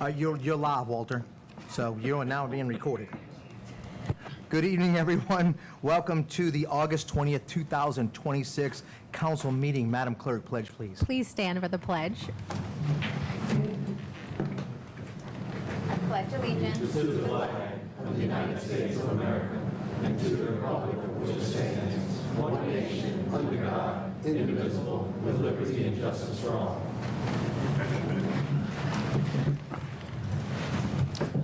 You're live, Walter. So you are now being recorded. Good evening, everyone. Welcome to the August 20th, 2026 council meeting. Madam Clerk, pledge, please. Please stand for the pledge. I pledge allegiance to the flag of the United States of America and to the republic for which it stands, one nation, under God, indivisible, with liberty and justice for all.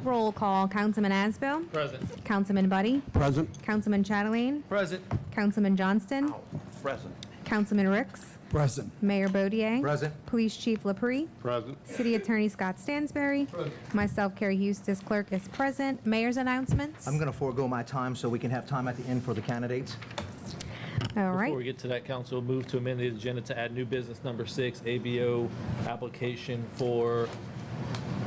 Roll call. Councilman Asbill. Present. Councilman Buddy. Present. Councilman Chatelain. Present. Councilman Johnston. Present. Councilman Ricks. Present. Mayor Baudier. Present. Police Chief LaPree. Present. City Attorney Scott Stansberry. Myself, Carrie Eustace, Clerk, is present. Mayor's announcements. I'm going to forego my time so we can have time at the end for the candidates. All Before we right. get to that, council, move to amend the agenda to add new business number 6, ABO application for,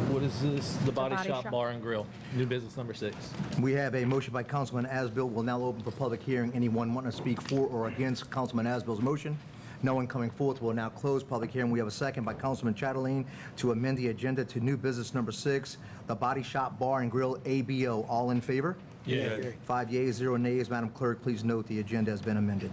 what is this? The Body Shop Bar and Grill. New business number 6. We have a motion by Councilman Asbill. We'll now open for public hearing. Anyone wanting to speak for or against Councilman Asbill's motion? No one coming forth. We'll now close public hearing. We have a second by Councilman Chatelain to amend the agenda to new business number 6, the Body Shop Bar and Grill, ABO. All in favor? Yeah. 5 yeas, 0 nays. Madam Clerk, please note the agenda has been amended.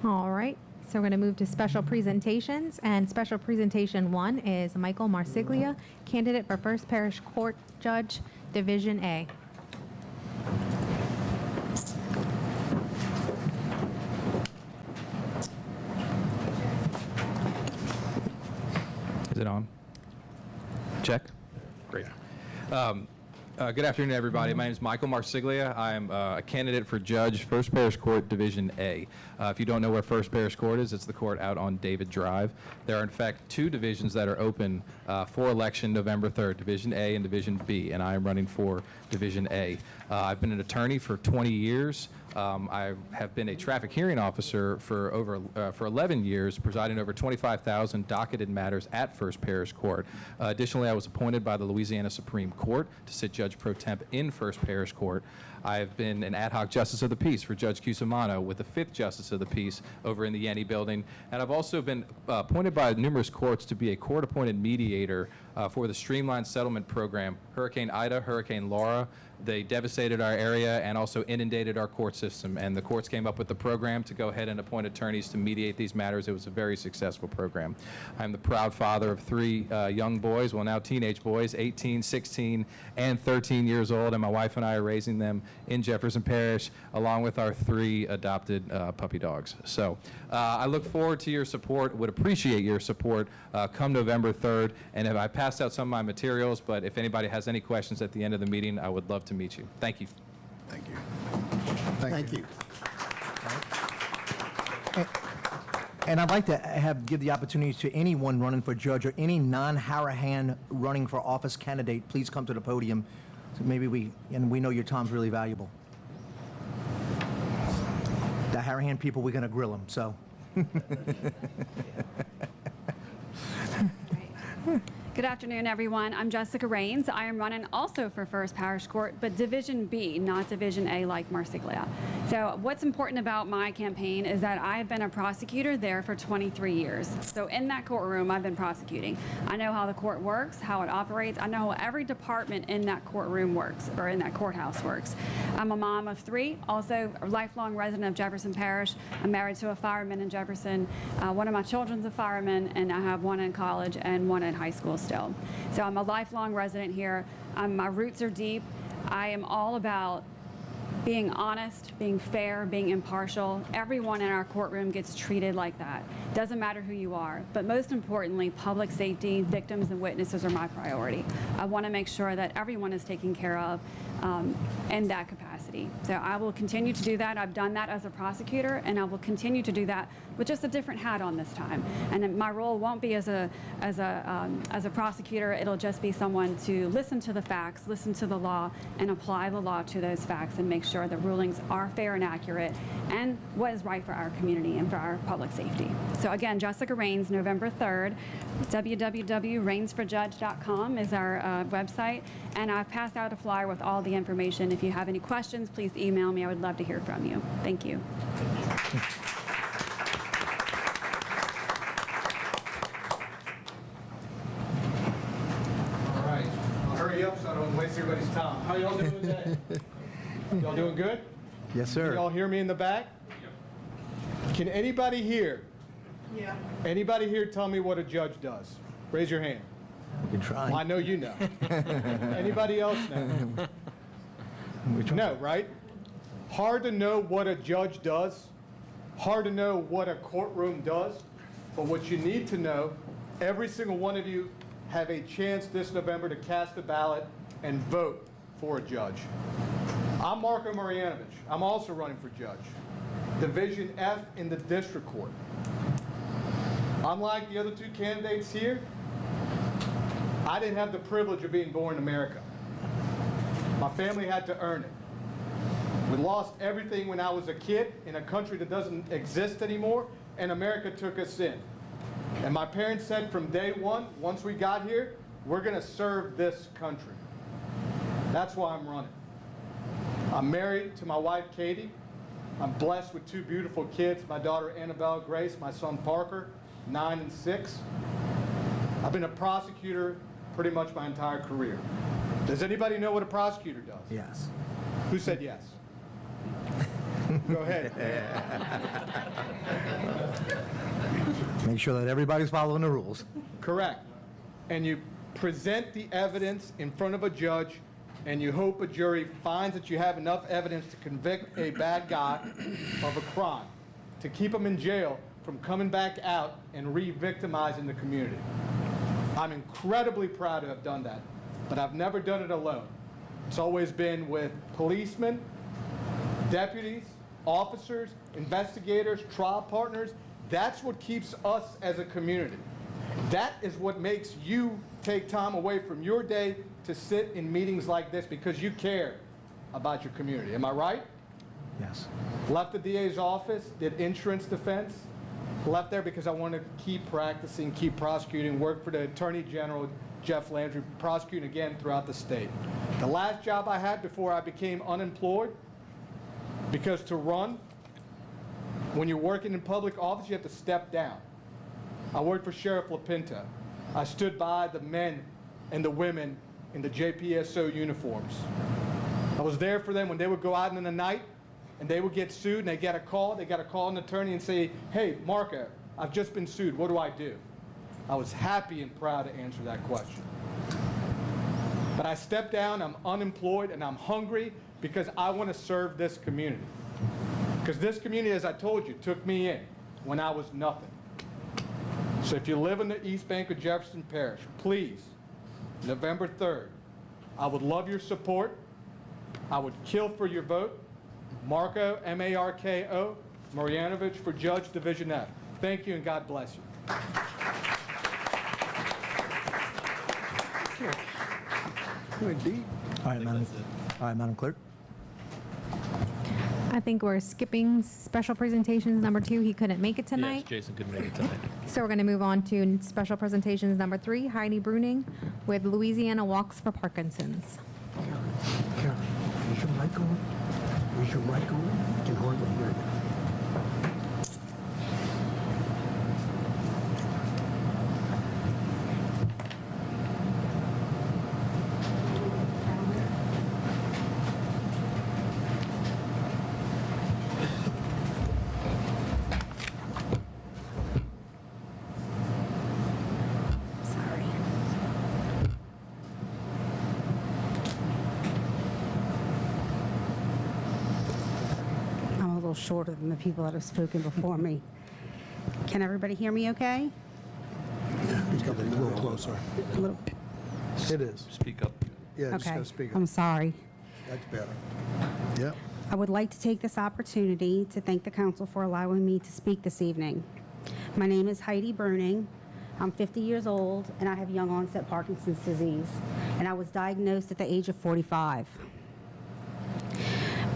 All right. So we're going to move to special presentations, and special presentation 1 is Michael Marsiglia, candidate for First Parish Court Judge, Division A. Is it on? Check. Great. Good afternoon, everybody. My name is Michael Marsiglia. I'm a candidate for Judge, First Parish Court, Division A. If you don't know where First Parish Court is, it's the court out on David Drive. There are, in fact, 2 divisions that are open for election November 3rd, Division A and Division B, and I am running for Division A. I've been an attorney for 20 years. I have been a traffic hearing officer for 11 years, presiding over 25,000 docketed matters at First Parish Court. Additionally, I was appointed by the Louisiana Supreme Court to sit Judge Pro Temp in First Parish Court. I have been an ad hoc Justice of the Peace for Judge Cusimano with the 5th Justice of the Peace over in the Yenny Building. And I've also been appointed by numerous courts to be a court-appointed mediator for the Streamlined Settlement Program. Hurricane Ida, Hurricane Laura, they devastated our area and also inundated our court system. And the courts came up with the program to go ahead and appoint attorneys to mediate these matters. It was a very successful program. I'm the proud father of 3 young boys, well now teenage boys, 18, 16, and 13 years old. And my wife and I are raising them in Jefferson Parish, along with our 3 adopted puppy dogs. So I look forward to your support, would appreciate your support come November 3rd. And if I passed out some of my materials, but if anybody has any questions at the end of the meeting, I would love to meet you. Thank you. Thank you. Thank you. And I'd like to give the opportunity to anyone running for judge or any non-Harahan running for office candidate, please come to the podium. So maybe we know your time's really valuable. The Harahan people, we're going to grill them, so. Good afternoon, everyone. I'm Jessica Rains. I am running also for First Parish Court, but Division B, not Division A like Marsiglia. So what's important about my campaign is that I've been a prosecutor there for 23 years. So in that courtroom, I've been prosecuting. I know how the court works, how it operates. I know how every department in that courtroom works, or in that courthouse works. I'm a mom of 3, also a lifelong resident of Jefferson Parish. I'm married to a fireman in Jefferson. One of my children's a fireman, and I have one in college and one in high school still. So I'm a lifelong resident here. My roots are deep. I am all about being honest, being fair, being impartial. Everyone in our courtroom gets treated like that. Doesn't matter who you are. But most importantly, public safety, victims and witnesses are my priority. I want to make sure that everyone is taken care of in that capacity. So I will continue to do that. I've done that as a prosecutor, and I will continue to do that with just a different hat on this time. And my role won't be as a prosecutor. It'll just be someone to listen to the facts, listen to the law, and apply the law to those facts and make sure the rulings are fair and accurate and what is right for our community and for our public safety. So again, Jessica Rains, November 3rd, www.rainsforjudge.com is our website, and I've passed out a flyer with all the information. If you have any questions, please email me. I would love to hear from you. Thank you. All right. waste everybody's time. How y'all doing today? Y'all doing good? Yes, Can sir. y'all hear me in the back? Can anybody here? Yeah. Anybody here tell me what a judge does? Raise your hand. We can try. Well, I know you know. Anybody else know? No, right? Hard to know what a judge does. Hard to know what a courtroom does. But what you need to know, every single one of you have a chance this November to cast a ballot and vote for a judge. I'm Marco Marjanovic. I'm also running for judge. Division F in the district court. Unlike the other two candidates here, I didn't have the privilege of being born in America. My family had to earn it. We lost everything when I was a kid in a country that doesn't exist anymore, and America took us in. And my parents said from day one, once we got here, we're going to serve this country. That's why I'm running. I'm married to my wife, Katie. I'm blessed with two beautiful kids, my daughter, Annabelle Grace, my son, Parker, 9 and 6. I've been a prosecutor pretty much my entire career. Does anybody know what a prosecutor does? Yes. Who said yes? Go ahead. Make sure that everybody's following the rules. Correct. And you present the evidence in front of a judge, and you hope a jury finds that you have enough evidence to convict a bad guy of a crime, to keep him in jail from coming back out and re-victimizing the community. I'm incredibly proud to have done that, but I've never done it alone. It's always been with policemen, deputies, officers, investigators, trial partners. That's what keeps us as a community. That is what makes you take time away from your day to sit in meetings like this because you care about your community. Am I right? Yes. Left the DA's office, did insurance defense, left there because I wanted to keep practicing, keep prosecuting, work for the Attorney General, Jeff Landry, prosecuting again throughout the state. The last job I had before I became unemployed, because to run, when you're working in public office, you have to step down. I worked for Sheriff LaPinta. I stood by the men and the women in the JPSO uniforms. I was there for them when they would go out in the night and they would get sued and they got to call an attorney and say, hey, Marco, I've just been sued. What do I do? I was happy and proud to answer that question. But I stepped down, I'm unemployed, and I'm hungry because I want to serve this community. Because this community, as I told you, took me in when I was nothing. So if you live in the East Bank of Jefferson Parish, please, November 3rd, I would love your support. I would kill for your vote. Marco, M-A-R-K-O, Marjanovic for Judge, Division F. Thank you and God bless you. All right, Madam Clerk. I think we're skipping special presentations number 2. He couldn't make it Yes, tonight. Jason couldn't make it tonight. So we're going to move on to special presentations number 3, Heidi Bruning with Louisiana Walks for Parkinson's. Carol, is your mic on? Is your mic on? I can hardly hear you. Sorry. I'm a little shorter than the people that have spoken before me. Can everybody hear me okay? He's got to be a little closer. A little, It is. Speak up. Yeah, just okay. gotta speak I'm up. sorry. That's better. Yep. I would like to take this opportunity to thank the council for allowing me to speak this evening. My name is Heidi Bruning. I'm 50 years old, and I have young onset Parkinson's disease, and I was diagnosed at the age of 45.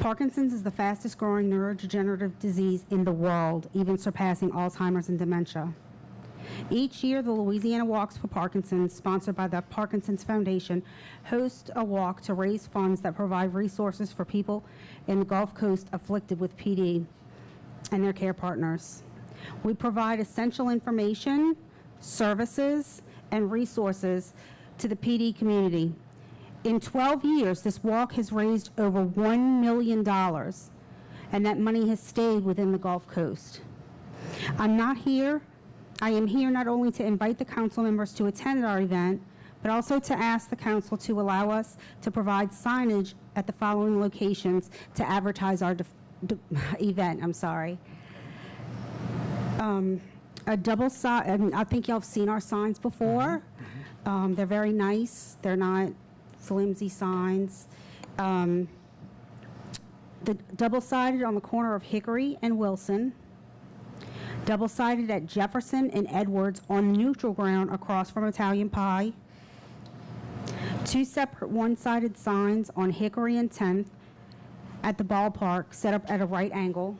Parkinson's is the fastest growing neurodegenerative disease in the world, even surpassing Alzheimer's and dementia. Each year, the Louisiana Walks for Parkinson's, sponsored by the Parkinson's Foundation, host a walk to raise funds that provide resources for people in the Gulf Coast afflicted with PD and their care partners. We provide essential information, services, and resources to the PD community. In 12 years, this walk has raised over $1 million, and that money has stayed within the Gulf Coast. I am here not only to invite the council members to attend our event, but also to ask the council to allow us to provide signage at the following locations to advertise our event. A double side, I think y'all have seen our signs before. They're very nice. They're not flimsy signs. The double-sided on the corner of Hickory and Wilson. Double-sided at Jefferson and Edwards on neutral ground across from Italian Pie. 2 separate one-sided signs on Hickory and 10th at the ballpark set up at a right angle.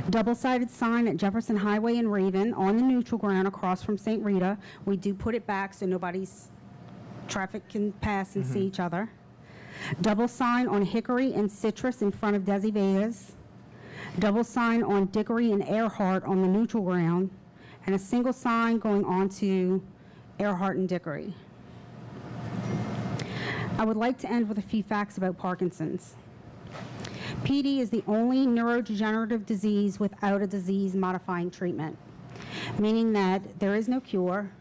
Double-sided sign at Jefferson Highway and Raven on the neutral ground across from St. Rita. We do put it back so traffic can pass and see each other. Double sign on Hickory and Citrus in front of Desi Vega's. Double sign on Dickory and Earhart on the neutral ground. And a single sign going on to Earhart and Dickory. I would like to end with a few facts about Parkinson's. PD is the only neurodegenerative disease without a disease-modifying treatment, meaning that there is no cure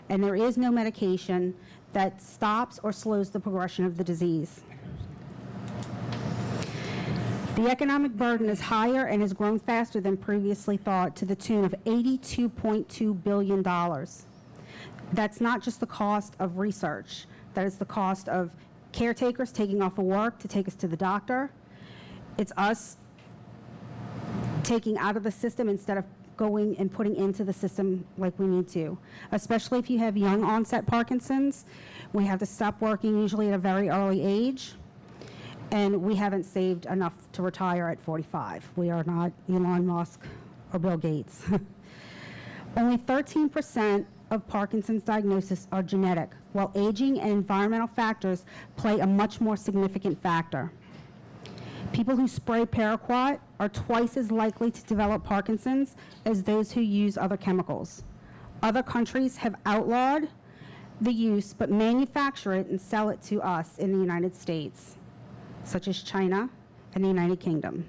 and there is no medication that stops or slows the progression of the disease. The economic burden is higher and has grown faster than previously thought, to the tune of $82.2 billion. That's not just the cost of research. That is the cost of caretakers taking off of work to take us to the doctor. It's us taking out of the system instead of going and putting into the system like we need to. Especially if you have young onset Parkinson's, we have to stop working usually at a very early age, and we haven't saved enough to retire at 45. We are not Elon Musk or Bill Gates. Only 13% of Parkinson's diagnosis are genetic, while aging and environmental factors play a much more significant factor. People who spray paraquat are twice as likely to develop Parkinson's as those who use other chemicals. Other countries have outlawed the use but manufacture it and sell it to us in the United States, such as China and the United Kingdom.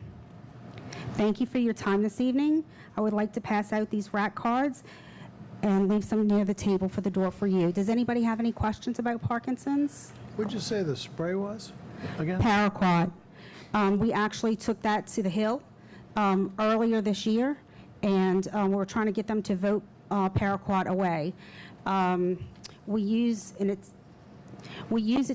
Thank you for your time this evening. I would like to pass out these rack cards and leave some near the table for the door for you. Does anybody have any questions about Parkinson's? What'd you say the spray was again? Paraquat. We actually took that to the Hill earlier this year, and we're trying to get them to vote paraquat away. We use it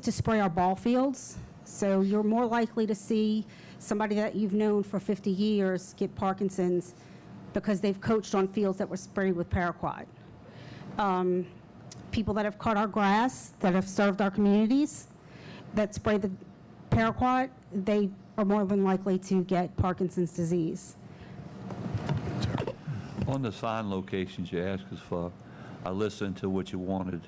to spray our ball fields, so you're more likely to see somebody that you've known for 50 years get Parkinson's because they've coached on fields that were sprayed with paraquat. People that have cut our grass, that have served our communities, that spray the paraquat, they are more than likely to get Parkinson's disease. On the sign locations you asked us for, I listened to what you wanted.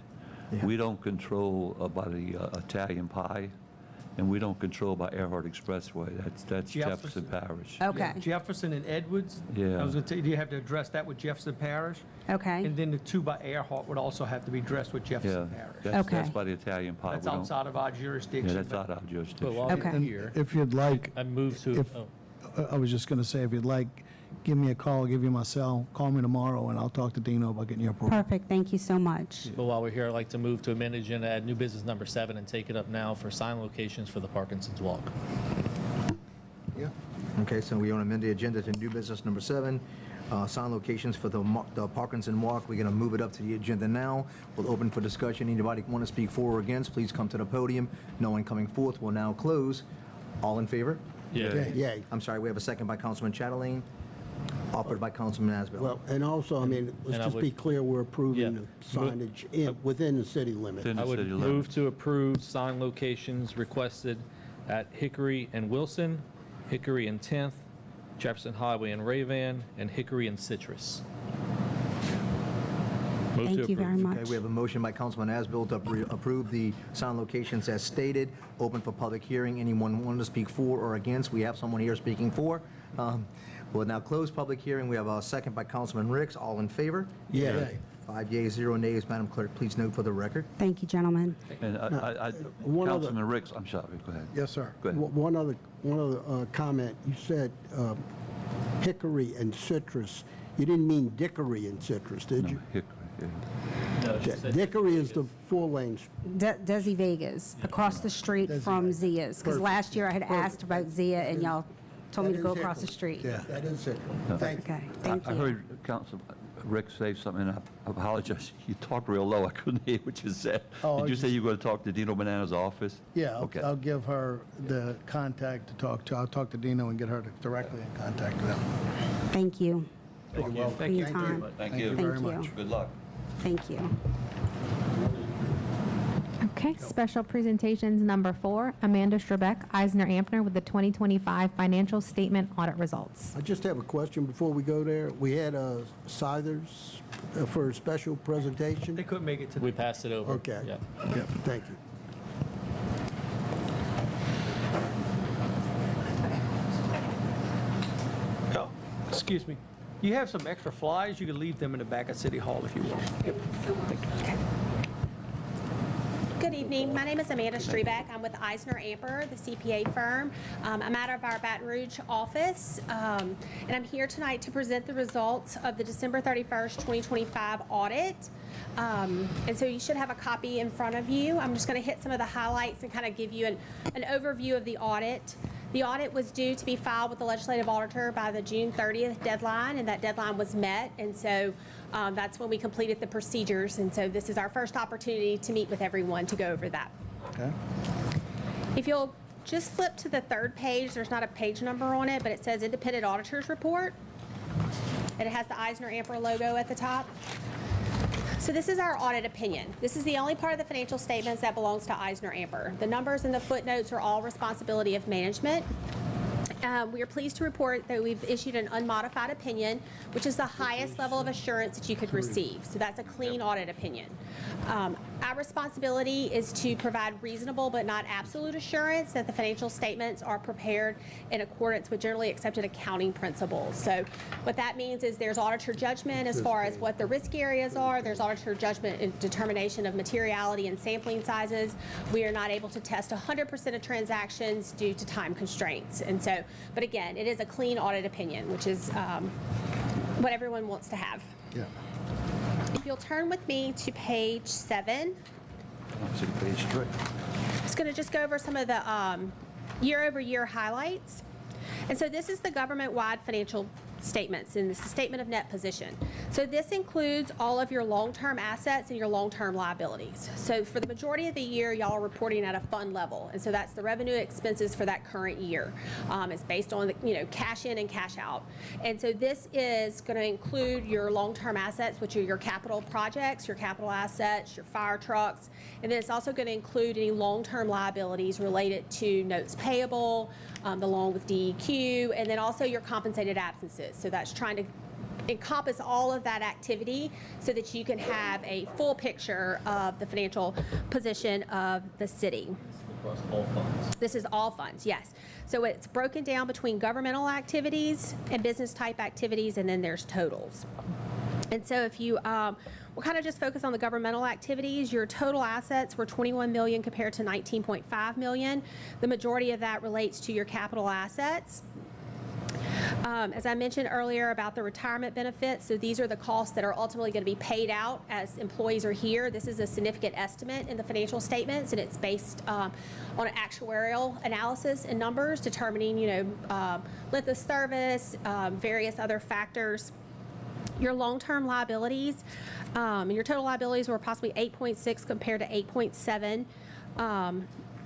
Yeah. We don't control by the Italian Pie, and we don't control by Earhart Expressway. That's Jefferson Parish. Okay. Jefferson and Edwards? Yeah. I was going to tell you, you have to address that with Jefferson Parish. Okay. And then the 2 by Earhart would also have to be addressed with Yeah, Jefferson Parish. that's Okay. by the Italian Pie. That's We don't- outside of our jurisdiction. Yeah, that's but- out of our But jurisdiction. while Okay. we're here, If you'd like, I move to, If- oh, I was just going to say, if you'd like, give me a call, give you my cell, call me tomorrow, and I'll talk to Dino about getting your approval. Perfect. Thank you so much. but while we're here, I'd like to move to amend the agenda, add new business number 7, and take it up now for sign locations for the Parkinson's Walk. Yeah. Okay, so we want to amend the agenda to new business number 7, sign locations for the Parkinson Walk. We're going to move it up to the agenda now. We'll open for discussion. Anybody want to speak for or against, please come to the podium. No one coming forth. We'll now close. All in favor? Yeah. Yay. I'm sorry, we have a second by Councilman Chatelain, offered by Councilman Asbill. Well, and also, I mean, And let's I just would- be clear, we're approving Yeah. the signage within the city limits. Within I the would city move limits. to approve sign locations requested at Hickory and Wilson, Hickory and 10th, Jefferson Highway and Ravan, and Hickory and Citrus. Move to Thank you very approve. much. Okay, we have a motion by Councilman Asbill to approve the sign locations as stated, open for public hearing. Anyone wanting to speak for or against? We have someone here speaking for. We'll now close public hearing. We have a second by Councilman Ricks. All in favor? Yay. 5 yeas, 0 nays. Madam Clerk, please note for the record. Thank you, gentlemen. And one other- Councilman Ricks, I'm sorry, go ahead. Yes, sir. Go ahead. One other comment. You said hickory and citrus. You didn't mean dickory and citrus, did No, you? Hickory, yeah. No, she said Dickory is the full lane. Desi Vegas, across the street from Zia's, because last year I had asked about Zia, and y'all told me to go across the street. Yeah, that is hickory. Thank you. Okay, thank I you. heard Council Rick say something, and I apologize. You talked real low. I couldn't hear what you said. Oh, Did you I say you were going to talk to Dino Banana's office? Yeah, Okay. I'll give her the contact to talk to. I'll talk to Dino and get her directly in contact with him. Thank you Thank you. for your time. Thank you. very much. Good luck. Thank you. Okay, special presentations number 4, Amanda Strebeck, Eisner Ampner with the 2025 financial statement audit results. I just have a question before we go there. We had Scythers for a special presentation. They couldn't make it to We the, passed it over. Okay. Yeah. Yep, thank you. oh, excuse me. You have some extra flyers, you can leave them in the back of City Hall if you want. Good evening. My name is Amanda Strebeck. I'm with Eisner Amper, the CPA firm. I'm out of our Baton Rouge office, and I'm here tonight to present the results of the December 31st, 2025 audit. And so you should have a copy in front of you. I'm just going to hit some of the highlights and kind of give you an overview of the audit. The audit was due to be filed with the legislative auditor by the June 30th deadline, and that deadline was met. And so that's when we completed the procedures. And so this is our first opportunity to meet with everyone to go over that. Okay? If you'll just flip to the third page, there's not a page number on it, but it says Independent Auditor's Report. And it has the Eisner Amper logo at the top. So this is our audit opinion. This is the only part of the financial statements that belongs to Eisner Amper. The numbers and the footnotes are all responsibility of management. We are pleased to report that we've issued an unmodified opinion, which is the highest level of assurance that you could receive. So that's a clean audit opinion. Our responsibility is to provide reasonable but not absolute assurance that the financial statements are prepared in accordance with generally accepted accounting principles. So what that means is there's auditor judgment as far as what the risk areas are. There's auditor judgment in determination of materiality and sampling sizes. We are not able to test 100% of transactions due to time constraints. And so, but again, it is a clean audit opinion, which is what everyone wants to have. Yeah. If you'll turn with me to page 7, I see page 3. I'm just going to just go over some of the year-over-year highlights. And so this is the government-wide financial statements, and this is a statement of net position. So this includes all of your long-term assets and your long-term liabilities. So for the majority of the year, y'all are reporting at a fund level, and so that's the revenue expenses for that current year. It's based on the, cash in and cash out. And so this is going to include your long-term assets, which are your capital projects, your capital assets, your fire trucks, and then it's also going to include any long-term liabilities related to notes payable, the loan with DEQ, and then also your compensated absences. So that's trying to encompass all of that activity so that you can have a full picture of the financial position of the city. Across all funds. This is all funds, yes. So it's broken down between governmental activities and business type activities, and then there's totals. And so if you, we'll kind of just focus on the governmental activities. Your total assets were $21 million compared to $19.5 million. The majority of that relates to your capital assets. As I mentioned earlier about the retirement benefits, so these are the costs that are ultimately going to be paid out as employees are here. This is a significant estimate in the financial statements, and it's based on an actuarial analysis and numbers determining, length of service, various other factors. Your long-term liabilities, your total liabilities were possibly 8.6 compared to 8.7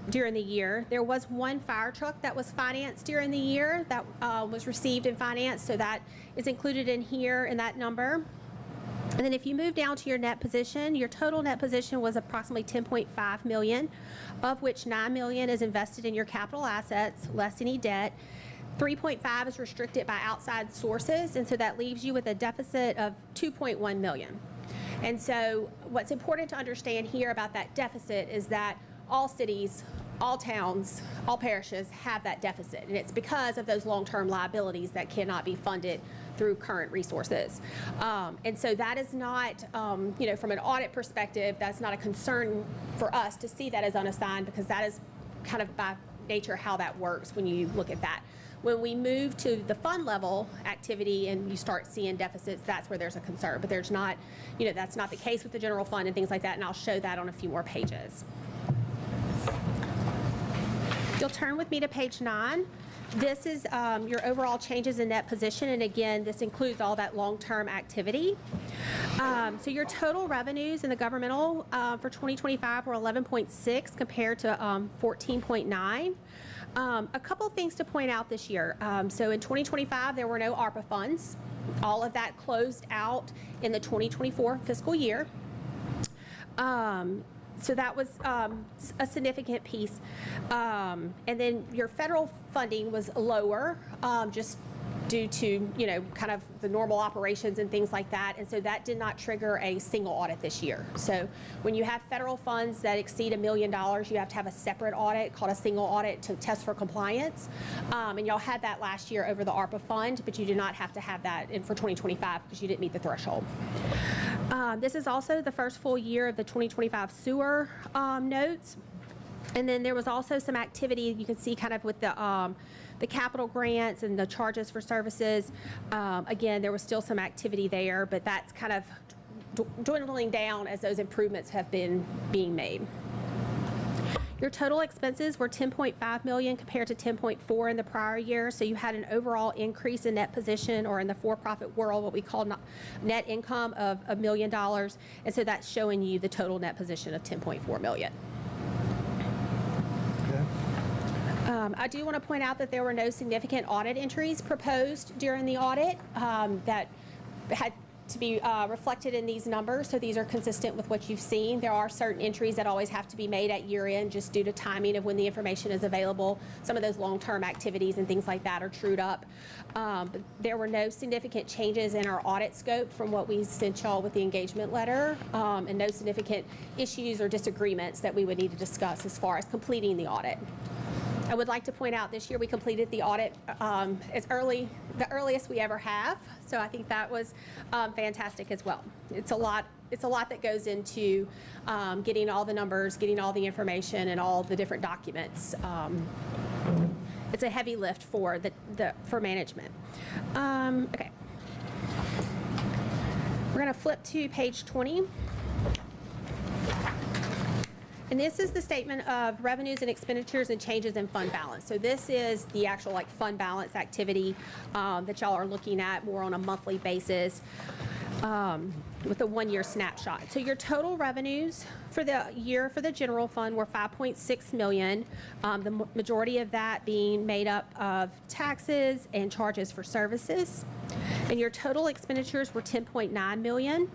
during the year. There was one fire truck that was financed during the year that was received and financed, so that is included in here in that number. And then if you move down to your net position, your total net position was approximately $10.5 million, of which $9 million is invested in your capital assets, less any debt. 3.5 is restricted by outside sources, and so that leaves you with a deficit of $2.1 million. And so what's important to understand here about that deficit is that all cities all towns, all parishes have that deficit, and it's because of those long-term liabilities that cannot be funded through current resources. And so that is not, from an audit perspective, that's not a concern for us to see that as unassigned, because that is kind of by nature how that works when you look at that. When we move to the fund level activity and you start seeing deficits, that's where there's a concern. But there's not, that's not the case with the general fund and things like that, and I'll show that on a few more pages. You'll turn with me to page 9. This is your overall changes in net position, and again, this includes all that long-term activity. So your total revenues in the governmental for 2025 were 11.6 compared to 14.9. A couple of things to point out this year. So in 2025, there were no ARPA funds. All of that closed out in the 2024 fiscal year. So that was a significant piece. And then your federal funding was lower, just due to, kind of the normal operations and things like that. And so that did not trigger a single audit this year. So when you have federal funds that exceed $1 million, you have to have a separate audit called a single audit to test for compliance. And y'all had that last year over the ARPA fund, but you did not have to have that for 2025 because you didn't meet the threshold. This is also the first full year of the 2025 sewer notes. And then there was also some activity you can see kind of with the capital grants and the charges for services. Again, there was still some activity there, but that's kind of dwindling down as those improvements have been being made. Your total expenses were $10.5 million compared to $10.4 in the prior year. So you had an overall increase in net position, or in the for-profit world, what we call net income of $1 million. And so that's showing you the total net position of $10.4 million. I do want to point out that there were no significant audit entries proposed during the audit that had to be reflected in these numbers, so these are consistent with what you've seen. There are certain entries that always have to be made at year-end just due to timing of when the information is available. Some of those long-term activities and things like that are trued up. But there were no significant changes in our audit scope from what we sent y'all with the engagement letter, and no significant issues or disagreements that we would need to discuss as far as completing the audit. I would like to point out this year we completed the audit the earliest we ever have. So I think that was fantastic as well. It's a lot that goes into getting all the numbers, getting all the information, and all the different documents. It's a heavy lift for for management. Okay. We're going to flip to page 20. And this is the statement of revenues and expenditures and changes in fund balance. So this is the actual fund balance activity that y'all are looking at more on a monthly basis with a one-year snapshot. So your total revenues for the year for the general fund were $5.6 million. The majority of that being made up of taxes and charges for services. And your total expenditures were $10.9 million.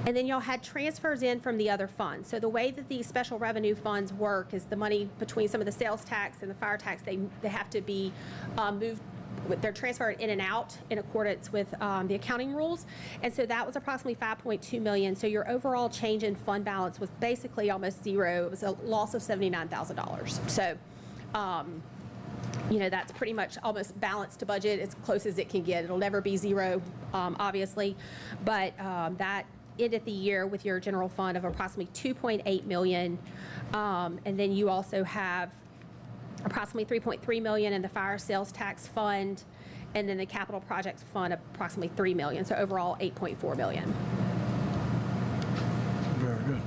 And then y'all had transfers in from the other funds. So the way that these special revenue funds work is the money between some of the sales tax and the fire tax, they have to be moved, they're transferred in and out in accordance with the accounting rules. And so that was approximately $5.2 million. So your overall change in fund balance was basically almost zero. It was a loss of $79,000. So, that's pretty much almost balanced to budget as close as it can get. It'll never be zero, obviously, but that ended the year with your general fund of approximately $2.8 million. And then you also have approximately $3.3 million in the fire sales tax fund, and then the capital projects fund of approximately $3 million. So overall, $8.4 million. Very good.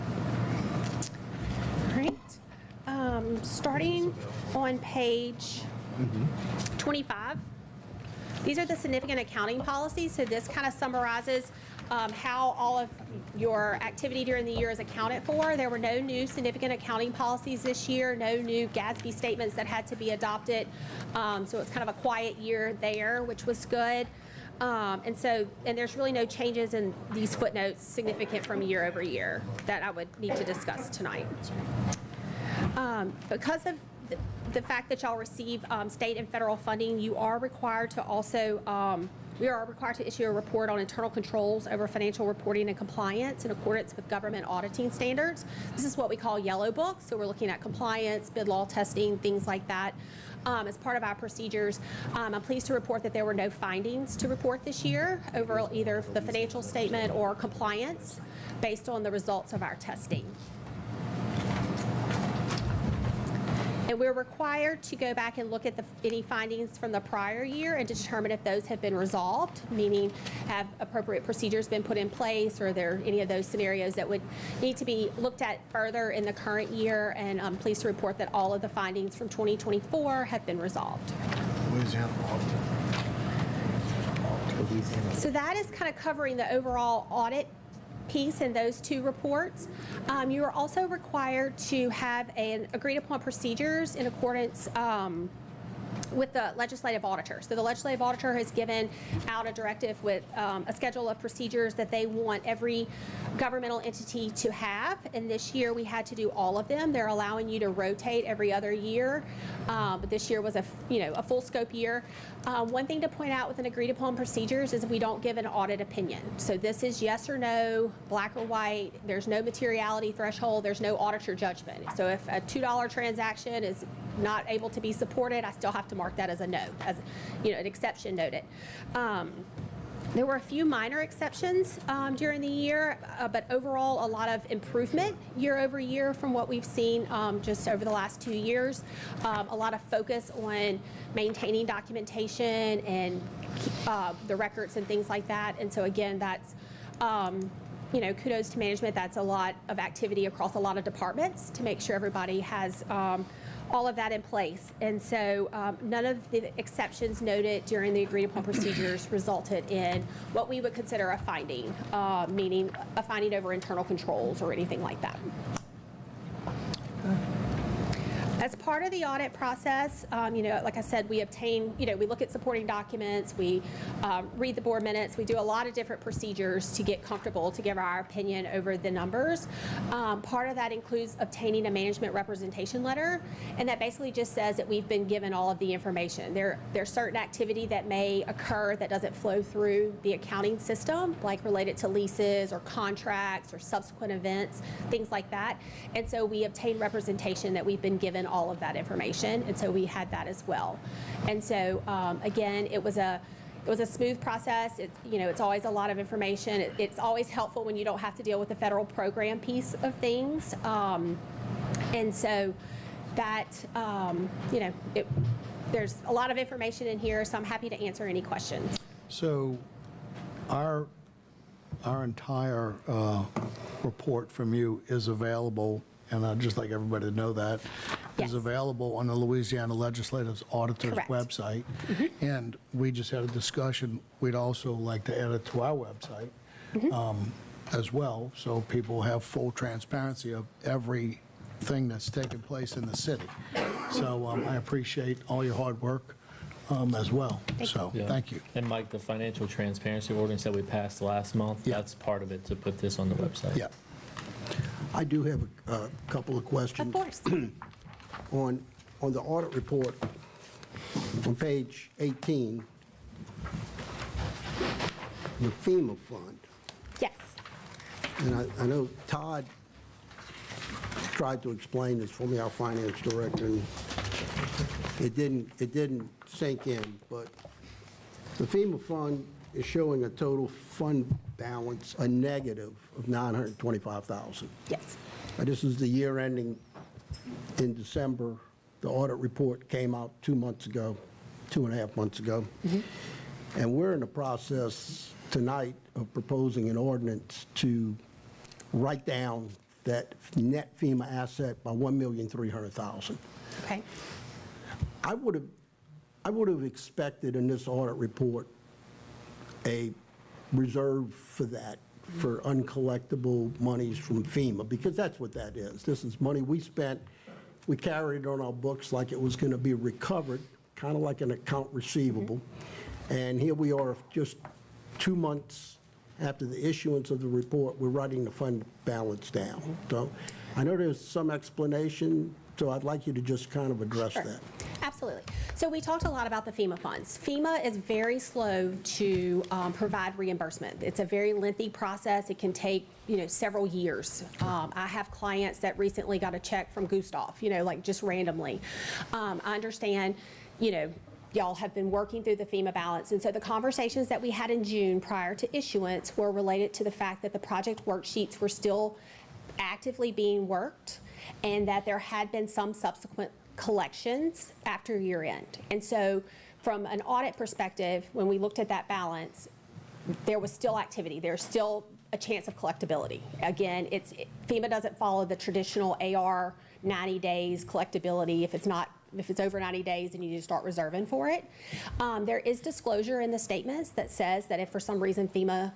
All right. Starting on page 25. These are the significant accounting policies. So this kind of summarizes how all of your activity during the year is accounted for. There were no new significant accounting policies this year, no new GASB statements that had to be adopted. So it's kind of a quiet year there, which was good. And there's really no changes in these footnotes significant from year over year that I would need to discuss tonight. Because of the fact that y'all receive state and federal funding, you are required to also We are required to issue a report on internal controls over financial reporting and compliance in accordance with government auditing standards. This is what we call yellow book, so we're looking at compliance, bid law testing, things like that. As part of our procedures, I'm pleased to report that there were no findings to report this year over either the financial statement or compliance based on the results of our testing. And we're required to go back and look at any findings from the prior year and to determine if those have been resolved, meaning have appropriate procedures been put in place, or are there any of those scenarios that would need to be looked at further in the current year. And I'm pleased to report that all of the findings from 2024 have been resolved. So that is kind of covering the overall audit piece in those two reports. You are also required to have an agreed upon procedures in accordance with the legislative auditor. So the legislative auditor has given out a directive with a schedule of procedures that they want every governmental entity to have. And this year we had to do all of them. They're allowing you to rotate every other year, but this year was a full scope year. One thing to point out with an agreed upon procedures is we don't give an audit opinion. So this is yes or no, black or white. There's no materiality threshold. There's no auditor judgment. So if a $2 transaction is not able to be supported, I still have to mark that as a no, as an exception noted. There were a few minor exceptions during the year, but overall a lot of improvement year over year from what we've seen just over the last 2 years. A lot of focus on maintaining documentation and the records and things like that. And so again, that's kudos to management. That's a lot of activity across a lot of departments to make sure everybody has all of that in place. And so none of the exceptions noted during the agreed upon procedures resulted in what we would consider a finding, meaning a finding over internal controls or anything like that. As part of the audit process, like I said, we obtain, we look at supporting documents, we read the board minutes, we do a lot of different procedures to get comfortable to give our opinion over the numbers. Part of that includes obtaining a management representation letter, and that basically just says that we've been given all of the information. There's certain activity that may occur that doesn't flow through the accounting system, like related to leases or contracts or subsequent events, things like that. And so we obtain representation that we've been given all of that information, and so we had that as well. And so again, it was a smooth process. It's always a lot of information. It's always helpful when you don't have to deal with the federal program piece of things. And so that there's a lot of information in here, so I'm happy to answer any questions. So our entire report from you is available, and I'd just like everybody to know that, is available on the Louisiana Legislative Auditor's website. And we just had a discussion, we'd also like to add it to our website as well, so people have full transparency of everything that's taking place in the city. So I appreciate all your hard work as well. Thank you. And Mike, the financial transparency ordinance that we passed last month, that's part of it to put this on the website. Yeah. I do have a couple of questions. Of course. On the audit report, on page 18, the FEMA fund. Yes. And I know Todd tried to explain this for me, our finance director, and it didn't sink in, but the FEMA fund is showing a total fund balance, a negative of $925,000. Yes. This is the year ending in December. The audit report came out 2 months ago, 2.5 months ago. And we're in the process tonight of proposing an ordinance to write down that net FEMA asset by $1,300,000. Okay. I would have expected in this audit report a reserve for that, for uncollectible monies from FEMA, because that's what that is. This is money we spent, we carried it on our books like it was going to be recovered, kind of like an account receivable. And here we are, just 2 months after the issuance of the report, we're writing the fund balance down. So I know there's some explanation, so I'd like you to just kind of address that. Absolutely. So we talked a lot about the FEMA funds. FEMA is very slow to provide reimbursement. It's a very lengthy process. It can take, several years. I have clients that recently got a check from Gustav, like just randomly. I understand, y'all have been working through the FEMA balance. And so the conversations that we had in June prior to issuance were related to the fact that the project worksheets were still actively being worked and that there had been some subsequent collections after year end. And so from an audit perspective, when we looked at that balance, there was still activity. There's still a chance of collectability. Again, FEMA doesn't follow the traditional AR 90 days collectability. If it's over 90 days, then you need to start reserving for it. There is disclosure in the statements that says that if for some reason FEMA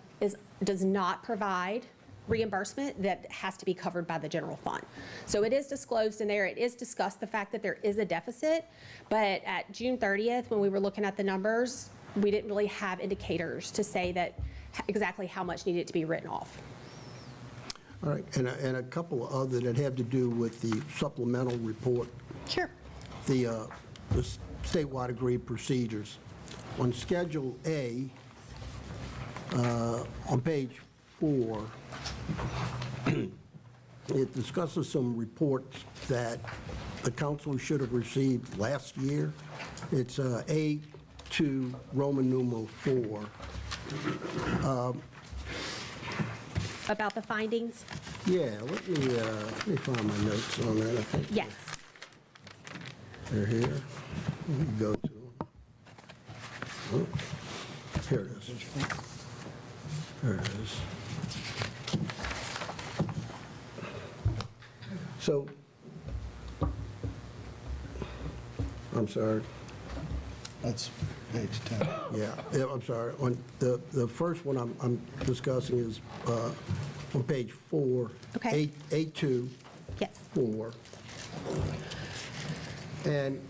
does not provide reimbursement, that has to be covered by the general fund. So it is disclosed in there. It is discussed the fact that there is a deficit, but at June 30th, when we were looking at the numbers, we didn't really have indicators to say that exactly how much needed to be written off. All right, and a couple of other that have to do with the supplemental report. Sure. The statewide agreed procedures. On Schedule A, on page 4, it discusses some reports that the council should have received last year. It's A2, Roman numeral 4. About the findings? Yeah, let me find my notes on that. I think Yes. they're here. Let me go to them. Oh, here it is. There it is. So, I'm sorry. That's page 10. Yeah, I'm sorry. On the first one I'm discussing is on page 4. Okay. A2. Yes. 4. And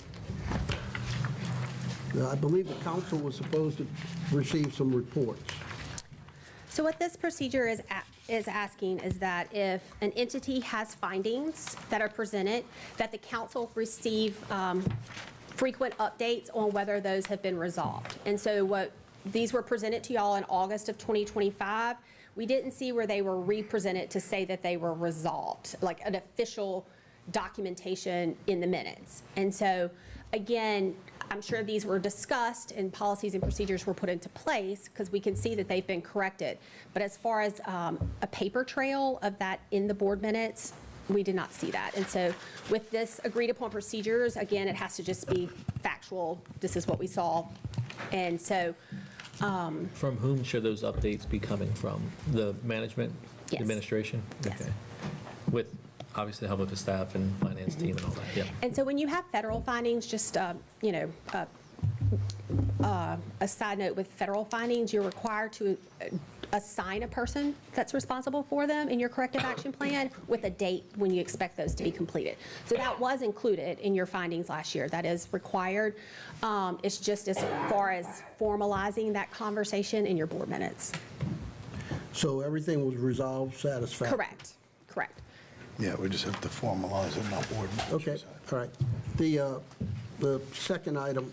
I believe the council was supposed to receive some reports. So what this procedure is asking is that if an entity has findings that are presented, that the council receive frequent updates on whether those have been resolved. And so these were presented to y'all in August of 2025. We didn't see where they were re-presented to say that they were resolved, like an official documentation in the minutes. And so, again, I'm sure these were discussed and policies and procedures were put into place because we can see that they've been corrected. But as far as a paper trail of that in the board minutes, we did not see that. And so with this agreed upon procedures, again, it has to just be factual. This is what we saw. And so. From whom should those updates be coming from? The management? Yes. Administration? Yes. Okay. With obviously the help of the staff and finance team and all that, yeah. And so when you have federal findings, just, a side note with federal findings, you're required to assign a person that's responsible for them in your corrective action plan with a date when you expect those to be completed. So that was included in your findings last year. That is required. It's just as far as formalizing that conversation in your board minutes. So everything was resolved satisfactorily? Correct. Yeah, we just have to formalize it, not board members. Okay, all right. The second item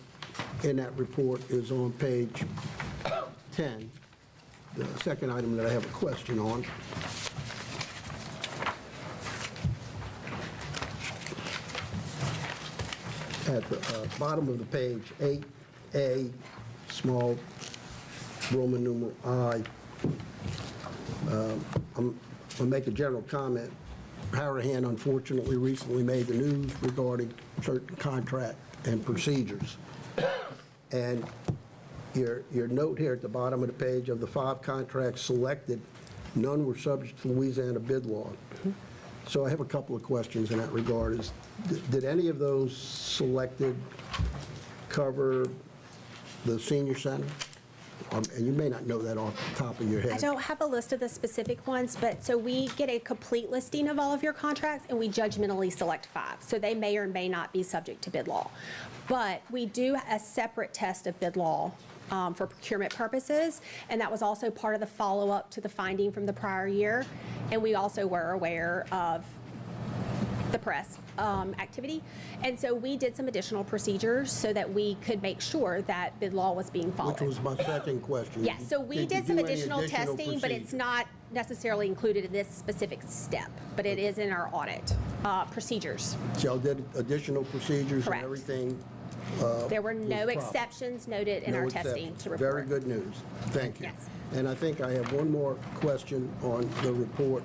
in that report is on page 10. The second item that I have a question on. At the bottom of the page, 8A, small Roman numeral I. I'll make a general comment. Harahan unfortunately recently made the news regarding certain contract and procedures. And your note here at the bottom of the page, of the 5 contracts selected, none were subject to Louisiana bid law. So I have a couple of questions in that regard. Did any of those selected cover the senior center? And you may not know that off the top of your head. I don't have a list of the specific ones, but so we get a complete listing of all of your contracts and we judgmentally select 5. So they may or may not be subject to bid law. But we do a separate test of bid law for procurement purposes, and that was also part of the follow-up to the finding from the prior year. And we also were aware of the press activity. And so we did some additional procedures so that we could make sure that bid law was being followed. Which was my second question. Yes, so we Did you did some do any additional testing, but it's procedures? not necessarily included in this specific step, but it is in our audit procedures. So y'all did additional procedures and Correct. everything? There were no was proper. exceptions noted in No our testing exceptions. to report. Very good news. Thank you. Yes. And I think I have one more question on the report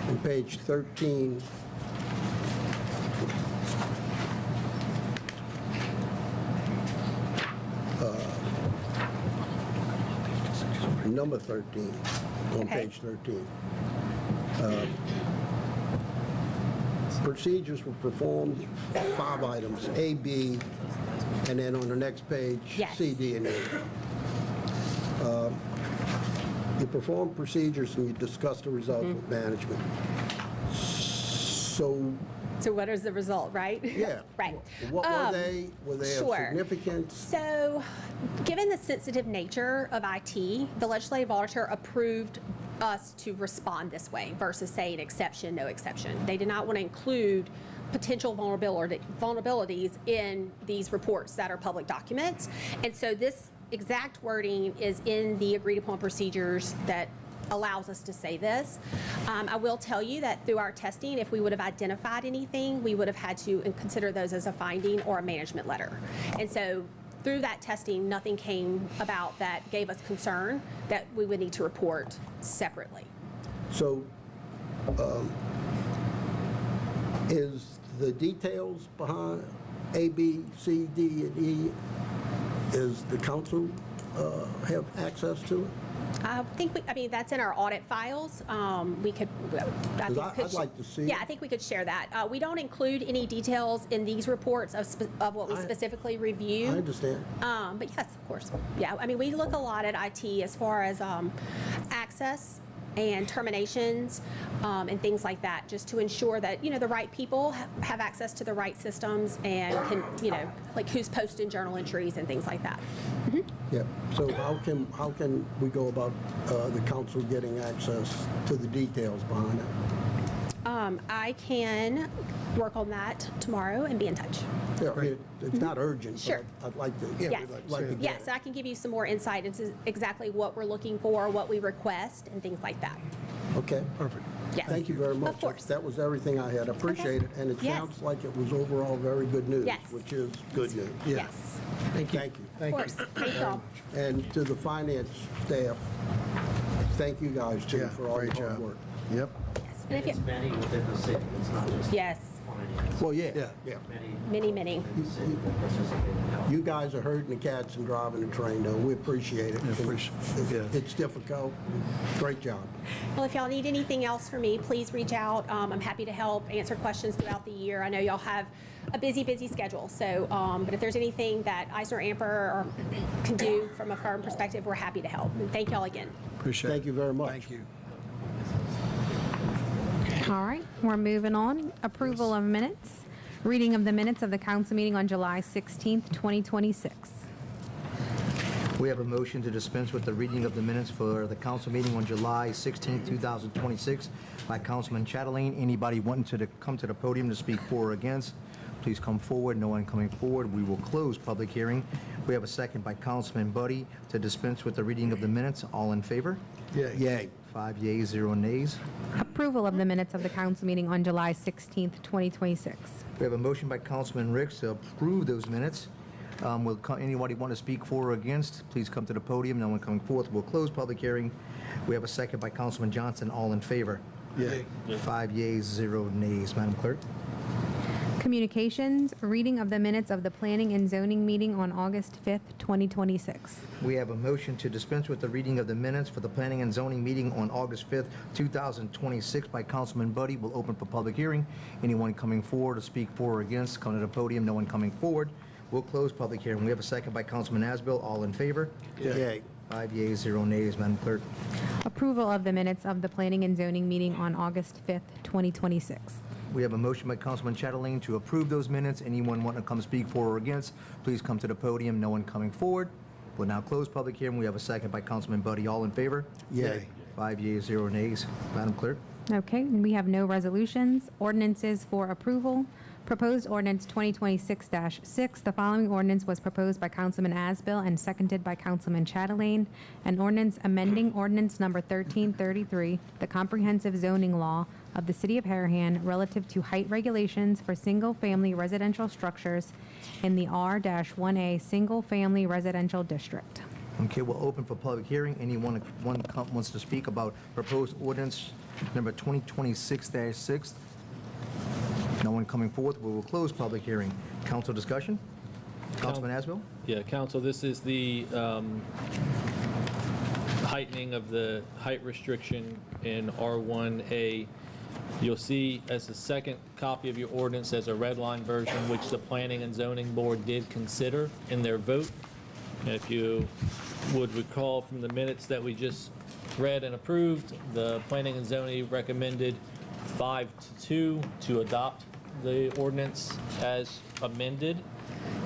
on page 13. Number 13, on Okay. page 13. Procedures were performed, 5 items, A, B, and then on the next page, Yes. C, D, and E. You performed procedures and you discussed the results with management. So, So what is the result, right? yeah. Right. What were they? Were they of sure. significance? So, given the sensitive nature of IT, the legislative auditor approved us to respond this way versus say an exception, no exception. They did not want to include potential vulnerabilities in these reports that are public documents. And so this exact wording is in the agreed upon procedures that allows us to say this. I will tell you that through our testing, if we would have identified anything, we would have had to consider those as a finding or a management letter. And so through that testing, nothing came about that gave us concern that we would need to report separately. So, is the details behind A, B, C, D, and E, is the council have access to it? I think that's in our audit files. We could, I think we could I'd like to see Yeah, it. I think we could share that. We don't include any details in these reports of what we specifically review. I understand. But yes, of course. Yeah, I mean, we look a lot at IT as far as access and terminations and things like that, just to ensure that, the right people have access to the right systems and can, like who's posting journal entries and things like that. Yeah, so how can we go about the council getting access to the details behind it? I can work on that tomorrow and be in touch. Yeah, I mean, it's not urgent, Sure. but I'd like to, Yes, like to get yes, I can give you some more insight into exactly what we're looking for, what we request, and things like that. Okay, perfect. Yes. Thank you very much. Of course. That was everything I had. I appreciate it, and it Yes. sounds like it was overall very good news, Yes. which is good news. Yes, Thank you. of course. Thank you all. And to the finance staff, thank you guys too Yeah, for all your great hard job. work. Yep. Yes. And if It's you, many within the city, it's not just yes, finance. Well, yeah. Many many. within the city that participate in health. You guys are herding the cats and driving the train, though. We appreciate it. It's difficult. Great job. Well, if y'all need anything else from me, please reach out. I'm happy to help answer questions throughout the year. I know y'all have a busy schedule, so, but if there's anything that Eisner Amper can do from a firm perspective, we're happy to help. And thank y'all again. Appreciate it. Thank you very much. Thank you. All right, we're moving on. Approval of minutes. Reading of the minutes of the council meeting on July 16th, 2026. We have a motion to dispense with the reading of the minutes for the council meeting on July 16, 2026 by Councilman Chatelain. Anybody wanting to come to the podium to speak for or against, please come forward. No one coming forward. We will close public hearing. We have a second by Councilman Buddy to dispense with the reading of the minutes. All in favor? Yay. Yay. 5 yeas, 0 nays. Approval of the minutes of the council meeting on July 16th, 2026. We have a motion by Councilman Ricks to approve those minutes. Will anybody want to speak for or against? Please come to the podium. No one coming forth. We'll close public hearing. We have a second by Councilman Johnson. All in favor? Yay. 5 yeas, 0 nays. Madam Clerk? Communications, reading of the minutes of the Planning and Zoning meeting on August 5th, 2026. We have a motion to dispense with the reading of the minutes for the Planning and Zoning meeting on August 5th, 2026 by Councilman Buddy. We'll open for public hearing. Anyone coming forward to speak for or against, come to the podium. No one coming forward. We'll close public hearing. We have a second by Councilman Asbill. All in favor? Yay. 5 yeas, 0 nays. Madam Clerk? Approval of the minutes of the Planning and Zoning meeting on August 5th, 2026. We have a motion by Councilman Chatelain to approve those minutes. Anyone wanting to come speak for or against, please come to the podium. No one coming forward. We'll now close public hearing. We have a second by Councilman Buddy. All in favor? Yay. 5 yeas, 0 nays. Madam Clerk? Okay, and we have no resolutions. Ordinances for approval. Proposed ordinance 2026-6. The following ordinance was proposed by Councilman Asbill and seconded by Councilman Chatelain. An ordinance amending ordinance number 1333, the comprehensive zoning law of the City of Harahan relative to height regulations for single-family residential structures in the R-1A Single Family Residential District. Okay, we'll open for public hearing. Anyone wants to speak about proposed ordinance number 2026-6? No one coming forth. We will close public hearing. Council discussion? Councilman Asbill? Yeah, Council, this is the heightening of the height restriction in R1A. You'll see as the second copy of your ordinance as a red line version, which the Planning and Zoning Board did consider in their vote. And if you would recall from the minutes that we just read and approved, the Planning and Zoning recommended 5-2 to adopt the ordinance as amended.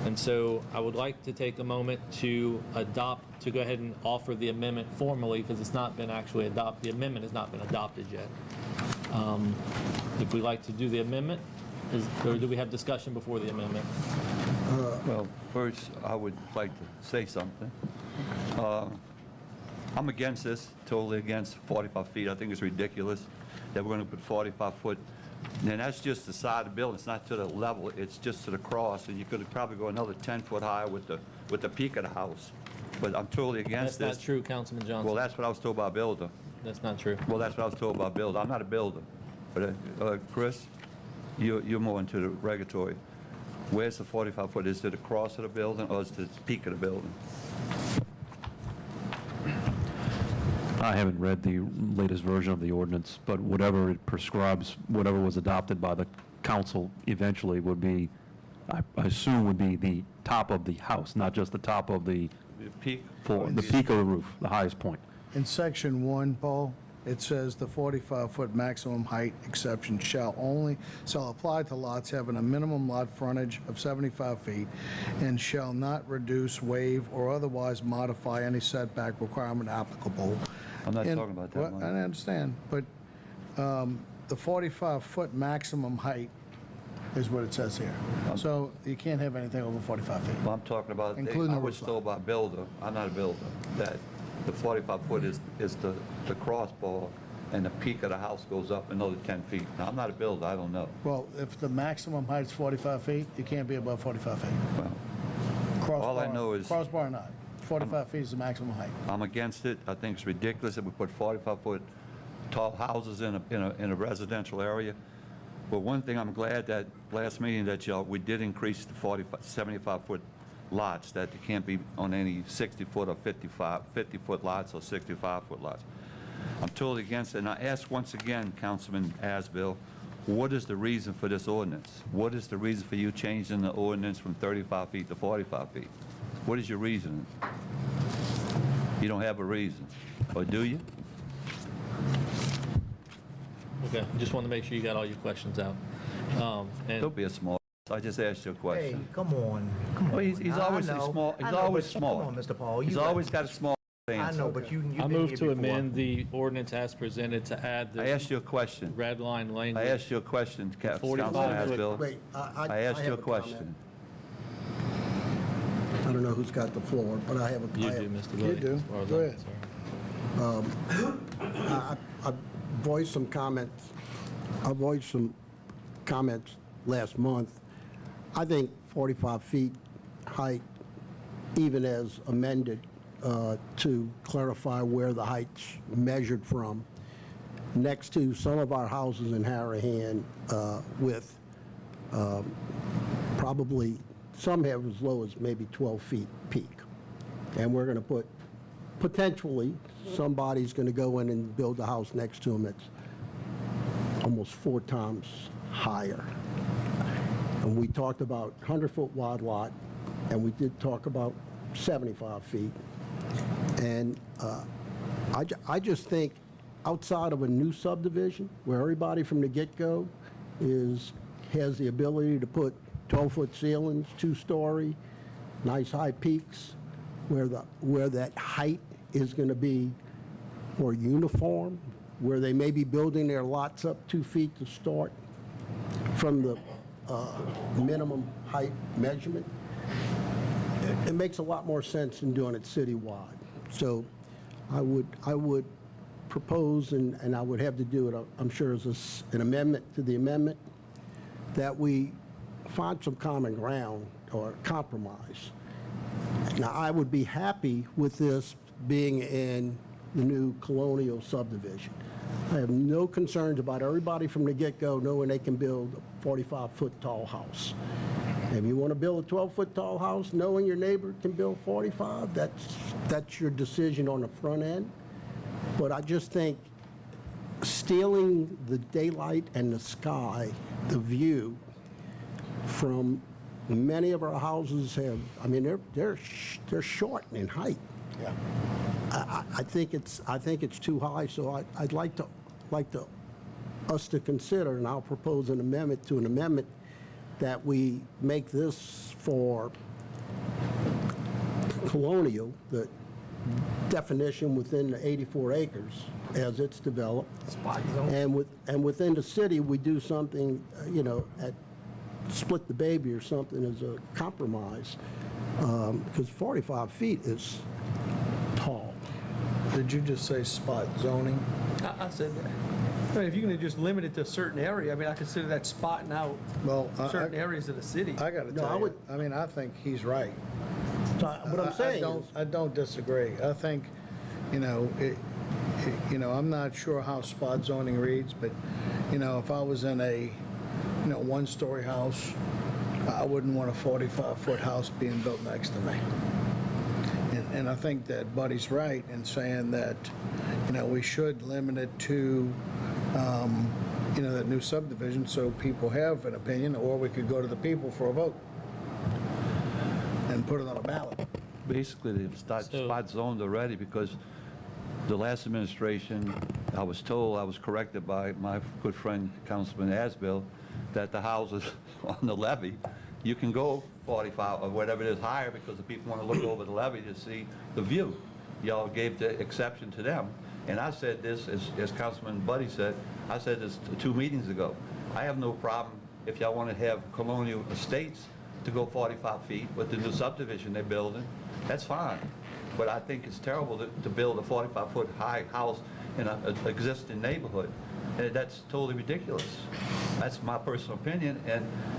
And so I would like to take a moment to go ahead and offer the amendment formally, because it's not been actually adopted. The amendment has not been adopted yet. If we'd like to do the amendment, or do we have discussion before the amendment? Well, first, I would like to say something. I'm against this, totally against 45 feet. I think it's ridiculous that we're going to put 45-foot, and that's just the side of the building. It's not to the level, it's just to the cross, and you could probably go another 10-foot high with the peak of the house. But I'm totally against this. That's not true, Councilman Johnson. Well, that's what I was told by a builder. That's not true. Well, that's what I was told by a builder. I'm not a builder. But Chris, you're more into the regulatory. Where's the 45-foot? Is it the cross of the building, or is it the peak of the building? I haven't read the latest version of the ordinance, but whatever it prescribes, whatever was adopted by the council eventually would be, I assume would be the top of the house, not just the top of the peak? The peak of the roof, the highest point. In section 1, Paul, it says the 45-foot maximum height exception shall apply to lots having a minimum lot frontage of 75 feet and shall not reduce, waive, or otherwise modify any setback requirement applicable. I'm not talking about that Well, one. I understand, but the 45-foot maximum height is what it says here. So you can't have anything over 45 feet. Well, I'm talking about, Including I the was roof told by a builder, I'm not a builder, that the 45-foot is the crossbar, and the peak of the house goes up another 10 feet. Now, I'm not a builder, I don't know. Well, if the maximum height is 45 feet, you can't be above 45 feet. Well, Crossbar, all I know is- Crossbar or not, 45 feet is the maximum height. I'm against it. I think it's ridiculous that we put 45-foot tall houses in a residential area. But one thing, I'm glad that last meeting that we did increase the 75-foot lots, that they can't be on any 60-foot or 50-foot lots or 65-foot lots. I'm totally against it. And I ask once again, Councilman Asbill, what is the reason for this ordinance? What is the reason for you changing the ordinance from 35 feet to 45 feet? What is your reason? You don't have a reason, or do you? Okay, just want to make sure you got all your questions out. And Don't be a smart. I just asked you a Hey, question. come on. Well, he's I always know. smart. I He's know, always but smart. Come on, Mr. Paul. He's You always got a smart I answer. know, but you've I been move here to before. amend the ordinance as presented to add I the asked you a question. red line language. I asked you a question, Councilman 45 foot. Asbill. Wait, I asked you a question. I don't know who's got the floor, but I have a. You I have- do, Mr. You Buddy. do. as far as Go I'm ahead. concerned. I voiced some comments. I voiced some comments last month. I think 45 feet height, even as amended to clarify where the height's measured from, next to some of our houses in Harahan with probably, some have as low as maybe 12 feet peak. And we're going to put, potentially, somebody's going to go in and build a house next to them that's almost 4 times higher. And we talked about 100-foot wide lot, and we did talk about 75 feet. And I just think outside of a new subdivision, where everybody from the get-go has the ability to put 12-foot ceilings, 2-story, nice high peaks, where that height is going to be more uniform where they may be building their lots up 2 feet to start from the minimum height measurement, it makes a lot more sense than doing it citywide. So I would propose, and I would have to do it, I'm sure, as an amendment to the amendment, that we find some common ground or compromise. Now, I would be happy with this being in the new colonial subdivision. I have no concerns about everybody from the get-go knowing they can build a 45-foot tall house. If you want to build a 12-foot tall house, knowing your neighbor can build 45, that's your decision on the front end. But I just think stealing the daylight and the sky, the view from many of our houses have, I mean, they're short in height. Yeah. I think it's too high, so I'd like us to consider, and I'll propose an amendment to an amendment that we make this for colonial, the definition within the 84 acres as it's developed. And within the city, we do something, at split the baby or something as a compromise, because 45 feet is tall. Did you just say spot zoning? I said that. I mean, if you're going to just limit it to a certain area, I mean, I consider that spotting out Well, certain areas of the city. I got to No, tell you, I mean, I think he's right. So what I'm saying is, I don't disagree. I think, I'm not sure how spot zoning reads, but, if I was in a, one-story house, I wouldn't want a 45-foot house being built next to me. And I think that Buddy's right in saying that, we should limit it to, that new subdivision so people have an opinion, or we could go to the people for a vote and put it on a ballot. Basically, they've spot zoned already because the last administration, I was told, I was corrected by my good friend Councilman Asbill, that the houses on the levee, you can go 45 or whatever it is higher because the people want to look over the levee to see the view. Y'all gave the exception to them. And I said this, as Councilman Buddy said, I said this 2 meetings ago. I have no problem if y'all want to have colonial estates to go 45 feet with the new subdivision they're building. That's fine. But I think it's terrible to build a 45-foot high house in an existing neighborhood. And that's totally ridiculous. That's my personal opinion.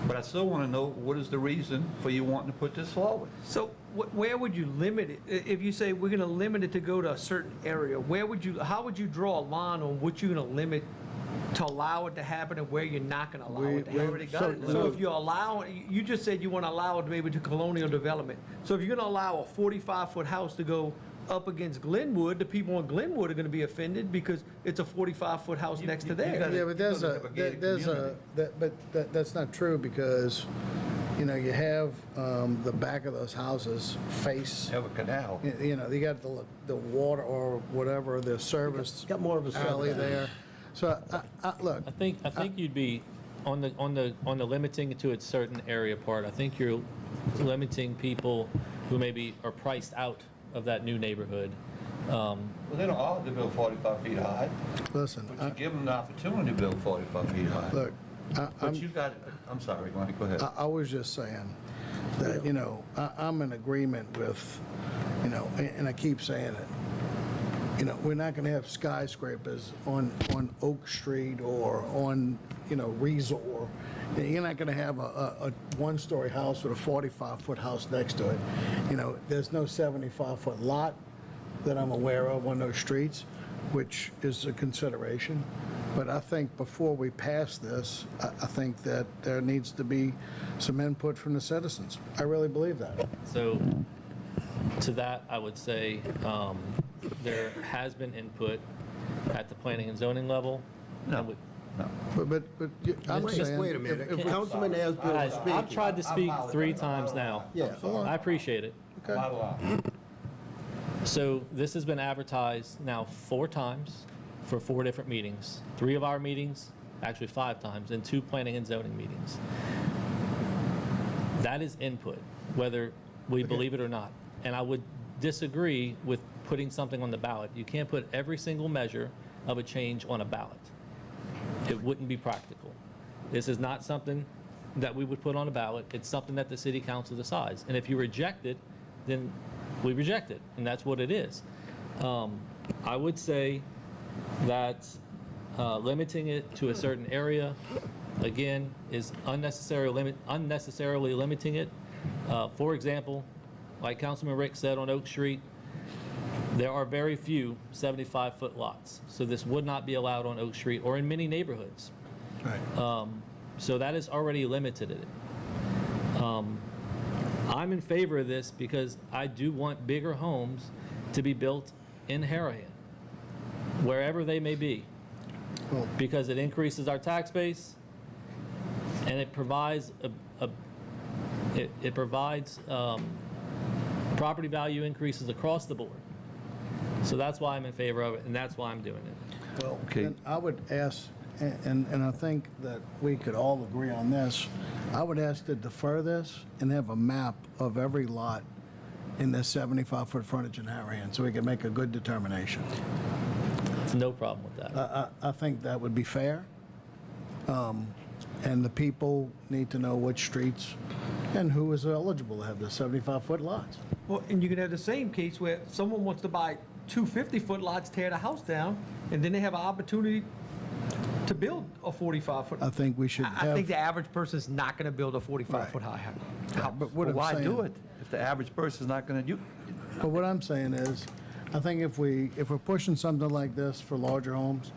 But I still want to know, what is the reason for you wanting to put this forward? So where would you limit it? If you say we're going to limit it to go to a certain area, how would you draw a line on what you're going to limit to allow it to happen and where you're not going to allow it to happen? already got it. So if you allow, you just said you want to allow it maybe to colonial development. So if you're going to allow a 45-foot house to go up against Glenwood, the people in Glenwood are going to be offended because it's a 45-foot house next to theirs. Yeah, but that's not true because, you have the back of those houses face, Have a canal. you got the water or whatever, the service got more of a alley setback. there. So, look, I think you'd be on the limiting it to a certain area part. I think you're limiting people who maybe are priced out of that new neighborhood. Well, they don't all have to build 45 feet high, listen, but you give them the opportunity to build 45 feet high. look, But you got, I'm sorry, go ahead. I was just saying that, I'm in agreement with, and I keep saying it, we're not going to have skyscrapers on Oak Street or on, Resor. You're not going to have a one-story house with a 45-foot house next to it. There's no 75-foot lot that I'm aware of on those streets, which is a consideration. But I think before we pass this, I think that there needs to be some input from the citizens. I really believe that. So to that, I would say there has been input at the planning and zoning level. No. But I'm Just saying. Wait a minute, if- Councilman Asbill is Guys, speaking. I've tried to speak 3 times now. Yeah. I appreciate it. So this has been advertised now 4 times for 4 different meetings. 3 of our meetings, actually 5 times, and 2 planning and zoning meetings. That is input, whether we believe it or not. And I would disagree with putting something on the ballot. You can't put every single measure of a change on a ballot. It wouldn't be practical. This is not something that we would put on a ballot. It's something that the city council decides. And if you reject it, then we reject it, and that's what it is. I would say that limiting it to a certain area, again, is unnecessarily limiting it. For example, like Councilman Rick said on Oak Street, there are very few 75-foot lots. So this would not be allowed on Oak Street or in many neighborhoods. Right. So that is already limited it. I'm in favor of this because I do want bigger homes to be built in Harahan, wherever they may be, because it increases our tax base and it provides property value increases across the board. So that's why I'm in favor of it, and that's why I'm doing it. Well, Okay. then I would ask, and I think that we could all agree on this, I would ask to defer this and have a map of every lot in the 75-foot frontage in Harahan, so we can make a good determination. No problem with that. I think that would be fair. And the people need to know which streets and who is eligible to have the 75-foot lots. Well, and you can have the same case where someone wants to buy 2 50-foot lots, tear the house down, and then they have an opportunity to build a 45-foot. I think we should I have. think the average person's not going to build a 45-foot high house. But what Well, I'm why saying- do it if the average person's not going to? But what I'm saying is, I think if we're pushing something like this for larger homes,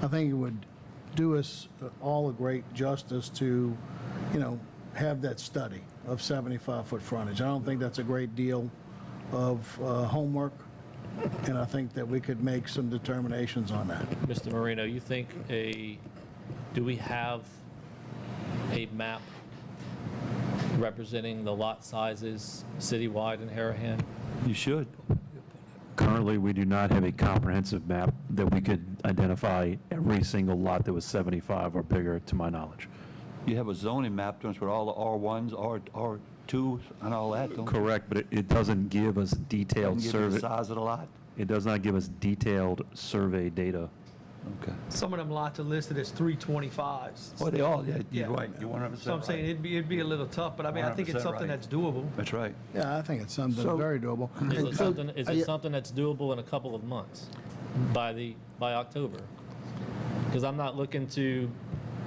I think it would do us all a great justice to, have that study of 75-foot frontage. I don't think that's a great deal of homework, and I think that we could make some determinations on that. Mr. Marino, you think do we have a map representing the lot sizes citywide in Harahan? You should. Currently, we do not have a comprehensive map that we could identify every single lot that was 75 or bigger, to my knowledge. You have a zoning map, don't you, with all the R1s, R2s, and all that, don't you? Correct, but it doesn't give us detailed Doesn't give you the survey. size of the lot? It does not give us detailed survey data. Okay. Some of them lots are listed as 325s. Well, they all, yeah, Yeah. you're right, you're 100% right. So I'm saying it'd be a little tough, but I mean, I think it's 100% something right. that's doable. That's right. Yeah, I think it's something very doable. Is it something that's doable in a couple of months, by October? Because I'm not looking to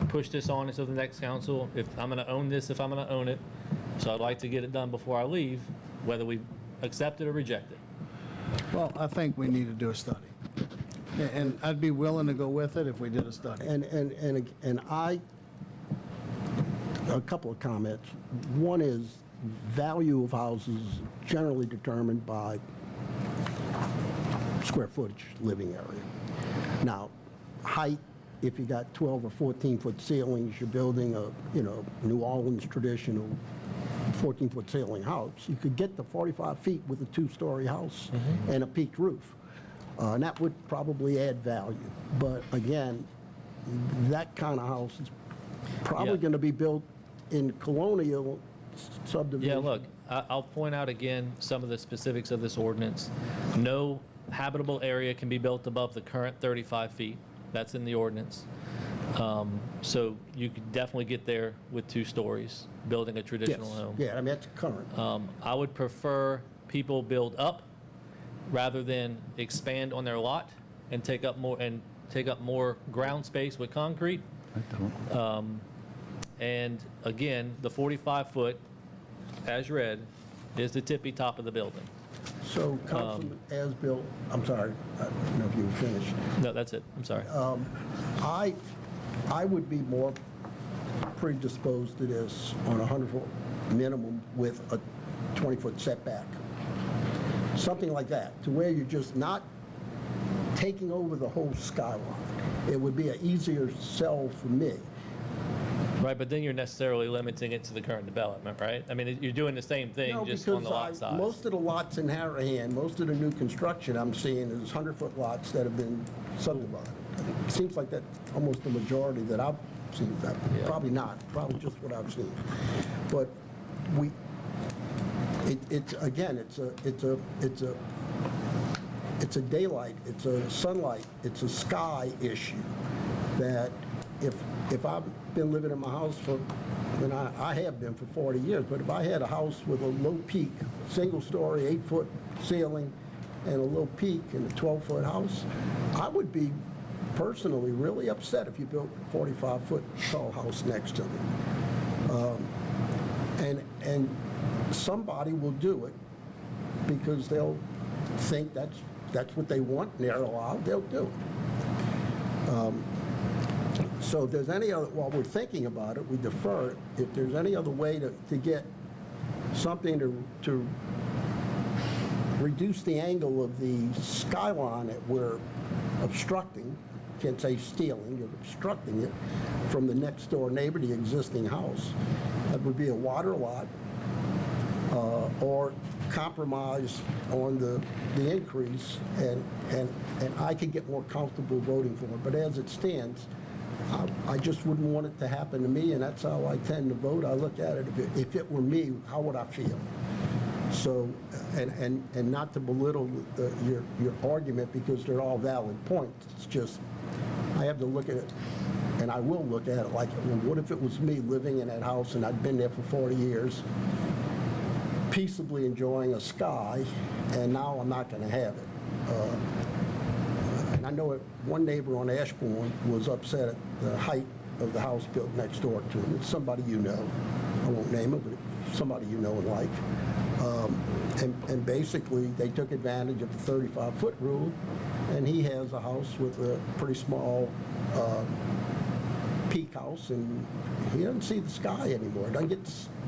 push this on until the next council. If I'm going to own this, if I'm going to own it, so I'd like to get it done before I leave, whether we accept it or reject it. Well, I think we need to do a study. And I'd be willing to go with it if we did a study. And a couple of comments. One is value of houses generally determined by square footage living area. Now, height, if you got 12 or 14-foot ceilings, you're building a, New Orleans traditional 14-foot ceiling house. You could get to 45 feet with a 2-story house and a peaked roof. And that would probably add value. But again, that kind of house is probably Yeah. going to be built in colonial subdivision. Yeah, look, I'll point out again some of the specifics of this ordinance. No habitable area can be built above the current 35 feet. That's in the ordinance. So you could definitely get there with 2 stories, building a traditional home. Yeah, I mean, that's current. I would prefer people build up rather than expand on their lot and take up more ground space with concrete. I don't. And again, the 45-foot, as read, is the tippy top of the building. So Councilman Asbill, I'm sorry, I don't know if you were finished. No, that's it. I'm sorry. I would be more predisposed to this on a 100-foot minimum with a 20-foot setback. Something like that, to where you're just not taking over the whole skyline. It would be an easier sell for me. Right, but then you're necessarily limiting it to the current development, right? I mean, you're doing the same thing, No, just on the lot because size. most of the lots in Harahan, most of the new construction I'm seeing is 100-foot lots that have been subdivided. It seems like that's almost the majority that I've seen. Yeah. Probably not, probably just what I've seen. But it's again, it's a it's a daylight, it's a sunlight, it's a sky issue that if I've been living in my house for, and I have been for 40 years, but if I had a house with a low peak, single-story, 8-foot ceiling, and a low peak in a 12-foot house, I would be personally really upset if you built a 45-foot tall house next to me. And somebody will do it because they'll think that's what they want and they're allowed, they'll do it. So if there's any other, while we're thinking about it, we defer it. If there's any other way to get something to reduce the angle of the skyline that we're obstructing, can't say stealing, you're obstructing it from the next door neighbor, the existing house, that would be a water lot, or compromise on the increase, and I could get more comfortable voting for it. But as it stands, I just wouldn't want it to happen to me, and that's how I tend to vote. I look at it, if it were me, how would I feel? So, and not to belittle your argument, because they're all valid points. It's just, I have to look at it, and I will look at it like, well, what if it was me living in that house and I'd been there for 40 years, peaceably enjoying a sky, and now I'm not going to have it. And I know one neighbor on Ashbourne was upset at the height of the house built next door to him. It's somebody you know. I won't name it, but it's somebody you know and like. And basically, they took advantage of the 35-foot rule, and he has a house with a pretty small peak house, and he doesn't see the sky anymore. It doesn't get,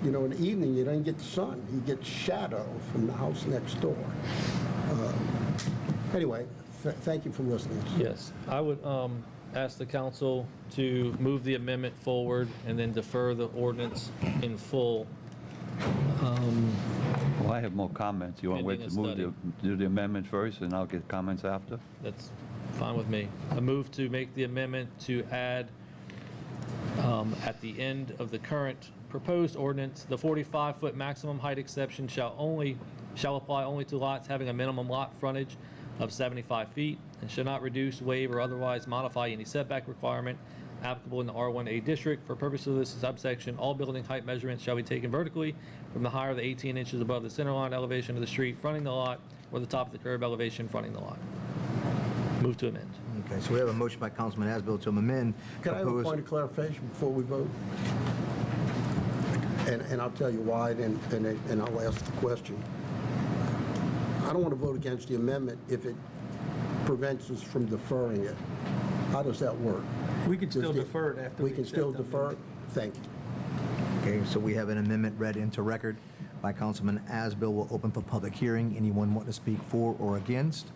in the evening, you don't get the sun. You get shadow from the house next door. Anyway, thank you for listening. Yes, I would ask the council to move the amendment forward and then defer the ordinance in full. Well, I have more comments. You want to wait Pending a to do the amendment first, and I'll get comments after? That's fine with me. I move to make the amendment to add at the end of the current proposed ordinance, the 45-foot maximum height exception shall apply only to lots having a minimum lot frontage of 75 feet and shall not reduce, waive, or otherwise modify any setback requirement applicable in the R1A district. For purposes of this subsection, all building height measurements shall be taken vertically from the higher of the 18 inches above the center line elevation of the street fronting the lot or the top of the curb elevation fronting the lot. Move to amend. Okay, so we have a motion by Councilman Asbill to amend. Can I have a point of clarification before we vote? And I'll tell you why, and I'll ask the question. I don't want to vote against the amendment if it prevents us from deferring it. How does that work? We can still defer it after. We can still defer it? Thank you. Okay, so we have an amendment read into record by Councilman Asbill. Will open for public hearing. Anyone want to speak for or against?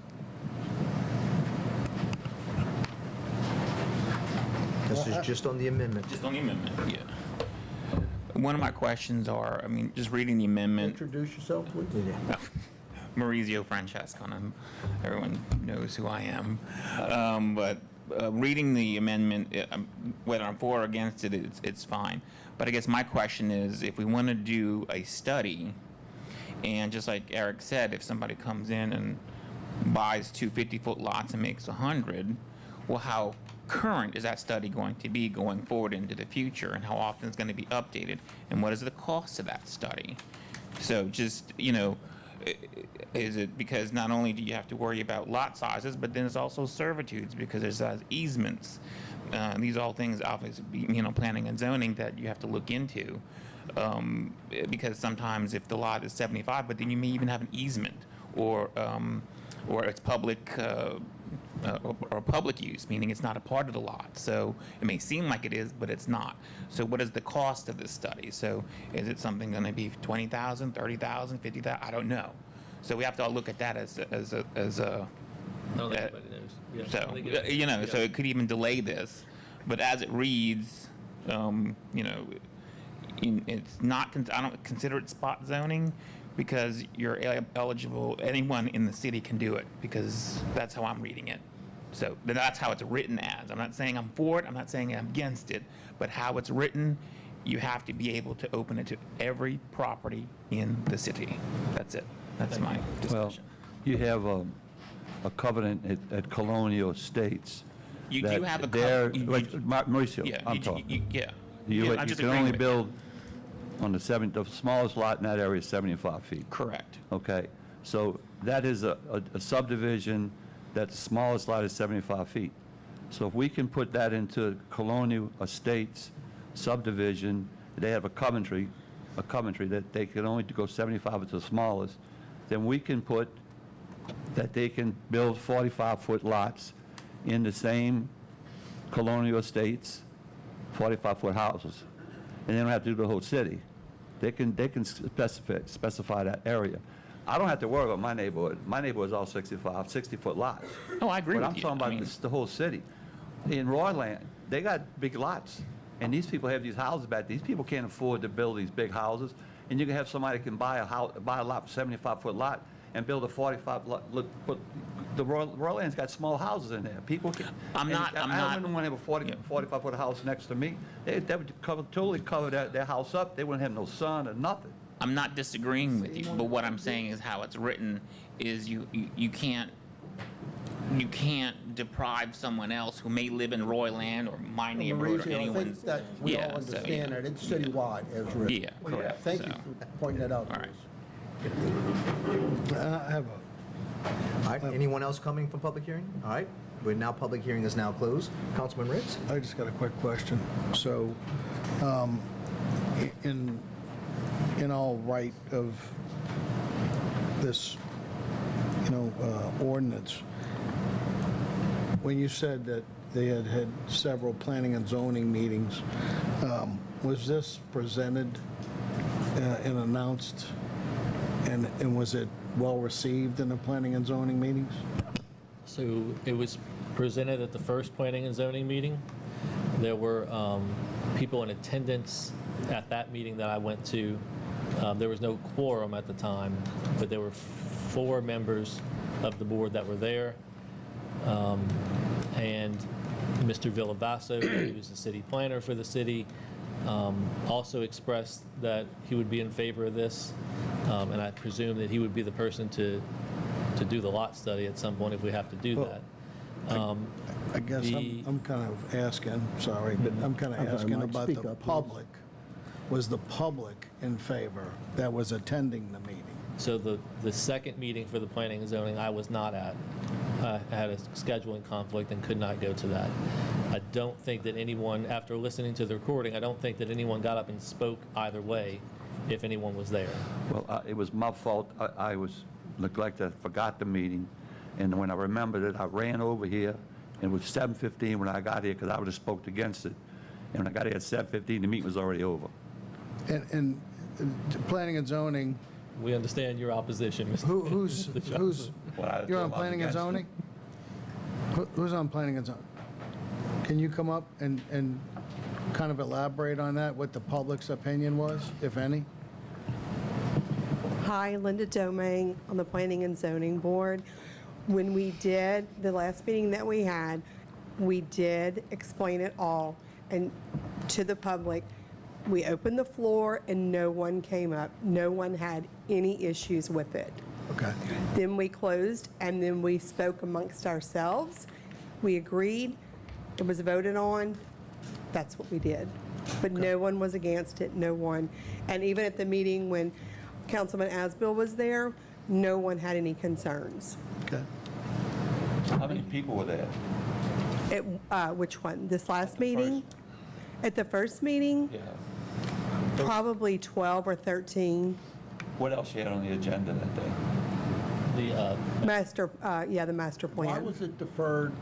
This is just on the amendment. Just on the amendment, yeah. One of my questions are, just reading the amendment. Introduce yourself, please. Maurizio Francescon, everyone knows who I am. But reading the amendment, whether I'm for or against it, it's fine. But I guess my question is, if we want to do a study, and just like Eric said, if somebody comes in and buys two 50-foot lots and makes 100, well, how current is that study going to be going forward into the future, and how often it's going to be updated, and what is the cost of that study? So just, is it because not only do you have to worry about lot sizes, but then there's also servitudes because there's easements. These are all things, obviously, planning and zoning that you have to look into, because sometimes if the lot is 75, but then you may even have an easement, or it's public. Or public use, meaning it's not a part of the lot. So it may seem like it is, but it's not. So what is the cost of this study? So is it something going to be $20,000, $30,000, $50,000? I don't know. So we have to all look at that as a I don't think anybody knows. Yeah, so I think it- so it could even delay this. But as it reads, it's not. I don't consider it spot zoning, because you're eligible. Anyone in the city can do it, because that's how I'm reading it. So that's how it's written as. I'm not saying I'm for it. I'm not saying I'm against it. But how it's written, you have to be able to open it to every property in the city. That's it. That's my discussion. Well, you have a covenant at Colonial Estates. You do have a Mauricio, Yeah, I'm talking. yeah. You I'm just can agreeing only with you. build on the smallest lot in that area is 75 feet. Correct. Okay, so that is a subdivision that the smallest lot is 75 feet. So if we can put that into Colonial Estates subdivision, they have a Coventry that they can only go 75 at the smallest, then we can put that they can build 45-foot lots in the same Colonial Estates, 45-foot houses. And they don't have to do the whole city. They can specify that area. I don't have to worry about my neighborhood. My neighborhood is all 60-foot lots. Oh, I agree But with I'm you. talking I about mean- the whole city. In Royland, they got big lots, and these people have these houses back. These people can't afford to build these big houses, and you can have somebody can buy a lot, 75-foot lot, and build a 45 lot. Look, but the Royland's got small houses in there. People can. I'm not- I wouldn't want to have a 45-foot house next to me. That would totally cover their house up. They wouldn't have no sun or nothing. I'm not disagreeing with you, but what I'm saying is how it's written is you can't deprive someone else who may live in Royland or my neighborhood or Mauricio, I anyone's. think that we all Yeah, so, understand yeah. that it's citywide as written. Yeah, correct. Thank you So- for pointing that out to All right. us. I have All right, anyone else coming from public hearing? All right, public hearing is now closed. Councilman Ritz? I just got a quick question. So, in all right of this, ordinance, when you said that they had several planning and zoning meetings, was this presented and announced, and was it well-received in the planning and zoning meetings? So it was presented at the first planning and zoning meeting. There were people in attendance at that meeting that I went to. There was no quorum at the time, but there were 4 members of the board that were there. And Mr. Villavasso, who is the city planner for the city, also expressed that he would be in favor of this. And I presume that he would be the person to do the lot study at some point if we have to do Well, that. I guess The- I'm kind of asking, sorry, but I'm kind of I'm sorry, asking Mike, about speak the up, please. public. Was the public in favor that was attending the meeting? So the second meeting for the planning and zoning, I was not at. I had a scheduling conflict and could not go to that. I don't think that anyone, after listening to the recording, I don't think that anyone got up and spoke either way, if anyone was there. Well, it was my fault. I was neglected, forgot the meeting, and when I remembered it, I ran over here, and it was 7:15 when I got here, because I would have spoke against it. And when I got here at 7:15, the meeting was already over. And planning and zoning, We understand your opposition, Mr. who's, Well, I you're on told him I was planning and against it. zoning? Who's on planning and zoning? Can you come up and kind of elaborate on that, what the public's opinion was, if any? Hi, Linda Domingue on the Planning and Zoning Board. When we did, the last meeting that we had, we did explain it all and to the public. We opened the floor and no one came up. No one had any issues with it. Okay. Then we closed and then we spoke amongst ourselves. We agreed. It was voted on. That's what we did. But no one was against it, no one. And even at the meeting when Councilman Asbill was there, no one had any concerns. Okay. How many people were there? Which one? This last meeting? At the first meeting? Yeah. Probably 12 or 13. What else you had on the agenda that day? The The master Why plan. was it deferred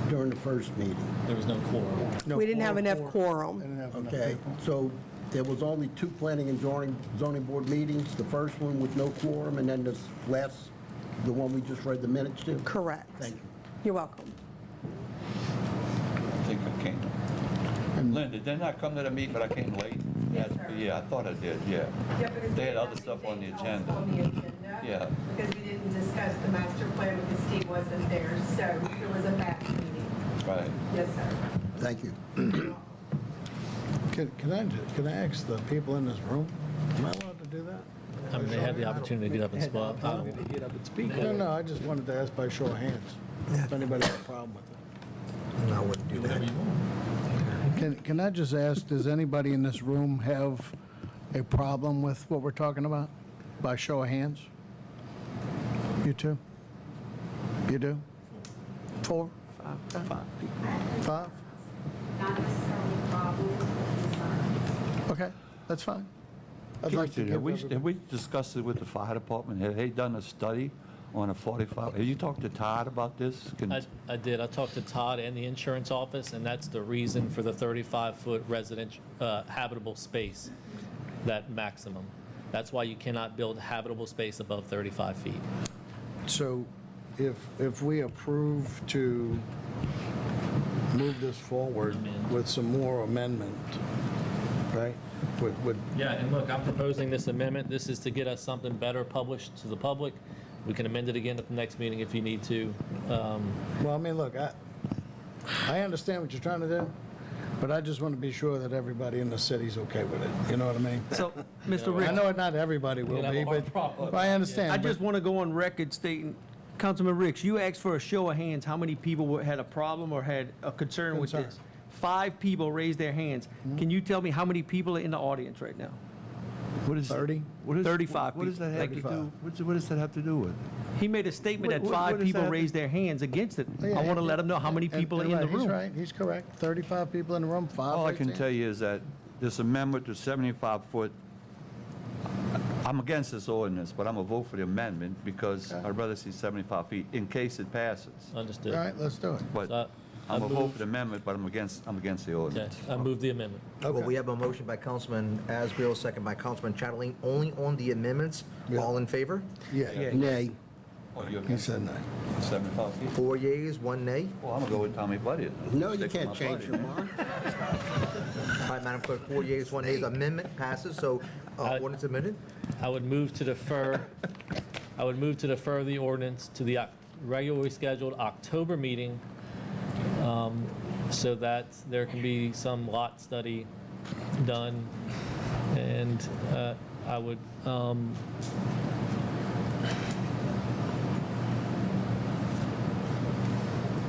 during the first meeting? There was no quorum. No We didn't have quorum. enough quorum. Didn't have enough Okay, people. so there was only 2 planning and zoning board meetings, the first one with no quorum, and then this last, the one we just read the minutes to? Correct. Thank you. You're welcome. I think I came. Linda, didn't I come to the meeting, but I came late? Yes, sir. Yeah, I thought I did, yeah. They had other stuff on the agenda. Yeah. Because we didn't discuss the master plan because Steve wasn't there, so it was a fast meeting. Right. Yes, sir. Thank you. Can I ask the people in this room, am I allowed to do that? I mean, they had the opportunity to get up and speak. To get up and speak. No, I just wanted to ask by show of hands, if anybody had a problem with it. No, I wouldn't do that. Can I just ask, does anybody in this room have a problem with what we're talking about? By show of hands? You two? You do? 4? 5? Not necessarily a problem, concerns. Okay, that's fine. I'd like to give everybody- Have we discussed it with the fire department? Have they done a study on a 45? Have you talked to Todd about this? I did. I talked to Todd and the insurance office, and that's the reason for the 35-foot residential habitable space, that maximum. That's why you cannot build habitable space above 35 feet. So if we approve to move this forward with some more amendment, right? Would Yeah, and look, I'm proposing this amendment. This is to get us something better published to the public. We can amend it again at the next meeting if you need to. Well, I mean, look, I understand what you're trying to do, but I just want to be sure that everybody in the city's okay with it. You know what I mean? So, Mr. I Rich, know not everybody will be, but I understand. I but- just want to go on record stating, Councilman Ricks, you asked for a show of hands, how many people had a problem or had a concern with Concern. this? 5 people raised their hands. Can you tell me how many people are in the audience right now? What is 30? 35 What does that have to 35. do? What does that have to do with? He made a statement that What 5 does people that- raised their hands against it. Yeah, I want to let him know how many and- people are and in the right, He's room. right, he's correct. 35 people in the room, 5 All I raised can hands. tell you is that this amendment to 75-foot, I'm against this ordinance, but I'm going to vote for the amendment because I'd rather see 75 feet in case it passes. Understood. All right, let's do it. But So I I'm going to vote move- for the amendment, but I'm against the Okay, ordinance. I move the amendment. Well, we have a motion by Councilman Asbill, second by Councilman Chatelain, only on the amendments. All in favor? Yeah, Yeah. nay. Oh, you're He against said nay. 75 feet? 4 yeas, 1 nay. Well, I'm going to go with Tommy Buddy. No, you Stick to can't my change buddy. your mind. All right, Madam Clerk, 4 yeas, 1 nay. Amendment passes, so ordinance amended. I would move to defer the ordinance to the regularly scheduled October meeting, so that there can be some lot study done. And I would,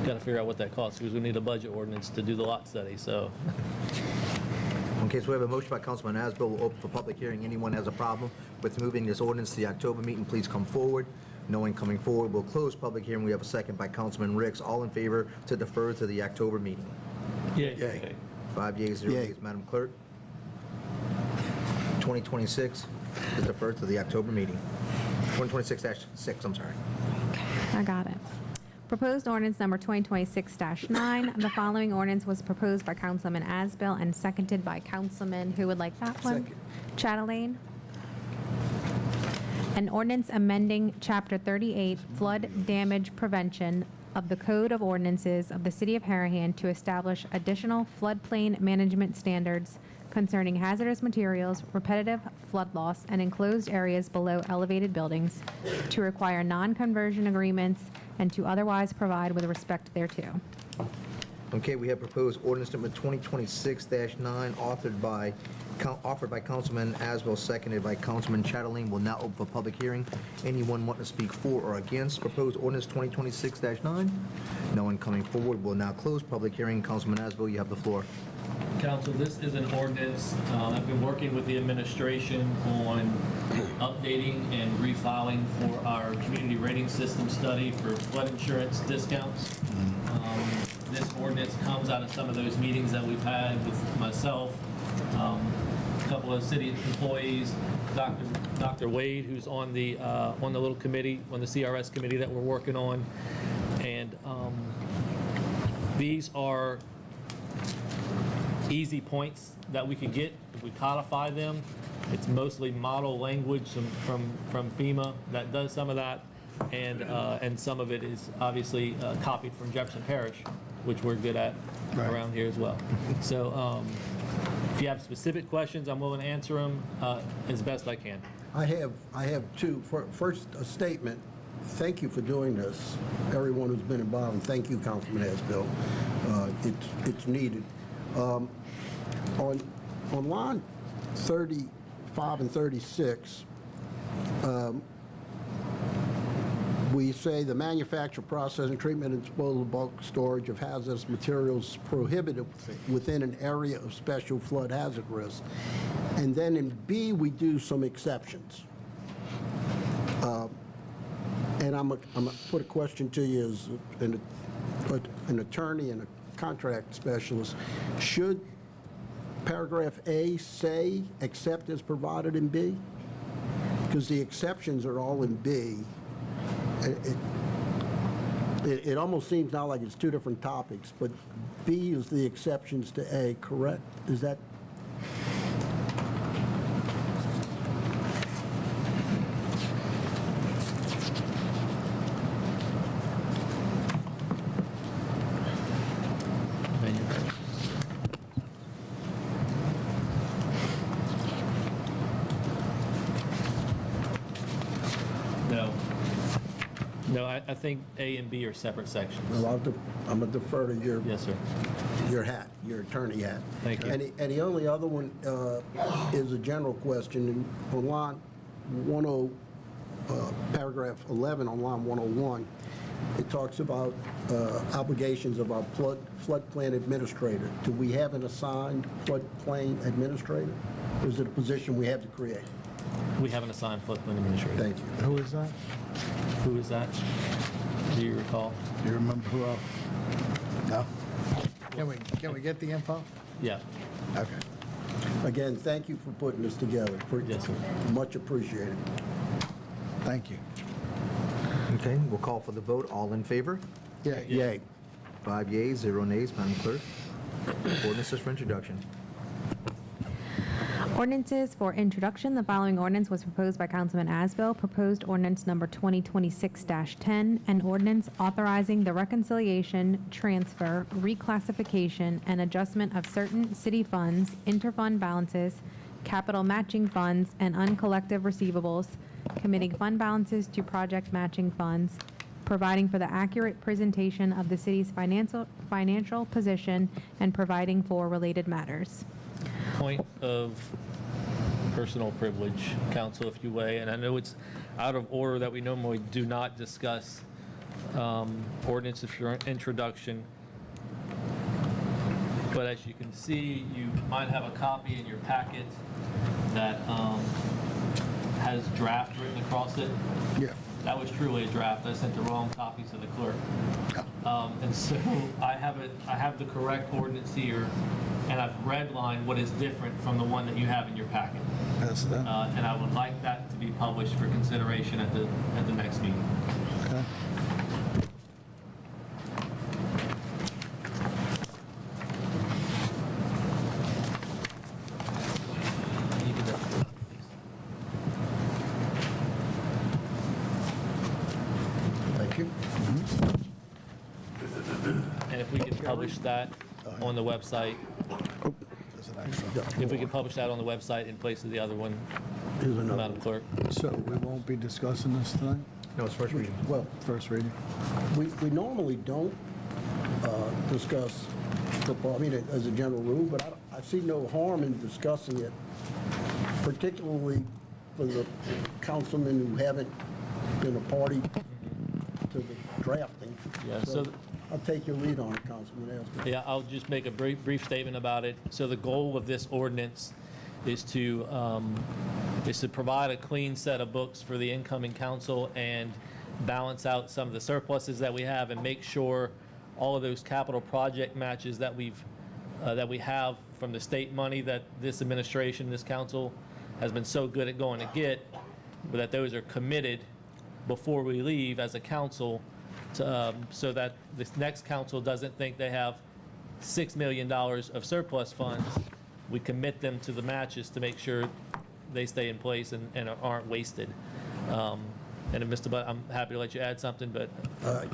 got to figure out what that costs, because we need a budget ordinance to do the lot study, so. Okay, so we have a motion by Councilman Asbill. We'll open for public hearing. Anyone has a problem with moving this ordinance to the October meeting, please come forward. No one coming forward. We'll close public hearing. We have a second by Councilman Ricks. All in favor to defer to the October meeting? Yeah. 5 yeas, 0 Yay. nays. Madam Clerk. 2026 is deferred to the October meeting. 2026-6, I'm sorry. I got it. Proposed ordinance number 2026-9. The following ordinance was proposed by Councilman Asbill and seconded by Councilman, who would like that one? Chatelain. An ordinance amending Chapter 38 Flood Damage Prevention of the Code of Ordinances of the City of Harahan to establish additional floodplain management standards concerning hazardous materials, repetitive flood loss, and enclosed areas below elevated buildings, to require non-conversion agreements, and to otherwise provide with respect thereto. Okay, we have proposed ordinance number 2026-9, offered by Councilman Asbill, seconded by Councilman Chatelain. Will now open for public hearing. Anyone want to speak for or against proposed ordinance 2026-9? No one coming forward. Will now close public hearing. Councilman Asbill, you have the floor. Council, this is an ordinance, I've been working with the administration on updating and refiling for our community rating system study for flood insurance discounts. This ordinance comes out of some of those meetings that we've had with myself, a couple of city employees, Dr. Wade, who's on the little committee, on the CRS committee that we're working on. And these are easy points that we could get if we codify them. It's mostly model language from FEMA that does some of that, and some of it is obviously copied from Jefferson Parish, which we're good at around here as well. So if you have specific questions, I'm willing to answer them as best I can. I have two. First, a statement. Thank you for doing this, everyone who's been involved, and thank you, Councilman Asbill. It's needed. On line 35 and 36, We say the manufacture, processing, treatment, and disposal of bulk storage of hazardous materials is prohibited within an area of special flood hazard risk. And then in B, we do some exceptions. And I'm gonna put a question to you as an attorney and a contract specialist. Should paragraph A say, except as provided in B? Because the exceptions are all in B. It almost seems now like it's two different topics, but B is the exceptions to A, correct? Is that? No. No, I think A and B are separate sections. Well, I'm going to defer to your Yes, sir. your hat, your attorney hat. Thank you. And the only other one is a general question. On line 10, paragraph 11 on line 101, it talks about obligations of our floodplain administrator. Do we have an assigned floodplain administrator? Or is it a position we have to create? We have an assigned floodplain administrator. Thank you. Who is that? Who is that? Do you recall? Do you remember who else? No? Can we get the info? Yeah. Okay. Again, thank you for putting this together. Yes, sir. Much appreciated. Thank you. Okay, we'll call for the vote. All in favor? Yay. Yay. 5 yeas, 0 nays. Madam Clerk, ordinances for introduction. Ordinances for introduction. The following ordinance was proposed by Councilman Asbill. Proposed ordinance number 2026-10, an ordinance authorizing the reconciliation, transfer, reclassification, and adjustment of certain city funds, interfund balances, capital matching funds, and uncollected receivables, committing fund balances to project matching funds, providing for the accurate presentation of the city's financial position, and providing for related matters. Point of personal privilege, counsel, if you may, and I know it's out of order that we normally do not discuss ordinances for introduction, but as you can see, you might have a copy in your packet that has draft written across it. Yeah. That was truly a draft. I sent the wrong copy to the clerk. And so I have the correct ordinance here, and I've redlined what is different from the one that you have in your packet. That's that. And I would like that to be published for consideration at the next meeting. Okay. Thank you. And if we could publish that on the website, There's an extra. if we could publish that on the website in place of the other one, Here's another. Madam Clerk. So we won't be discussing this tonight? No, it's first reading. Well, First reading? we normally don't discuss football, I mean, as a general rule, but I see no harm in discussing it, particularly for the councilmen who haven't been a party to the drafting. Yeah, so- I'll take your lead on it, Councilman Astor. Yeah, I'll just make a brief statement about it. So the goal of this ordinance is to provide a clean set of books for the incoming council and balance out some of the surpluses that we have and make sure all of those capital project matches that we have from the state money that this administration, this council has been so good at going to get, but that those are committed before we leave as a council, so that this next council doesn't think they have $6 million of surplus funds. We commit them to the matches to make sure they stay in place and aren't wasted. And Mr. Butt, I'm happy to let you add something, but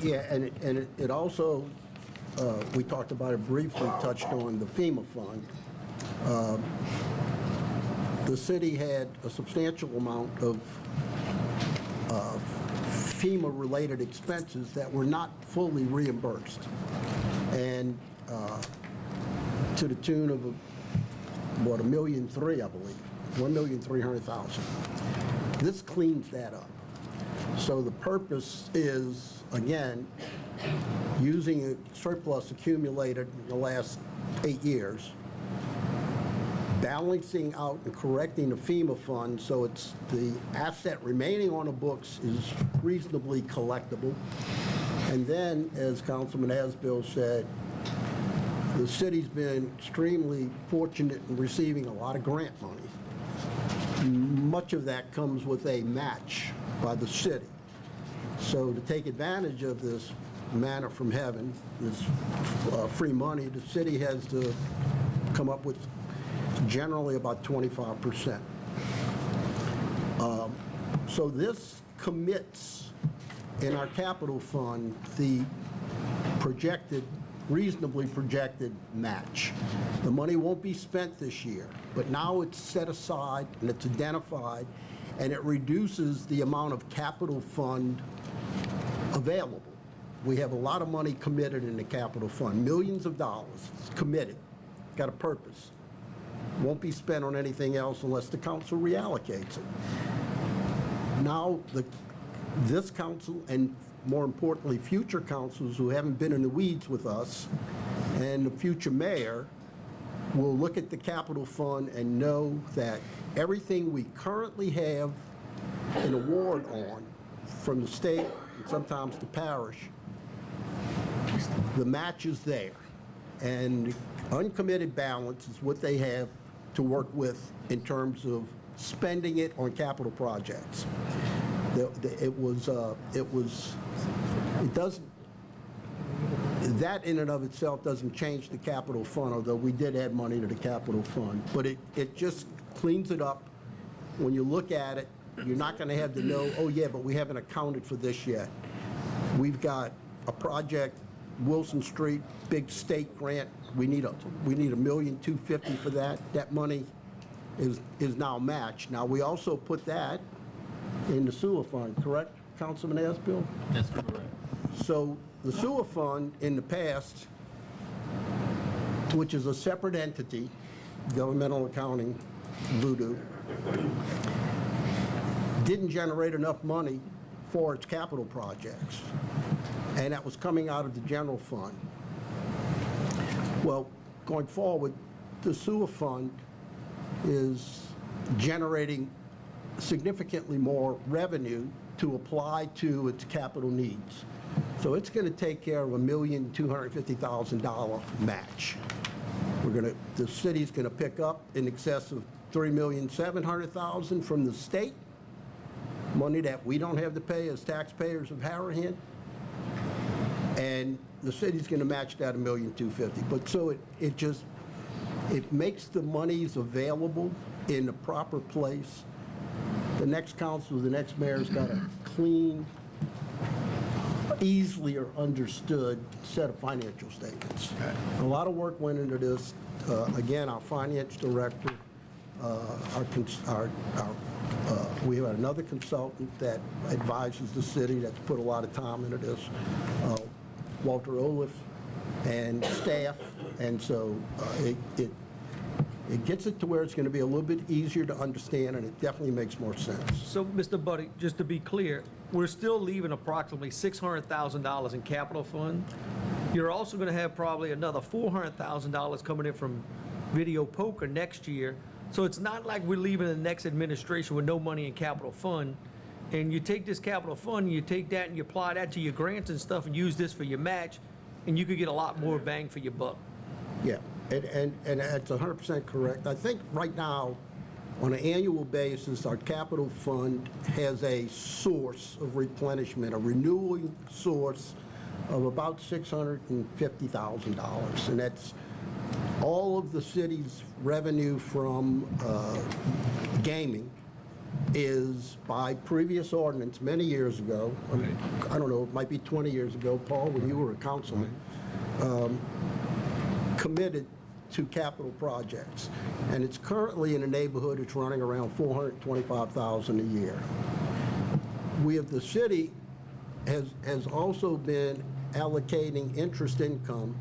Yeah, and it also, we talked about it briefly, touched on the FEMA fund. The city had a substantial amount of FEMA-related expenses that were not fully reimbursed, and to the tune of, $1.3 million, I believe, $1,300,000. This cleans that up. So the purpose is, again, using a surplus accumulated in the last 8 years, balancing out and correcting the FEMA fund so it's the asset remaining on the books is reasonably collectible. And then, as Councilman Asbill said, the city's been extremely fortunate in receiving a lot of grant money. Much of that comes with a match by the city. So to take advantage of this manna from heaven, this free money, the city has to come up with generally about 25%. So this commits in our capital fund the projected, reasonably projected match. The money won't be spent this year, but now it's set aside and it's identified, and it reduces the amount of capital fund available. We have a lot of money committed in the capital fund, millions of dollars. It's committed, got a purpose. Won't be spent on anything else unless the council reallocates it. Now, this council, and more importantly, future councils who haven't been in the weeds with us, and the future mayor will look at the capital fund and know that everything we currently have an award on from the state and sometimes the parish, the match is there. And uncommitted balance is what they have to work with in terms of spending it on capital projects. That in and of itself doesn't change the capital fund, although we did add money to the capital fund. But it just cleans it up. When you look at it, you're not going to have to know, oh yeah, but we haven't accounted for this yet. We've got a project, Wilson Street, big state grant. We need $1,250,000 for that. That money is now matched. Now, we also put that in the sewer fund, correct, Councilman Asbill? That's correct. So the sewer fund in the past, which is a separate entity, governmental accounting voodoo, didn't generate enough money for its capital projects, and that was coming out of the general fund. Well, going forward, the sewer fund is generating significantly more revenue to apply to its capital needs. So it's going to take care of $1,250,000 match. The city's going to pick up in excess of $3,700,000 from the state, money that we don't have to pay as taxpayers of Harahan, and the city's going to match that $1,250,000. But so it makes the monies available in the proper place. The next council, the next mayor's got a clean, easily understood set of financial statements. A lot of work went into this. Again, our finance director, we have another consultant that advises the city that's put a lot of time into this, Walter Olaf, and staff, and so it gets it to where it's going to be a little bit easier to understand, and it definitely makes more sense. So, Mr. Buddy, just to be clear, we're still leaving approximately $600,000 in capital fund. You're also going to have probably another $400,000 coming in from video poker next year. So it's not like we're leaving the next administration with no money in capital fund. And you take this capital fund, and you take that and you apply that to your grants and stuff and use this for your match, and you could get a lot more bang for your buck. Yeah, and that's 100% correct. I think right now, on an annual basis, our capital fund has a source of replenishment, a renewing source of about $650,000. And that's all of the city's revenue from gaming is by previous ordinance many years ago. I don't know, it might be 20 years ago, Paul, when you were a councilman, committed to capital projects. And it's currently in a neighborhood, it's running around $425,000 a year. The city has also been allocating interest income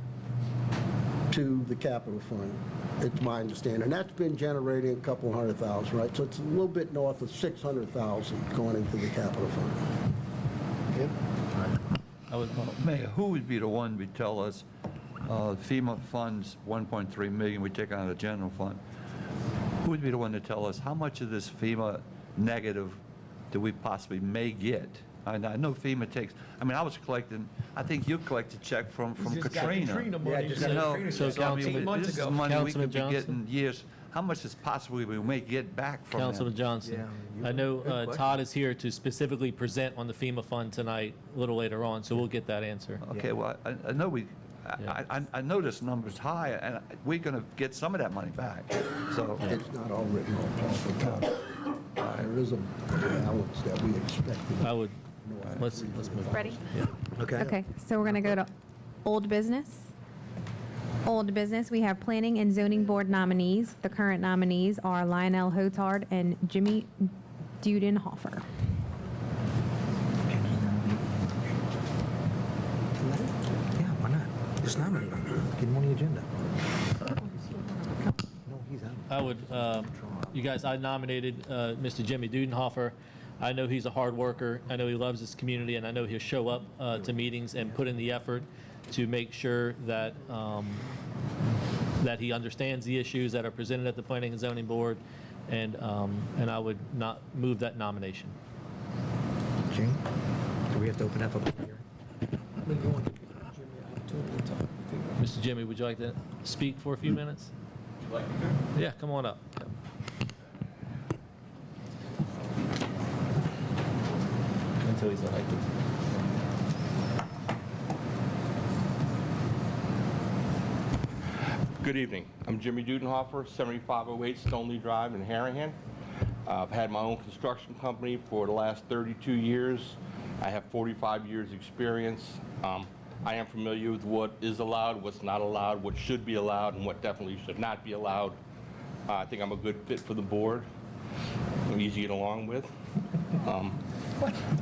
to the capital fund. It's my understanding. That's been generating a couple $100,000, right? So it's a little bit north of $600,000 going into the capital fund. I would, Mayor, who would be the one to tell us FEMA funds 1.3 million we take out of the general fund? Who would be the one to tell us how much of this FEMA negative do we possibly may get? I know FEMA takes, I mean, I was collecting, I think you collected a check from Just got Katrina. Katrina money. just You got know, Katrina so I check. mean, 18 months this is ago. money we Councilman could be Johnson? getting years. How much is possibly we may get back from Councilman them? Johnson. Yeah, I know good question. Todd is here to specifically present on the FEMA fund tonight, a little later on, so we'll get that answer. Okay, well, I know Yeah. I know this number's high, and we're going to get some of that money back. So, It's not all written off the top. There is a balance that we expected. I would, let's move on. Ready? Okay, so we're going to go to old business. Old business, we have Planning and Zoning Board nominees. The current nominees are Lionel Hotard and Jimmy Dudenhofer. Yeah, why not? Just nominate him. Get him on the agenda. No, he's out. I would, you guys, I nominated Mr. Jimmy Dudenhofer. I know he's a hard worker. I know he loves this community, and I know he'll show up to meetings and put in the effort to make sure that that he understands the issues that are presented at the Planning and Zoning Board, and I would not move that nomination. Jane, do we have to open that public hearing? Mr. Jimmy, would you like to speak for a few minutes? Yeah, come on up. Until he's elected. Good evening. I'm Jimmy Dudenhofer, 7508 Stoneleigh Drive in Harahan. I've had my own construction company for the last 32 years. I have 45 years experience. I am familiar with what is allowed, what's not allowed, what should be allowed, and what definitely should not be allowed. I think I'm a good fit for the board. I'm easy to get along with.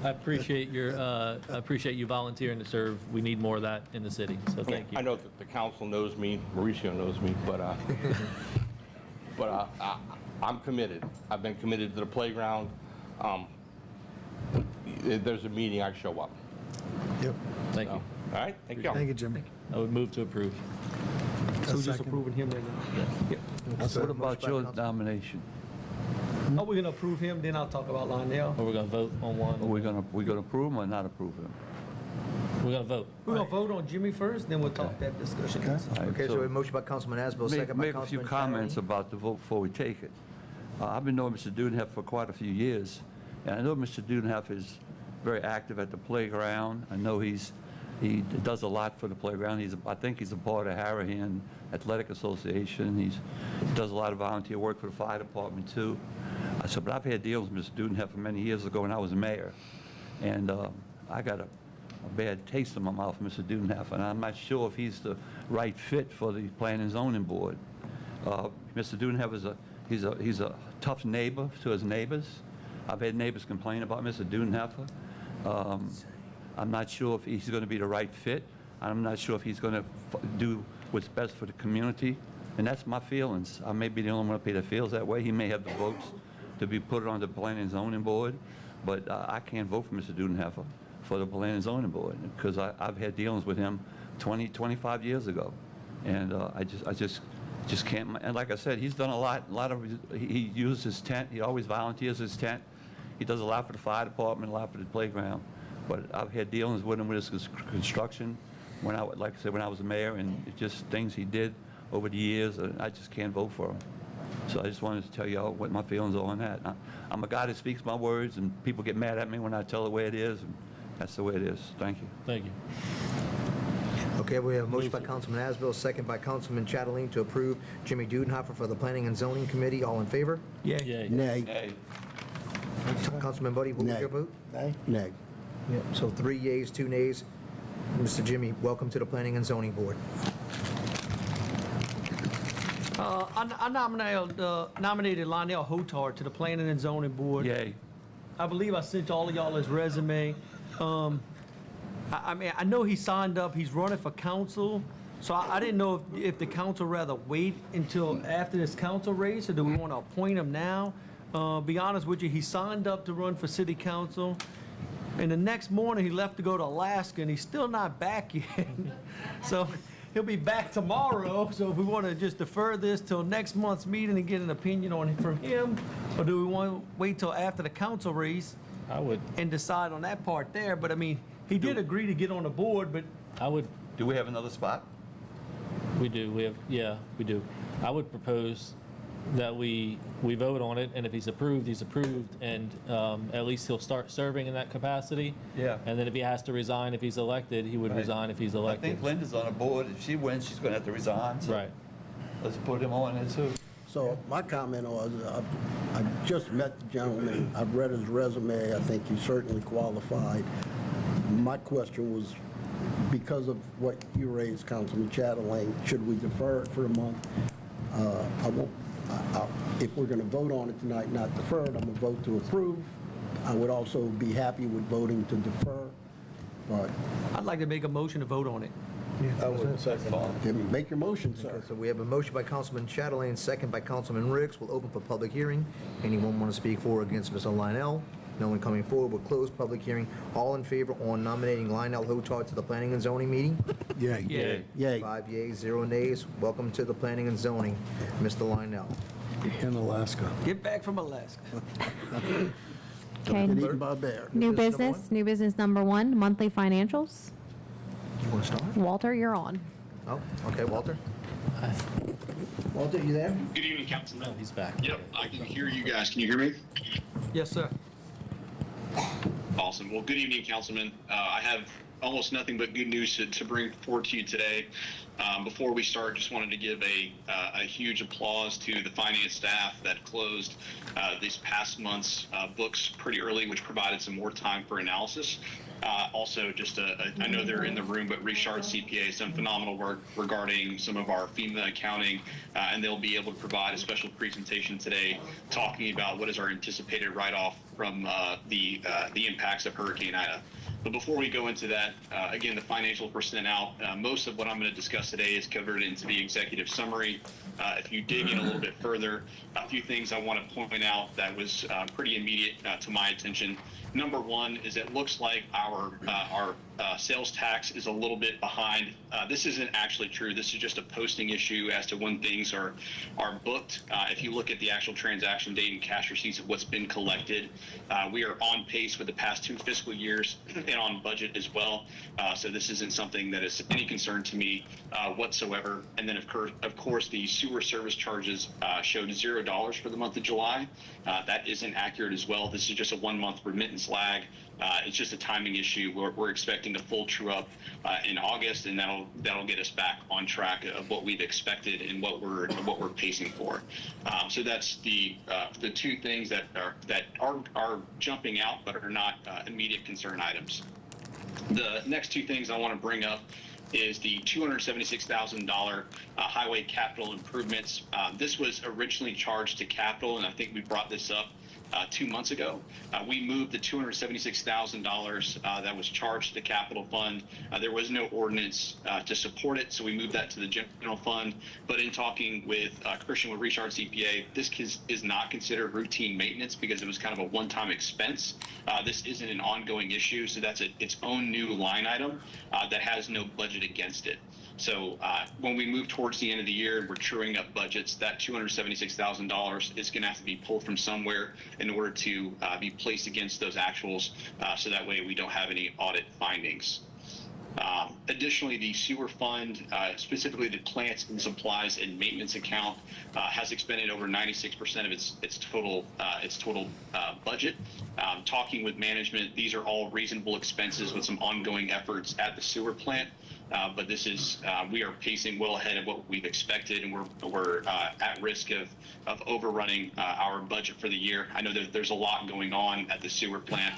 I appreciate you volunteering to serve. We need more of that in the city, so thank you. I know that the council knows me, Mauricio knows me, but I'm committed. I've been committed to the playground. If there's a meeting, I show up. Yep. Thank you. All right, thank you. Thank you, Jimmy. I would move to approve. So just Second. approving him then? What about your nomination? Oh, we're gonna approve him, then I'll talk about Lionel. Or we're going to vote on Are one. we gonna approve him or not approve him? We're going to vote. We're gonna vote on Jimmy first, then we'll talk that discussion. All right, Okay, so a motion by Councilman Asbill, Make second by make a few Councilman comments Chatterley. about the vote before we take it. I've been knowing Mr. Dudenhoff for quite a few years, and I know Mr. Dudenhoff is very active at the playground. I know he does a lot for the playground. I think he's a part of Harahan Athletic Association. He does a lot of volunteer work for the fire department too. But I've had deals with Mr. Dudenhoff many years ago when I was mayor, and I got a bad taste in my mouth from Mr. Dudenhoff, and I'm not sure if he's the right fit for the Planning and Zoning Board. Mr. Dudenhoff he's a tough neighbor to his neighbors. I've had neighbors complain about Mr. Dudenhoff. I'm not sure if he's going to be the right fit. I'm not sure if he's going to do what's best for the community, and that's my feelings. I may be the only one up here that feels that way. He may have the votes to be put on the Planning and Zoning Board, but I can't vote for Mr. Dudenhofer for the Planning and Zoning Board because I've had dealings with him 25 years ago, and I just can't. And like I said, he's done a lot of. He used his tent. He always volunteers his tent. He does a lot for the fire department, a lot for the playground. But I've had dealings with him with his construction like I said, when I was mayor, and it's just things he did over the years, and I just can't vote for him. So I just wanted to tell y'all what my feelings are on that. I'm a guy that speaks my words, and people get mad at me when I tell the way it is, and that's the way it is. Thank you. Thank you. Okay, we have a motion by Councilman Asbill, second by Councilman Chatterley to approve Jimmy Dudenhofer for the Planning and Zoning Committee. All in favor? Yeah. Yay. Nay. Hey. Councilman Buddy, what was Nay. your vote? Nay. Yeah. So 3 yeas, 2 nays. Mr. Jimmy, welcome to the Planning and Zoning Board. I nominated Lionel Hotard to the Planning and Zoning Board. Yay. I believe I sent all of y'all his resume. I mean, I know he signed up, he's running for council. So I didn't know if the council rather wait until after this council race, or do we want to appoint him now? Be honest with you, he signed up to run for city council, and the next morning he left to go to Alaska, and he's still not back yet. So he'll be back tomorrow, so if we want to just defer this till next month's meeting and get an opinion on it from him, or do we want to wait till after the council race? I would, And decide on that part there, but I mean, he did agree to get on the board, but I would, Do we have another spot? we do, we have, yeah, we do. I would propose that we vote on it, and if he's approved, and at least he'll start serving in that capacity. Yeah. And then if he has to resign, if he's elected, he would Right. resign if he's I elected. think Linda's on a board. If she wins, she's going to have to resign. So Right. let's put him on it too. So my comment was, I just met the gentleman, I've read his resume, I think he's certainly qualified. My question was, because of what you raised, Councilman Chatelain, should we defer it for a month? If we're going to vote on it tonight, not defer it, I'm going to vote to approve. I would also be happy with voting to defer, but I'd like to make a motion to vote on it. make your motion, sir. Okay, so we have a motion by Councilman Chatelain, second by Councilman Riggs. We'll open for public hearing. Anyone want to speak for or against Mr. Lionel? No one coming forward. We'll close public hearing. All in favor on nominating Lionel Hotard to the Planning and Zoning meeting? Yeah. Yeah. Yay. 5 yeas, 0 nays. Welcome to the Planning and Zoning, Mr. Lionel. In Alaska. Get back from Alaska. Okay, Get eaten by a bear. new business business, new business number 1, monthly financials. You want to start? Walter, you're on. Oh, okay, Walter. Walter, you there? Good evening, Councilman. Oh, he's back. Yep, I can hear you guys. Can you hear me? Yes, sir. Awesome. Well, good evening, Councilman. I have almost nothing but good news to bring forward to you today. Before we start, just wanted to give a huge applause to the finance staff that closed this past month's books pretty early, which provided some more time for analysis. Also, I know they're in the room, but Richard CPA, some phenomenal work regarding some of our FEMA accounting, and they'll be able to provide a special presentation today talking about what is our anticipated write-off from the impacts of Hurricane Ida. But before we go into that, again, the financials were sent out. Most of what I'm going to discuss today is covered into the executive summary. If you dig in a little bit further, a few things I want to point out that was pretty immediate to my attention. Number one is it looks like our sales tax is a little bit behind. This isn't actually true. This is just a posting issue as to when things are booked. If you look at the actual transaction date and cash receipts of what's been collected, we are on pace with the past 2 fiscal years and on budget as well. So this isn't something that is any concern to me whatsoever. And then of course the sewer service charges showed $0 for the month of July. That isn't accurate as well. This is just a 1-month remittance lag. It's just a timing issue. We're expecting a full true up in August, and that'll get us back on track of what we've expected and what we're pacing for. So that's the 2 things that are jumping out, but are not immediate concern items. The next 2 things I want to bring up is the $276,000 highway capital improvements. This was originally charged to capital, and I think we brought this up 2 months ago. We moved the $276,000 that was charged to the capital fund. There was no ordinance to support it, so we moved that to the general fund. But in talking with Christian with Richard CPA, this is not considered routine maintenance because it was kind of a one-time expense. This isn't an ongoing issue, so that's its own new line item that has no budget against it. So when we move towards the end of the year and we're truing up budgets, that $276,000 is going to have to be pulled from somewhere in order to be placed against those actuals, so that way we don't have any audit findings. Additionally, the sewer fund, specifically the plants and supplies and maintenance account, has expended over 96% of its total budget. Talking with management, these are all reasonable expenses with some ongoing efforts at the sewer plant. But this is we are pacing well ahead of what we've expected, and we're at risk of overrunning our budget for the year. I know that there's a lot going on at the sewer plant,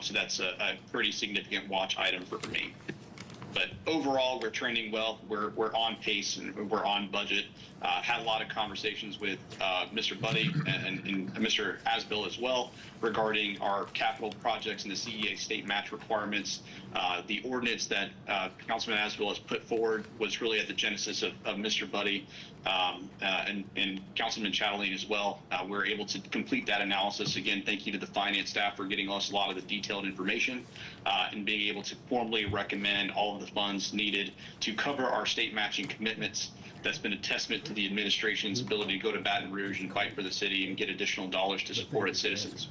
so that's a pretty significant watch item for me. But overall, we're trending well. We're on pace and we're on budget. Had a lot of conversations with Mr. Buddy and Mr. Asbill as well regarding our capital projects and the CEA state match requirements. The ordinance that Councilman Asbill has put forward was really at the genesis of Mr. Buddy and Councilman Chatelain as well. We're able to complete that analysis. Again, thank you to the finance staff for getting us a lot of the detailed information and being able to formally recommend all of the funds needed to cover our state matching commitments. That's been a testament to the administration's ability to go to Baton Rouge and fight for the city and get additional dollars to support its citizens.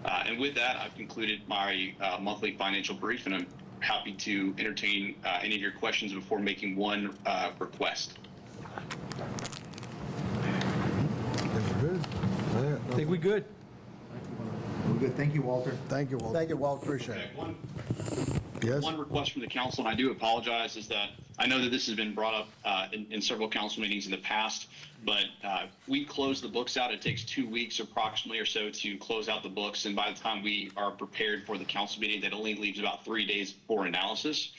And with that, I've concluded my monthly financial brief, and I'm happy to entertain any of your questions before making one request. I think we good. We're good. Thank you, Walter. Thank you, Walter. Thank you, Walt, appreciate it. Yes? One request from the council, and I do apologize, is that I know that this has been brought up in several council meetings in the past, but we close the books out. It takes 2 weeks approximately or so to close out the books, and by the time we are prepared for the council meeting, that only leaves about 3 days for analysis.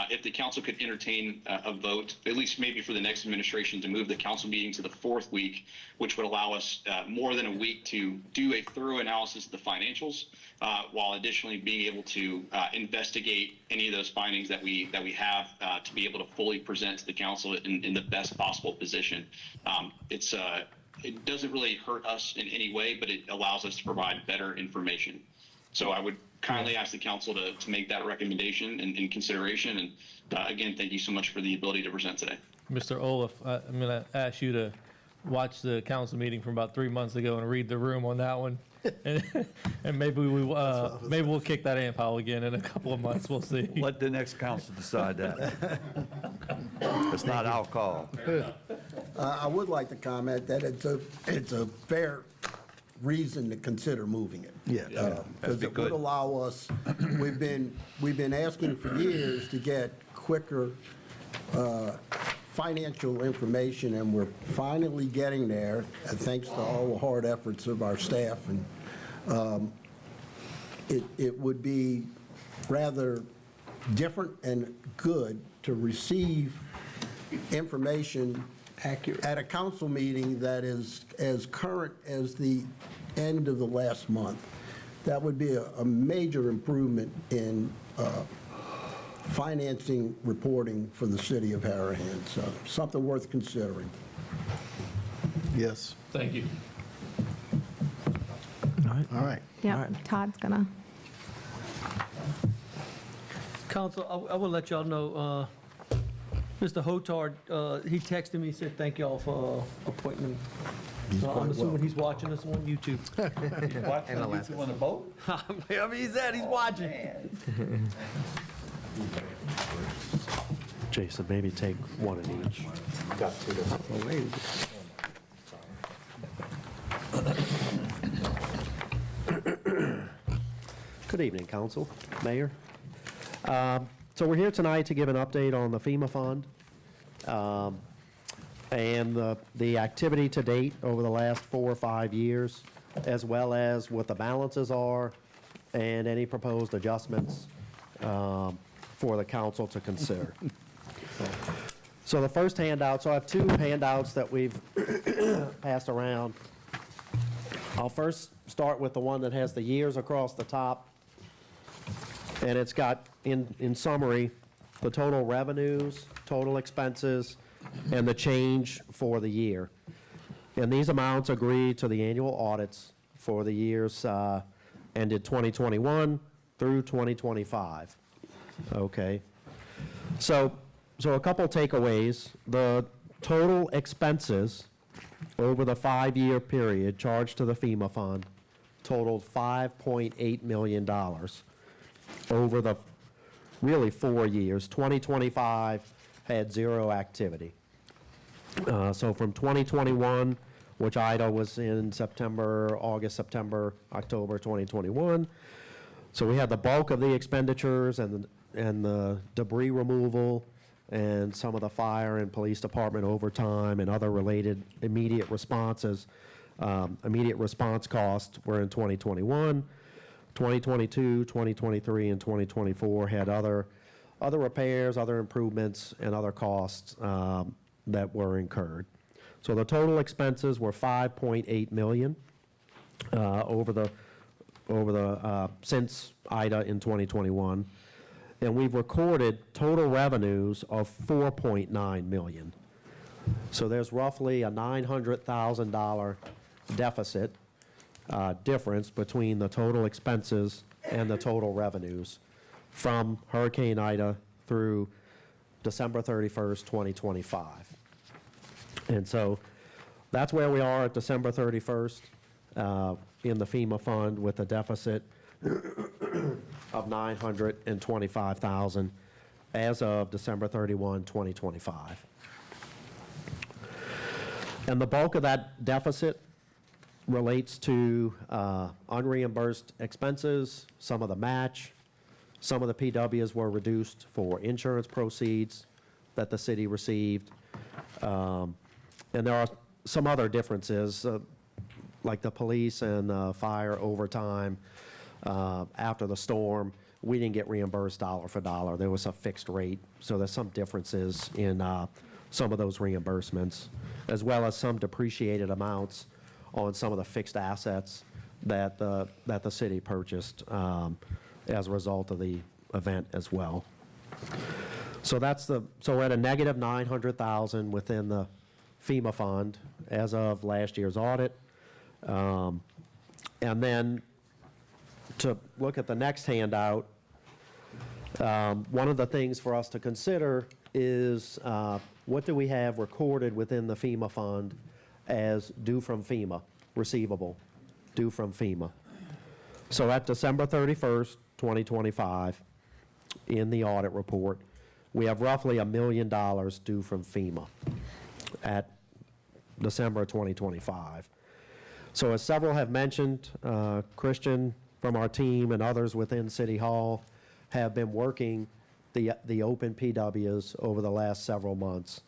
If the council could entertain a vote, at least maybe for the next administration, to move the council meeting to the 4th week, which would allow us more than a week to do a thorough analysis of the financials, while additionally being able to investigate any of those findings that we have to be able to fully present to the council in the best possible position. It doesn't really hurt us in any way, but it allows us to provide better information. So I would kindly ask the council to make that recommendation and in consideration. And again, thank you so much for the ability to present today. Mr. Olaf, I'm going to ask you to watch the council meeting from about 3 months ago and read the room on that one. And maybe we'll kick that ant pile again in a couple of months. We'll see. Let the next council decide that. It's not our call. I would like to comment that it's a fair reason to consider moving it. Yeah. Because it would allow us, we've been asking for years to get quicker financial information, and we're finally getting there, thanks to all the hard efforts of our staff. And it would be rather different and good to receive information Accurate. at a council meeting that is as current as the end of the last month. That would be a major improvement in financing reporting for the city of Harahan. So something worth considering. Yes. Thank you. All right. Yep, Todd's gonna. Council, I will let y'all know, Mr. Hotard, he texted me, said thank y'all for appointing me. So I'm assuming he's watching us on YouTube. He's watching YouTube on the boat? I mean, he said he's watching. Jason, maybe take one of each. Got two there. Good evening, council, mayor. So we're here tonight to give an update on the FEMA fund and the activity to date over the last 4 or 5 years, as well as what the balances are and any proposed adjustments for the council to consider. So the first handout, so I have 2 handouts that we've passed around. I'll first start with the one that has the years across the top. And it's got, in summary, the total revenues, total expenses, and the change for the year. And these amounts agree to the annual audits for the years ended 2021 through 2025. Okay? So a couple takeaways. The total expenses over the 5-year period charged to the FEMA fund totaled $5.8 million over the really 4 years. 2025 had 0 activity. So from 2021, which Ida was in September, August, September, October 2021. So we had the bulk of the expenditures and the debris removal and some of the fire and police department overtime and other related immediate responses. Immediate response costs were in 2021. 2022, 2023, and 2024 had other other repairs, other improvements, and other costs that were incurred. So the total expenses were $5.8 million since Ida in 2021, and we've recorded total revenues of $4.9 million. So there's roughly a $900,000 deficit difference between the total expenses and the total revenues from Hurricane Ida through December 31st, 2025. And so that's where we are at December 31st in the FEMA fund with a deficit of $925,000 as of December 31, 2025. And the bulk of that deficit relates to unreimbursed expenses, some of the match, some of the PWs were reduced for insurance proceeds that the city received. And there are some other differences, like the police and fire overtime after the storm. We didn't get reimbursed dollar for dollar. There was a fixed rate. So there's some differences in some of those reimbursements, as well as some depreciated amounts on some of the fixed assets that the city purchased as a result of the event as well. So we're at a negative $900,000 within the FEMA fund as of last year's audit. And then to look at the next handout, one of the things for us to consider is what do we have recorded within the FEMA fund as due from FEMA, receivable, due from FEMA. So at December 31st, 2025, in the audit report, we have roughly $1 million due from FEMA at December 2025. So as several have mentioned, Christian from our team and others within City Hall have been working the open PWs over the last several months.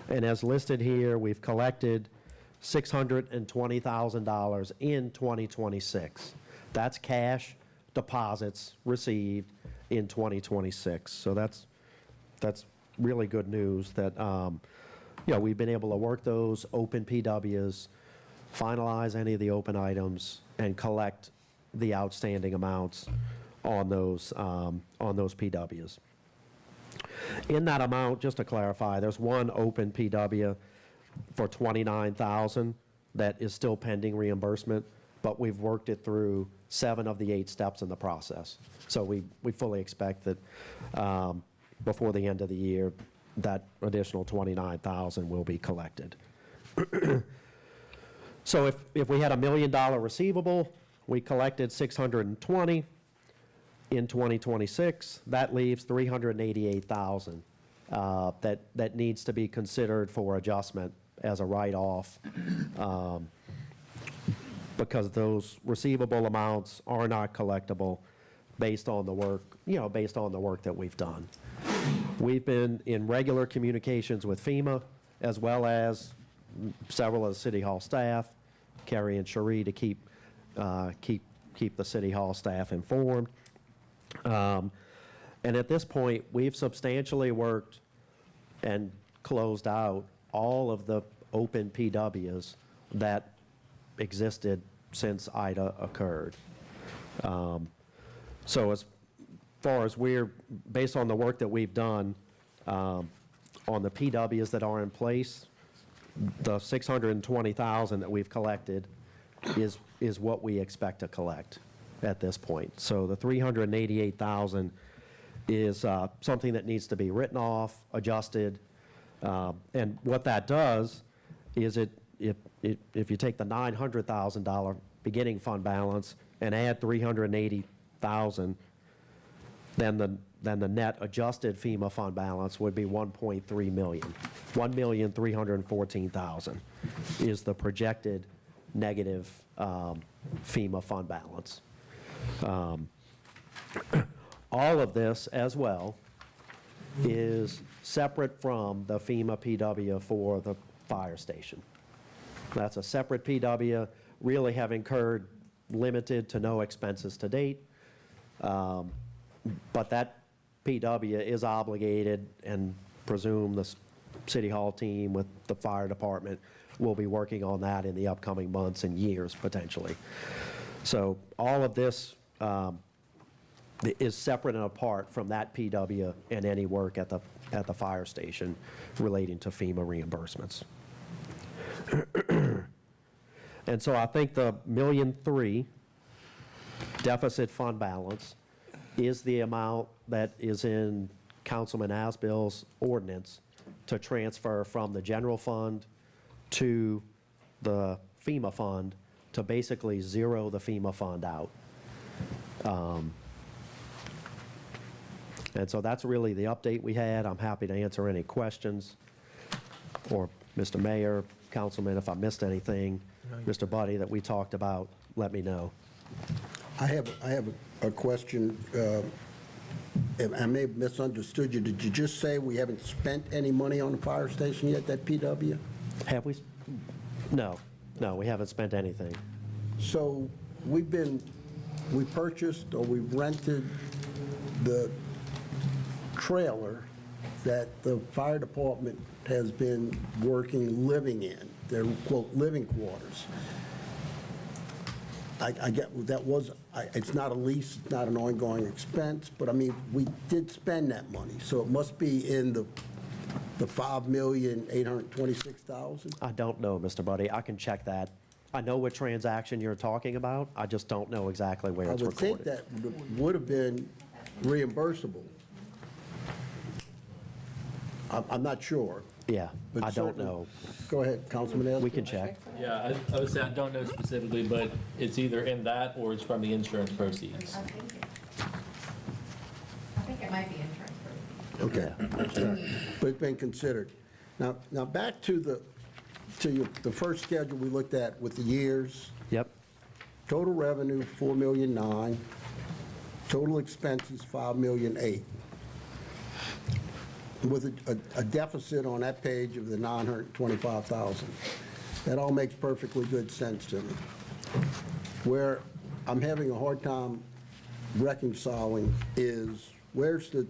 And as listed here, we've collected $620,000 in 2026. That's cash deposits received in 2026. So that's really good news that we've been able to work those open PWs, finalize any of the open items, and collect the outstanding amounts on those PWs. In that amount, just to clarify, there's one open PW for $29,000 that is still pending reimbursement, but we've worked it through 7 of the 8 steps in the process. So we fully expect that before the end of the year, that additional $29,000 will be collected. So if we had $1 million receivable, we collected $620 in 2026, that leaves $388,000 that needs to be considered for adjustment as a write-off because those receivable amounts are not collectible based on the work, that we've done. We've been in regular communications with FEMA as well as several of the City Hall staff, Kerry and Cherie, to keep the City Hall staff informed. And at this point, we've substantially worked and closed out all of the open PWs that existed since Ida occurred. So as far as based on the work that we've done on the PWs that are in place, the $620,000 that we've collected is what we expect to collect at this point. So the $388,000 is something that needs to be written off, adjusted, and what that does is if you take the $900,000 beginning fund balance and add $380,000, then the net adjusted FEMA fund balance would be $1.3 million. $1,314,000 is the projected negative FEMA fund balance. All of this as well is separate from the FEMA PW for the fire station. That's a separate PW, really have incurred limited to no expenses to date. But that PW is obligated, and presume the City Hall team with the fire department will be working on that in the upcoming months and years, potentially. So all of this is separate and apart from that PW and any work at the fire station relating to FEMA reimbursements. And so I think the $1.3 million deficit fund balance is the amount that is in Councilman Asbill's ordinance to transfer from the general fund to the FEMA fund to basically zero the FEMA fund out. And so that's really the update we had. I'm happy to answer any questions. Or Mr. Mayor, Councilman, if I missed anything, Mr. Buddy, that we talked about, let me know. I have a question. I may have misunderstood you. Did you just say we haven't spent any money on the fire station yet, that PW? Have we? No, we haven't spent anything. So we purchased or we rented the trailer that the fire department has been living in, their quote, living quarters. I get, that was, it's not a lease, it's not an ongoing expense, but I mean, we did spend that money, so it must be in the $5,826,000? I don't know, Mr. Buddy. I can check that. I know what transaction you're talking about. I just don't know exactly where it's recorded. I would think that would have been reimbursable. I'm not sure. Yeah, but I don't certainly- know. Go ahead, Councilman Asbell. We can check. Yeah, I would say I don't know specifically, but it's either in that or it's from the insurance proceeds. I think it might be insurance. Okay, but it's been considered. Now back to the first schedule we looked at with the years. Yep. Total revenue, $4,000,009. Total expenses, $5,000,008. With a deficit on that page of the $925,000. That all makes perfectly good sense to me. Where I'm having a hard time reconciling is, where's the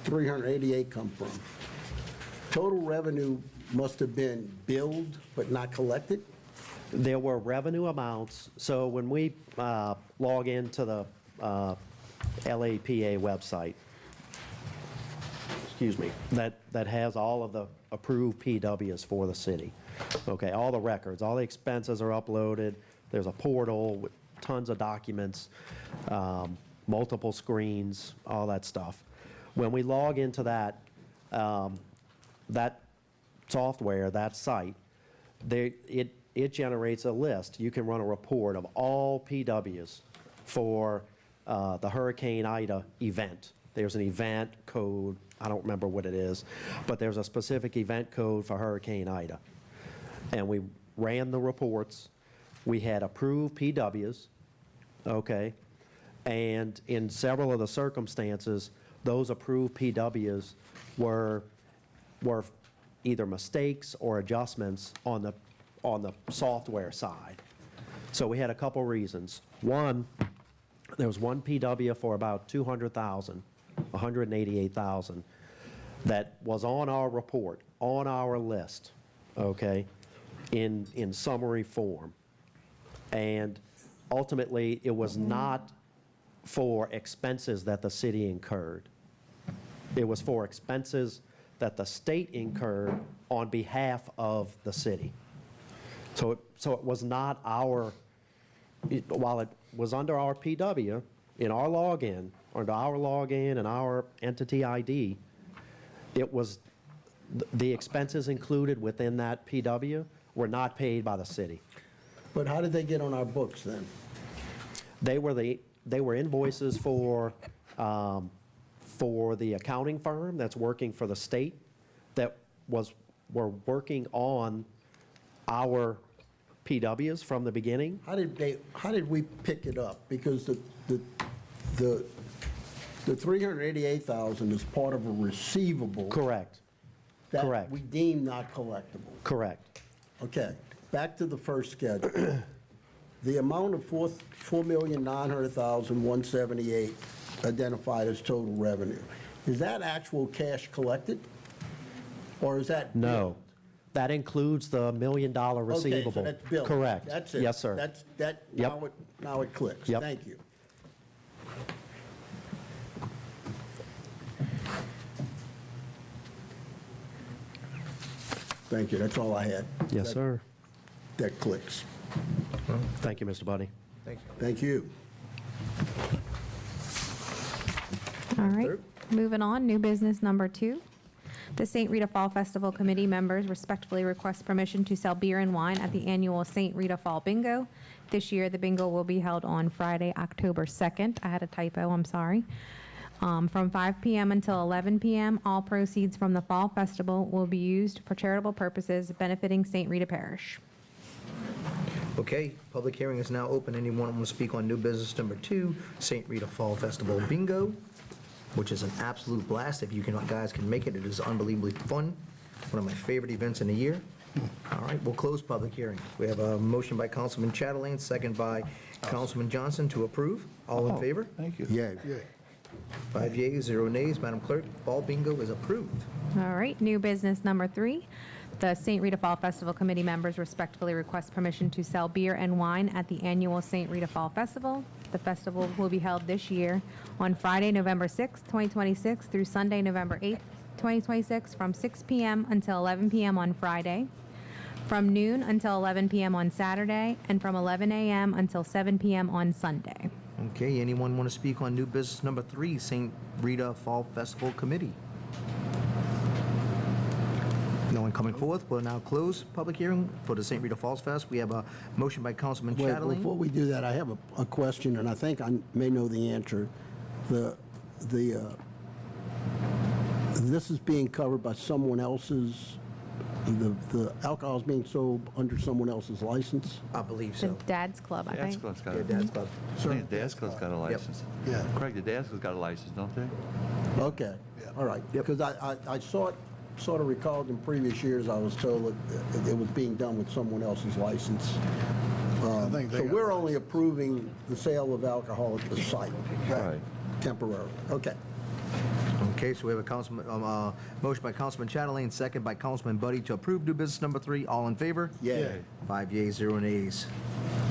388 come from? Total revenue must have been billed but not collected? There were revenue amounts. So when we log into the LAPA website, excuse me, that has all of the approved PWs for the city. Okay, all the records, all the expenses are uploaded. There's a portal with tons of documents, multiple screens, all that stuff. When we log into that software, that site, it generates a list. You can run a report of all PWs for the Hurricane Ida event. There's an event code, I don't remember what it is, but there's a specific event code for Hurricane Ida. And we ran the reports. We had approved PWs, okay? And in several of the circumstances, those approved PWs were either mistakes or adjustments on the software side. So we had a couple reasons. One, there was one PW for about $200,000, $188,000, that was on our report, on our list, okay, in summary form. And ultimately, it was not for expenses that the city incurred. It was for expenses that the state incurred on behalf of the city. So it was not while it was under our PW, in our login, under our login and our entity ID, it was, the expenses included within that PW were not paid by the city. But how did they get on our books then? They were invoices for the accounting firm that's working for the state that were working on our PWs from the beginning. How did we pick it up? Because the 388,000 is part of a receivable. Correct. That we deem not collectible. Correct. Okay, back to the first schedule. The amount of $4,900,178 identified as total revenue. Is that actual cash collected? Or is that? No. That includes the $1 million receivable. Okay, so that's billed. Correct. That's it. Yes, sir. Yep. Now it clicks. Yep. Thank you. Thank you, that's all I had. Yes, sir. That clicks. Thank you, Mr. Buddy. Thank you. Thank you. All right, moving on, new business number 2. The St. Rita Fall Festival Committee members respectfully request permission to sell beer and wine at the annual St. Rita Fall Bingo. This year, the bingo will be held on Friday, October 2nd. I had a typo, I'm sorry. From 5 p.m. until 11 p.m., all proceeds from the Fall Festival will be used for charitable purposes benefiting St. Rita Parish. Okay, public hearing is now open. Anyone want to speak on new business number 2, St. Rita Fall Festival Bingo, which is an absolute blast. If you guys can make it, it is unbelievably fun. One of my favorite events in the year. All right, we'll close public hearing. We have a motion by Councilman Chatelain, second by Councilman Johnson to approve. All in favor? Thank you. Yay. 5 yeas, 0 nays. Madam Clerk, Fall Bingo is approved. All right, new business number 3. The St. Rita Fall Festival Committee members respectfully request permission to sell beer and wine at the annual St. Rita Fall Festival. The festival will be held this year on Friday, November 6th, 2026 through Sunday, November 8th, 2026 from 6 p.m. until 11 p.m. on Friday, from noon until 11 p.m. on Saturday, and from 11 a.m. until 7 p.m. on Sunday. Okay, anyone want to speak on new business number 3, St. Rita Fall Festival Committee? No one coming forth. We'll now close public hearing for the St. Rita Falls Fest. We have a motion by Councilman Wait, Chatelain. before we do that, I have a question, and I think I may know the answer. This is being covered by someone else's, the alcohol is being sold under someone else's license? I believe The so. Dad's Club, I Dad's think. Club's got Yeah, a, Dad's Club. I think the Dad's Club's got a license. Yeah. Craig, the Dad's Club's got a license, don't they? Okay, all right. Because I sort of recalled in previous years, I was told that it was being done with someone else's license. I think they So got we're a only approving the sale of alcohol at the site Right. temporarily. Okay. Okay, so we have a motion by Councilman Chatelain, second by Councilman Buddy to approve new business number 3. All in favor? Yay. 5 yeas, 0 nays.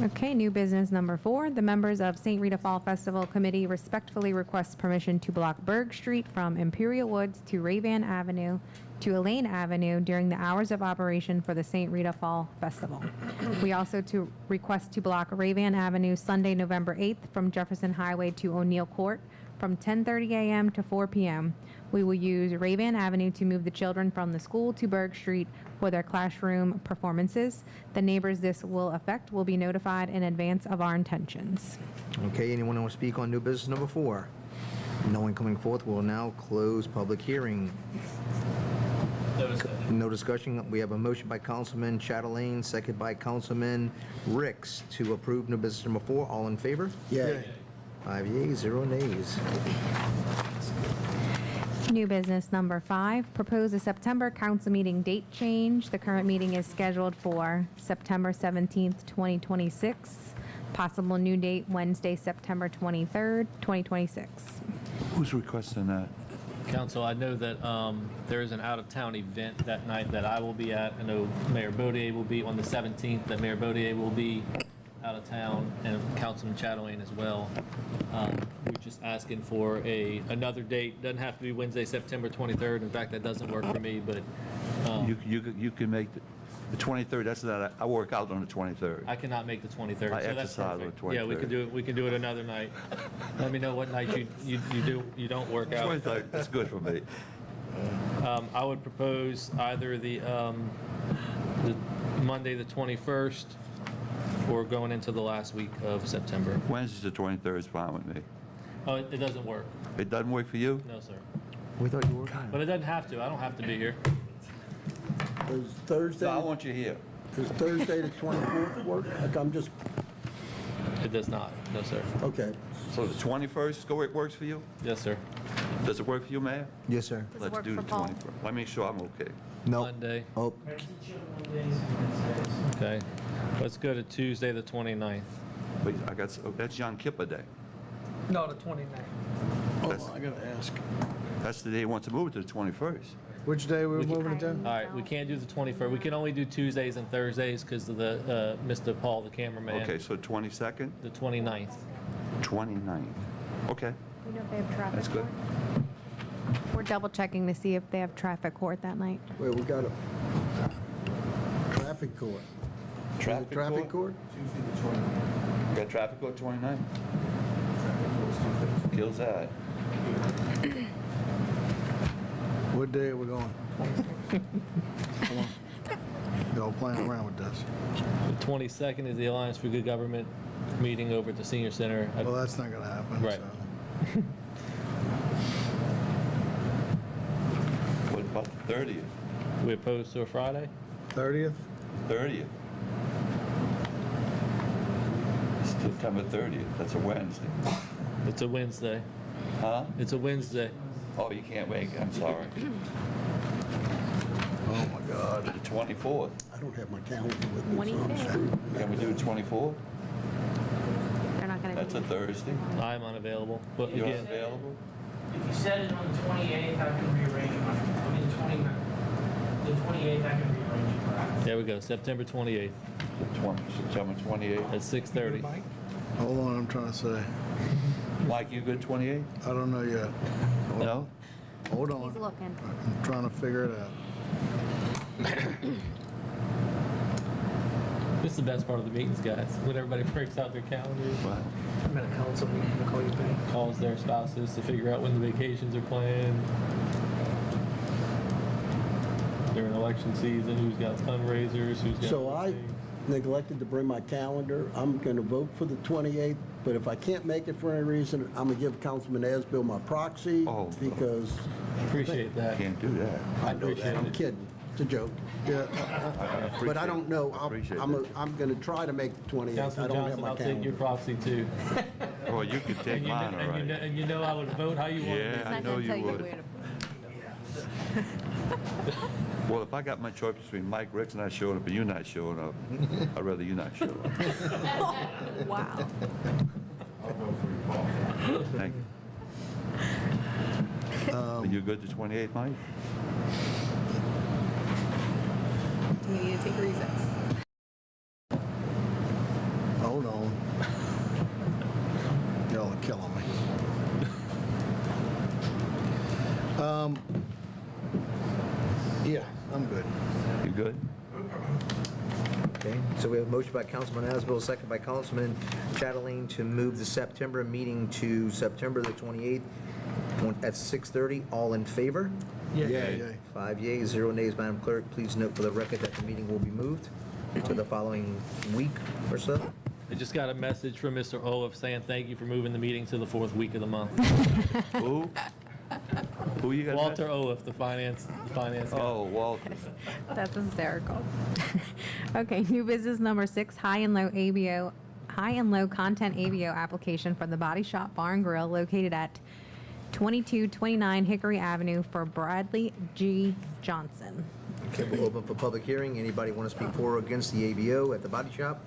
Okay, new business number 4. The members of St. Rita Fall Festival Committee respectfully request permission to block Berg Street from Imperial Woods to Rayvan Avenue to Elaine Avenue during the hours of operation for the St. Rita Fall Festival. We also request to block Rayvan Avenue Sunday, November 8th from Jefferson Highway to O'Neill Court from 10:30 a.m. to 4 p.m. We will use Rayvan Avenue to move the children from the school to Berg Street for their classroom performances. The neighbors this will affect will be notified in advance of our intentions. Okay, anyone want to speak on new business number 4? No one coming forth. We'll now close public hearing. No discussion. We have a motion by Councilman Chatelain, second by Councilman Ricks to approve new business number 4. All in favor? Yay. 5 yeas, 0 nays. New business number 5, propose a September council meeting date change. The current meeting is scheduled for September 17th, 2026. Possible new date, Wednesday, September 23rd, 2026. Who's requesting that? Council, I know that there is an out-of-town event that night that I will be at. I know Mayor Baudier will be on the 17th, that Mayor Baudier will be out of town, and Councilman Chatelain as well. We're just asking for another date. Doesn't have to be Wednesday, September 23rd. In fact, that doesn't work for me, but You can make the 23rd, that's not, I work out on the 23rd. I cannot make the 23rd. I so that's exercise on the perfect. Yeah, we 23rd. can do it. We can do it another night. Let me know what night you don't work out. 23rd, that's good for me. I would propose either the Monday, the 21st, or going into the last week of September. Wednesday, the 23rd is fine with me. Oh, it doesn't work. It doesn't work for you? No, sir. We thought you were. But it doesn't have to. I don't have to be here. Does Thursday? No, I want you here. Does Thursday the 24th work? Like I'm just, It does not. No, sir. okay. So the 21st works for you? Yes, sir. Does it work for you, Mayor? Yes, sir. Does it Let's work do for the Paul? 21st. Let me make sure I'm okay. No. Monday. Oh, Okay. Let's go to Tuesday, the 29th. Wait, that's Yom Kippur Day. No, the 29th. Hold on, I gotta ask. That's the day he wants to move it to the 21st. Which day we're moving it to? All right, we can't do the 21st. We can only do Tuesdays and Thursdays because of the, Mr. Paul, the cameraman. Okay, so 22nd, The 29th. 29th. Okay, We know if they have traffic. that's good. We're double checking to see if they have traffic court that night. Wait, we got a traffic court. Is it Traffic court? You got traffic court 29th? Kills that. What day are we going? Come on. Y'all playing around with this. The 22nd is the Alliance for Good Government meeting over at the Senior Center. Well, that's not gonna happen, Right. so. What about the 30th? We opposed to a Friday? 30th? 30th. September 30th, that's a Wednesday. It's a Wednesday. Huh? It's a Wednesday. Oh, you can't make it, I'm sorry. Oh, my God. The 24th. I don't have my calendar with me, so I'm 25th. screwed. Can we do the 24th? They're not going to That's a Thursday. I'm unavailable, but You're again, available? If you set it on the 28th, I can rearrange it. I mean, the 28th, I can rearrange it. perhaps. there we go, September 28th September 28th. at 6:30. Hold on, I'm trying to say. Mike, you good 28th? I don't know yet. No? Hold He's on. looking. I'm trying to figure it out. This is the best part of the meetings, guys, when everybody breaks out their calendars, I'm at a council meeting, I'll call you back. calls their spouses to figure out when the vacations are planned. During election season, who's got fundraisers, who's got. So I things. neglected to bring my calendar. I'm going to vote for the 28th, but if I can't make it for any reason, I'm going to give Councilman Asbill my proxy Oh. because Appreciate that. Can't do that. I know appreciate that. I'm it. kidding. It's a joke. Yeah, But I don't know. Appreciate I'm that. going to try to make the 28th. I Councilman don't have Johnson, my I'll take your calendar. proxy too. Oh, you could take And you know- mine, all and you right. know- And you know I would vote how you want me. Yeah, I know you would. Well, if I got my choice between Mike Ricks not showing up and you not showing up, I'd rather you not show up. Wow. Thank you. Are you good to 28th, Mike? Do you need to take a recess? hold on. Y'all are killing me. Yeah, I'm good. You good? Okay, so we have a motion by Councilman Asbill, second by Councilman Chatelain to move the September meeting to September the 28th at 6:30. All in favor? Yay. 5 yeas, 0 nays. Madam Clerk, please note for the record that the meeting will be moved to the following week or so. I just got a message from Mr. Olaf saying thank you for moving the meeting to the 4th week of the month. Who? Who you got? Walter Olaf, the finance guy. Oh, Walter. That's hysterical. Okay, new business number 6, high and low content ABO application for the Body Shop Bar and Grill located at 2229 Hickory Avenue for Bradley G. Johnson. Okay, we'll open for public hearing. Anybody want to speak for or against the ABO at the body shop?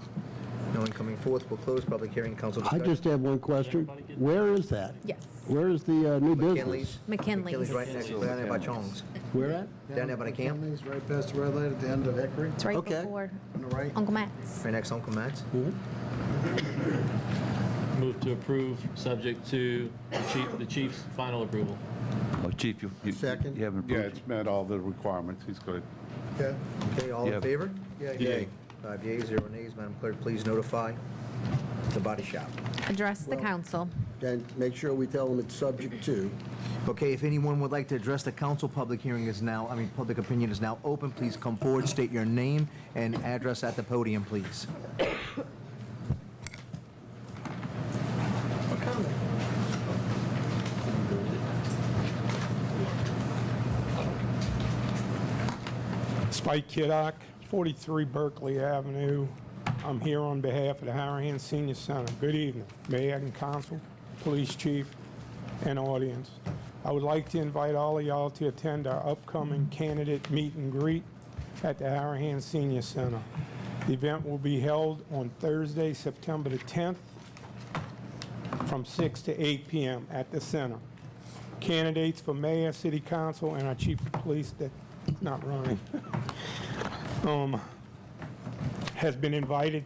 No one coming forth. We'll close public hearing. Council I discussion. just have one question. Where is that? Yes. Where is the new business? McKinley's. McKinley's. Right next, down there by Chong's. Where at? Down there by the camp. McKinley's right past the red light at the end of Hickory, It's right Okay. before on the right. Uncle Matt's. Right next to Uncle Matt's. Move to approve, subject to the chief's final approval. Oh, Chief, you Second. you haven't Yeah, approved it's met all the requirements. He's good. Okay. Okay, all Yeah. in favor? Yay. 5 yeas, 0 nays. Madam Clerk, please notify the body shop. Address the council. And make sure we tell them it's subject to. Okay, if anyone would like to address the council, public opinion is now open. Please come forward, state your name and address at the podium, please. Spike Kiddock, 43 Berkeley Avenue. I'm here on behalf of the Harahan Senior Center. Good evening, Mayor and Council, Police Chief, and audience. I would like to invite all of y'all to attend our upcoming candidate meet and greet at the Harahan Senior Center. The event will be held on Thursday, September the 10th, from 6 to 8 p.m. at the center. candidates for mayor, city council, and our chief of police that's not running, has been invited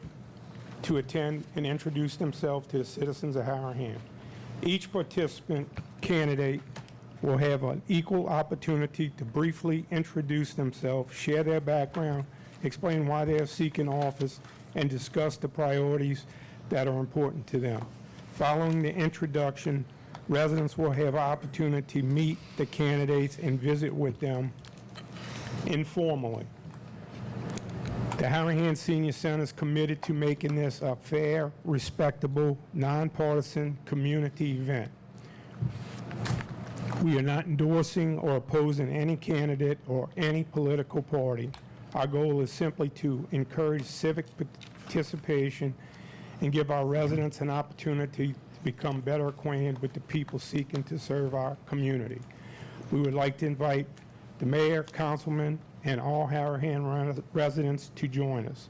to attend and introduce themselves to the citizens of Harahan. Each participant candidate will have an equal opportunity to briefly introduce themselves, share their background, explain why they are seeking office, and discuss the priorities that are important to them. Following the introduction, residents will have an opportunity to meet the candidates and visit with them informally. The Harahan Senior Center is committed to making this a fair, respectable, nonpartisan community event. We are not endorsing or opposing any candidate or any political party. Our goal is simply to encourage civic participation and give our residents an opportunity to become better acquainted with the people seeking to serve our community. We would like to invite the mayor, councilman, and all Harahan residents to join us.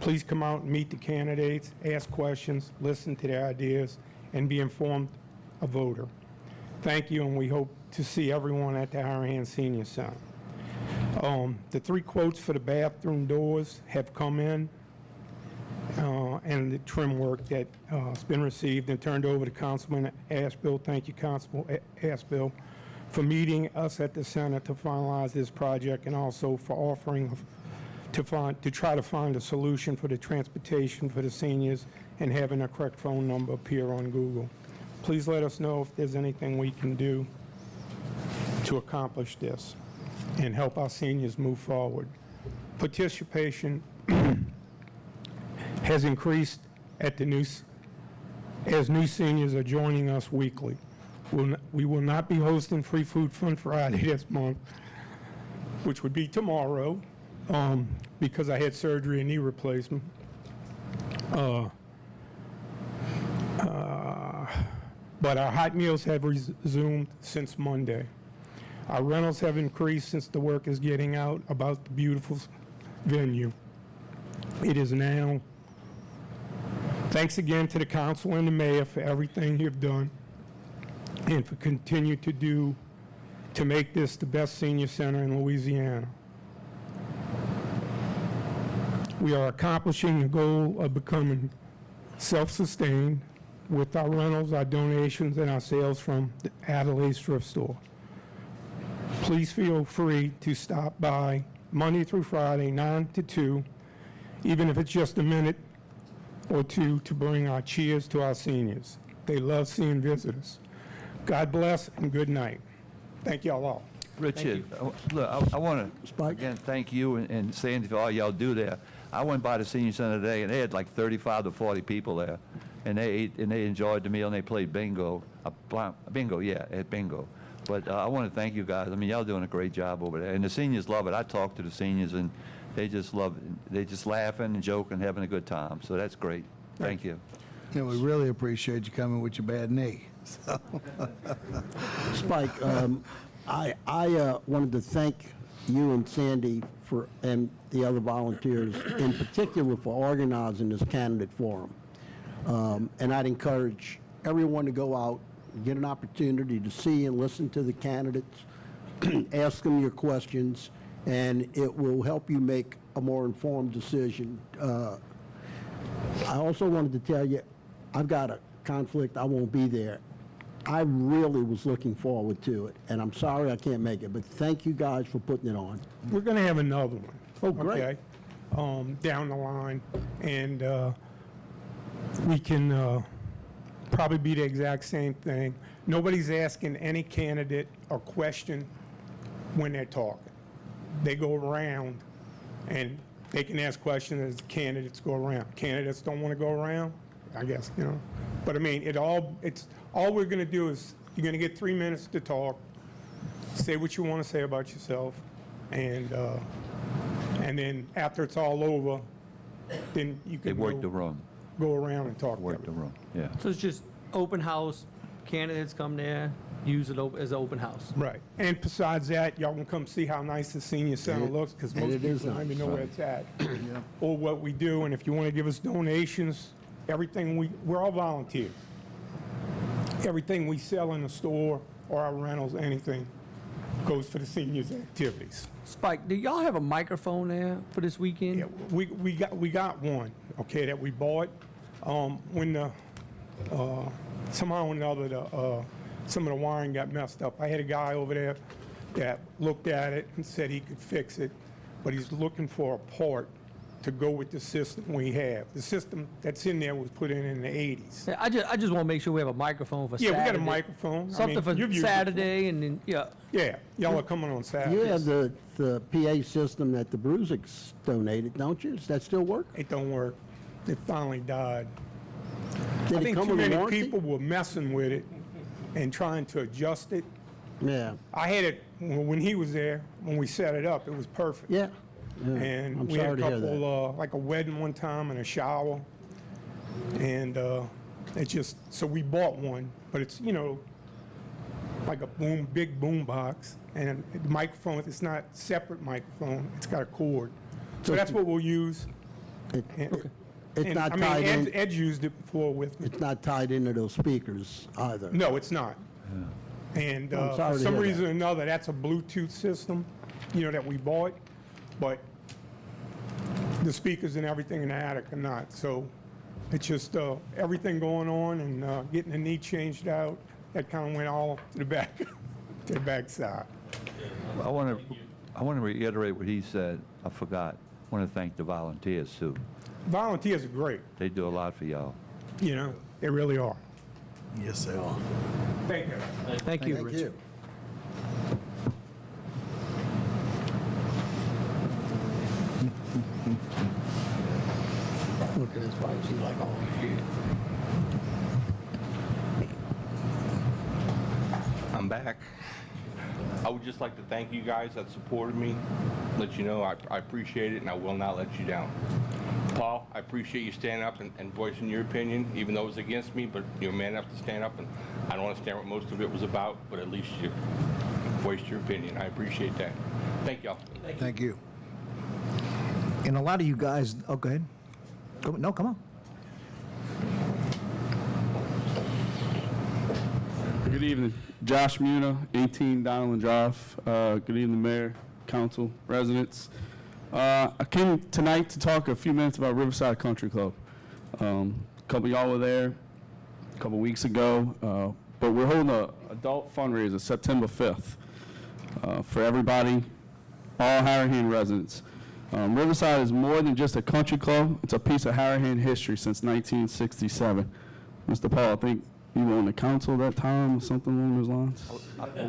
Please come out and meet the candidates, ask questions, listen to their ideas, and be informed a voter. Thank you, and we hope to see everyone at the Harahan Senior Center. The 3 quotes for the bathroom doors have come in, and the trim work that has been received and turned over to Councilman Ashbill. Thank you, Constable Ashbill, for meeting us at the center to finalize this project, and also for offering to try to find a solution for the transportation for the seniors and having a correct phone number appear on Google. Please let us know if there's anything we can do to accomplish this and help our seniors move forward. Participation has increased at as new seniors are joining us weekly. We will not be hosting Free Food Fun Friday this month, which would be tomorrow, because I had surgery and knee replacement. But our hot meals have resumed since Monday. Our rentals have increased since the work is getting out about the beautiful venue. It is now. Thanks again to the council and the mayor for everything you've done and for continue to do to make this the best senior center in Louisiana. We are accomplishing the goal of becoming self-sustained with our rentals, our donations, and our sales from the Adelaide thrift store. Please feel free to stop by Monday through Friday, 9 to 2, even if it's just a minute or two, to bring our cheers to our seniors. They love seeing visitors. God bless and good night. Thank y'all all. Richard, look, I want to, again, thank you and Sandy for all y'all do there. I went by the senior center today, and they had like 35 to 40 people there. And they ate, and they enjoyed the meal, and they played bingo. Bingo, yeah, at bingo. But I want to thank you guys. I mean, y'all doing a great job over there. And the seniors love it. I talk to the seniors, and they just love it. They just laughing and joking, having a good time. So that's great. Thank you. Yeah, we really appreciate you coming with your bad knee. So. Spike, I wanted to thank you and Sandy and the other volunteers in particular for organizing this candidate forum. And I'd encourage everyone to go out, get an opportunity to see and listen to the candidates, ask them your questions, and it will help you make a more informed decision. I also wanted to tell you, I've got a conflict, I won't be there. I really was looking forward to it, and I'm sorry I can't make it, but thank you guys for putting it on. We're going to have another one. Oh, great. Okay? Down the line, and we can probably be the exact same thing. Nobody's asking any candidate a question when they're talking. They go around, and they can ask questions as the candidates go around. Candidates don't want to go around, I guess, you know. But I mean, it's all we're going to do is you're going to get 3 minutes to talk, say what you want to say about yourself, and then after it's all over, then you can They work the room. Go around and talk. Work the room, yeah. So it's just open house, candidates come there, use it as an open house. Right. And besides that, y'all can come see how nice the senior center looks, because most people don't even know where it's at or what we do. And if you want to give us donations, everything we're all volunteers. Everything we sell in the store or our rentals, anything goes for the seniors' activities. Spike, do y'all have a microphone there for this weekend? Yeah, we got one, okay, that we bought. When the, somehow or another, some of the wiring got messed up. I had a guy over there that looked at it and said he could fix it, but he's looking for a part to go with the system we have. The system that's in there was put in the 80s. Yeah, I just want to make sure we have a microphone for Yeah, Saturday. we got a microphone. I Something mean, for you've used it Saturday, and then, yeah. Yeah, y'all are coming on Saturday. You have the PA system that the Brusiks donated, don't you? Does that still work? It don't work. It finally died. Did I it think come too with a many warranty? people were messing with it and trying to adjust it. Yeah, I had it when he was there, when we set it up, it was perfect. yeah. Yeah. And I'm we had sorry a to hear that. couple, like a wedding one time and a shower. And it just, so we bought one, but it's, you know, like a big boom box. And the microphone, it's not separate microphone, it's got a cord. So that's what we'll use. It's And, not I mean, tied in, Ed used it before with me. it's not tied into those speakers either. No, it's not. And I'm sorry for to some hear reason that. or another, that's a Bluetooth system, you know, that we bought, but the speakers and everything in the attic are not. So it's just everything going on and getting the knee changed out. That kind of went all to the back, to the back side. I want to reiterate what he said. I forgot. I want to thank the volunteers, too. Volunteers are great, They do a lot for y'all. you know, they really are. Yes, they are. Thank you. Thank you, Richard. Look at his wife, she's like, oh, shit. I'm back. I would just like to thank you guys that supported me, let you know I appreciate it and I will not let you down. Paul, I appreciate you standing up and voicing your opinion, even though it was against me, but you're man enough to stand up, and I don't understand what most of it was about, but at least you voiced your opinion. I appreciate that. Thank y'all. Thank you. And a lot of you guys, oh, go ahead. No, come on. Good evening. Josh Muna, 18 Donald Drive. Good evening, Mayor, Council, residents. I came tonight to talk a few minutes about Riverside Country Club. A couple of y'all were there a couple weeks ago, but we're holding an adult fundraiser September 5th for everybody, all Harahan residents. Riverside is more than just a country club. It's a piece of Harahan history since 1967. Mr. Paul, I think you were on the council that time or something along those lines?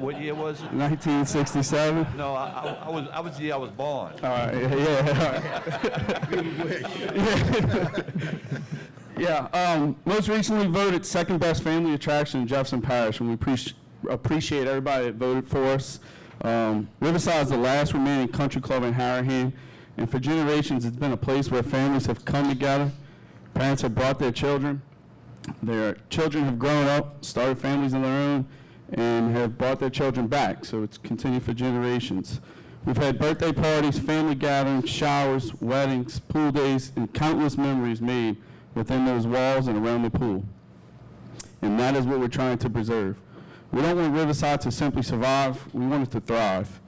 What year was it? 1967? No, I was the year I was born. All right, yeah. Most recently voted second best family attraction in Jefferson Parish, and we appreciate everybody that voted for us. Riverside is the last remaining country club in Harahan, and for generations it's been a place where families have come together. Parents have brought their children have grown up, started families of their own, and have brought their children back, so it's continued for generations. We've had birthday parties, family gatherings, showers, weddings, pool days, and countless memories made within those walls and around the pool. And that is what we're trying to preserve. We don't want Riverside to simply survive, we want it to thrive.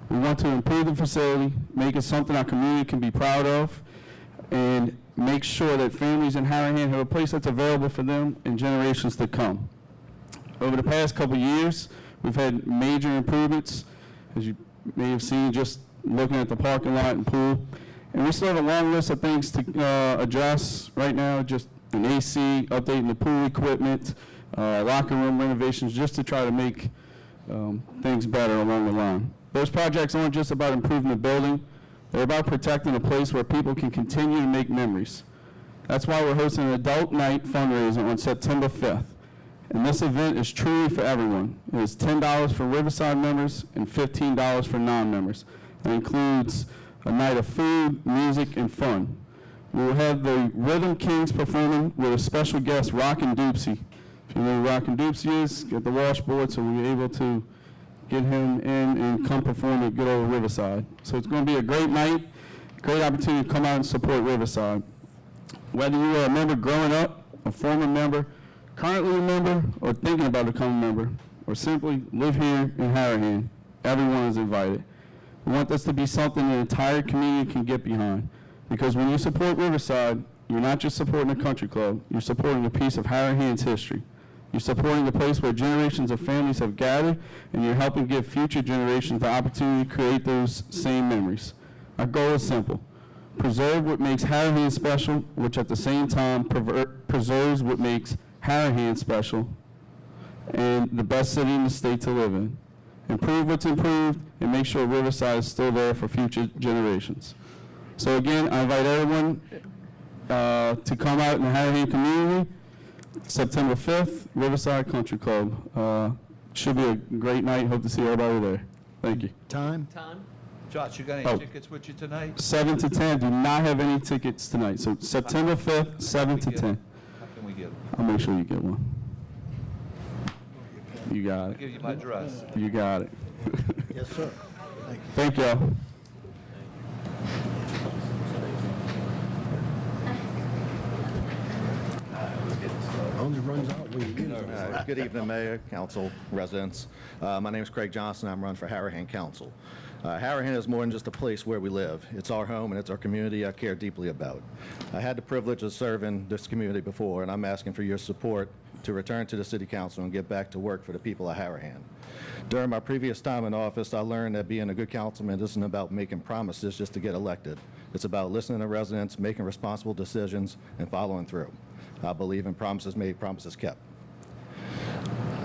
We want to improve the facility, make it something our community can be proud of, and make sure that families in Harahan have a place that's available for them in generations to come. Over the past couple of years, we've had major improvements, as you may have seen just looking at the parking lot and pool. And we still have a long list of things to address right now, just an AC, updating the pool equipment, locker room renovations, just to try to make things better along the line. Those projects aren't just about improving the building, they're about protecting a place where people can continue to make memories. That's why we're hosting an adult night fundraiser on September 5th. And this event is truly for everyone. It is $10 for Riverside members and $15 for non-members. It includes a night of food, music, and fun. We will have the Rhythm Kings performing with a special guest, Rockin' Doopsie. If you know who Rockin' Doopsie is, get the washboard so we'll be able to get him in and come perform at good old Riverside. So it's going to be a great night, great opportunity to come out and support Riverside. Whether you are a member growing up, a former member, currently a member, or thinking about becoming a member, or simply live here in Harahan, everyone is invited. We want this to be something the entire community can get behind, because when you support Riverside, you're not just supporting a country club, you're supporting a piece of Harahan's history. You're supporting the place where generations of families have gathered, and you're helping give future generations the opportunity to create those same memories. Our goal is simple: preserve what makes Harahan special, which at the same time preserves what makes Harahan special and the best city in the state to live in. Improve what's improved, and make sure Riverside is still there for future generations. So again, I invite everyone to come out in the Harahan community. September 5th, Riverside Country Club. Should be a great night. Hope to see everybody there. Thank you. Time? Josh, you got any tickets with you tonight? 7 to 10. Do not have any tickets tonight. So September 5th, 7 to 10. How can we get them? I'll make sure you get one. You got I'll it. give you my address. You got it. Yes, sir. Thank y'all. Only runs out when you use it. Good evening, Mayor, Council, residents. My name is Craig Johnson. I'm running for Harahan Council. Harahan is more than just a place where we live. It's our home and it's our community I care deeply about. I had the privilege of serving this community before, and I'm asking for your support to return to the City Council and get back to work for the people of Harahan. During my previous time in office, I learned that being a good councilman isn't about making promises just to get elected. It's about listening to residents, making responsible decisions, and following through. I believe in promises made, promises kept.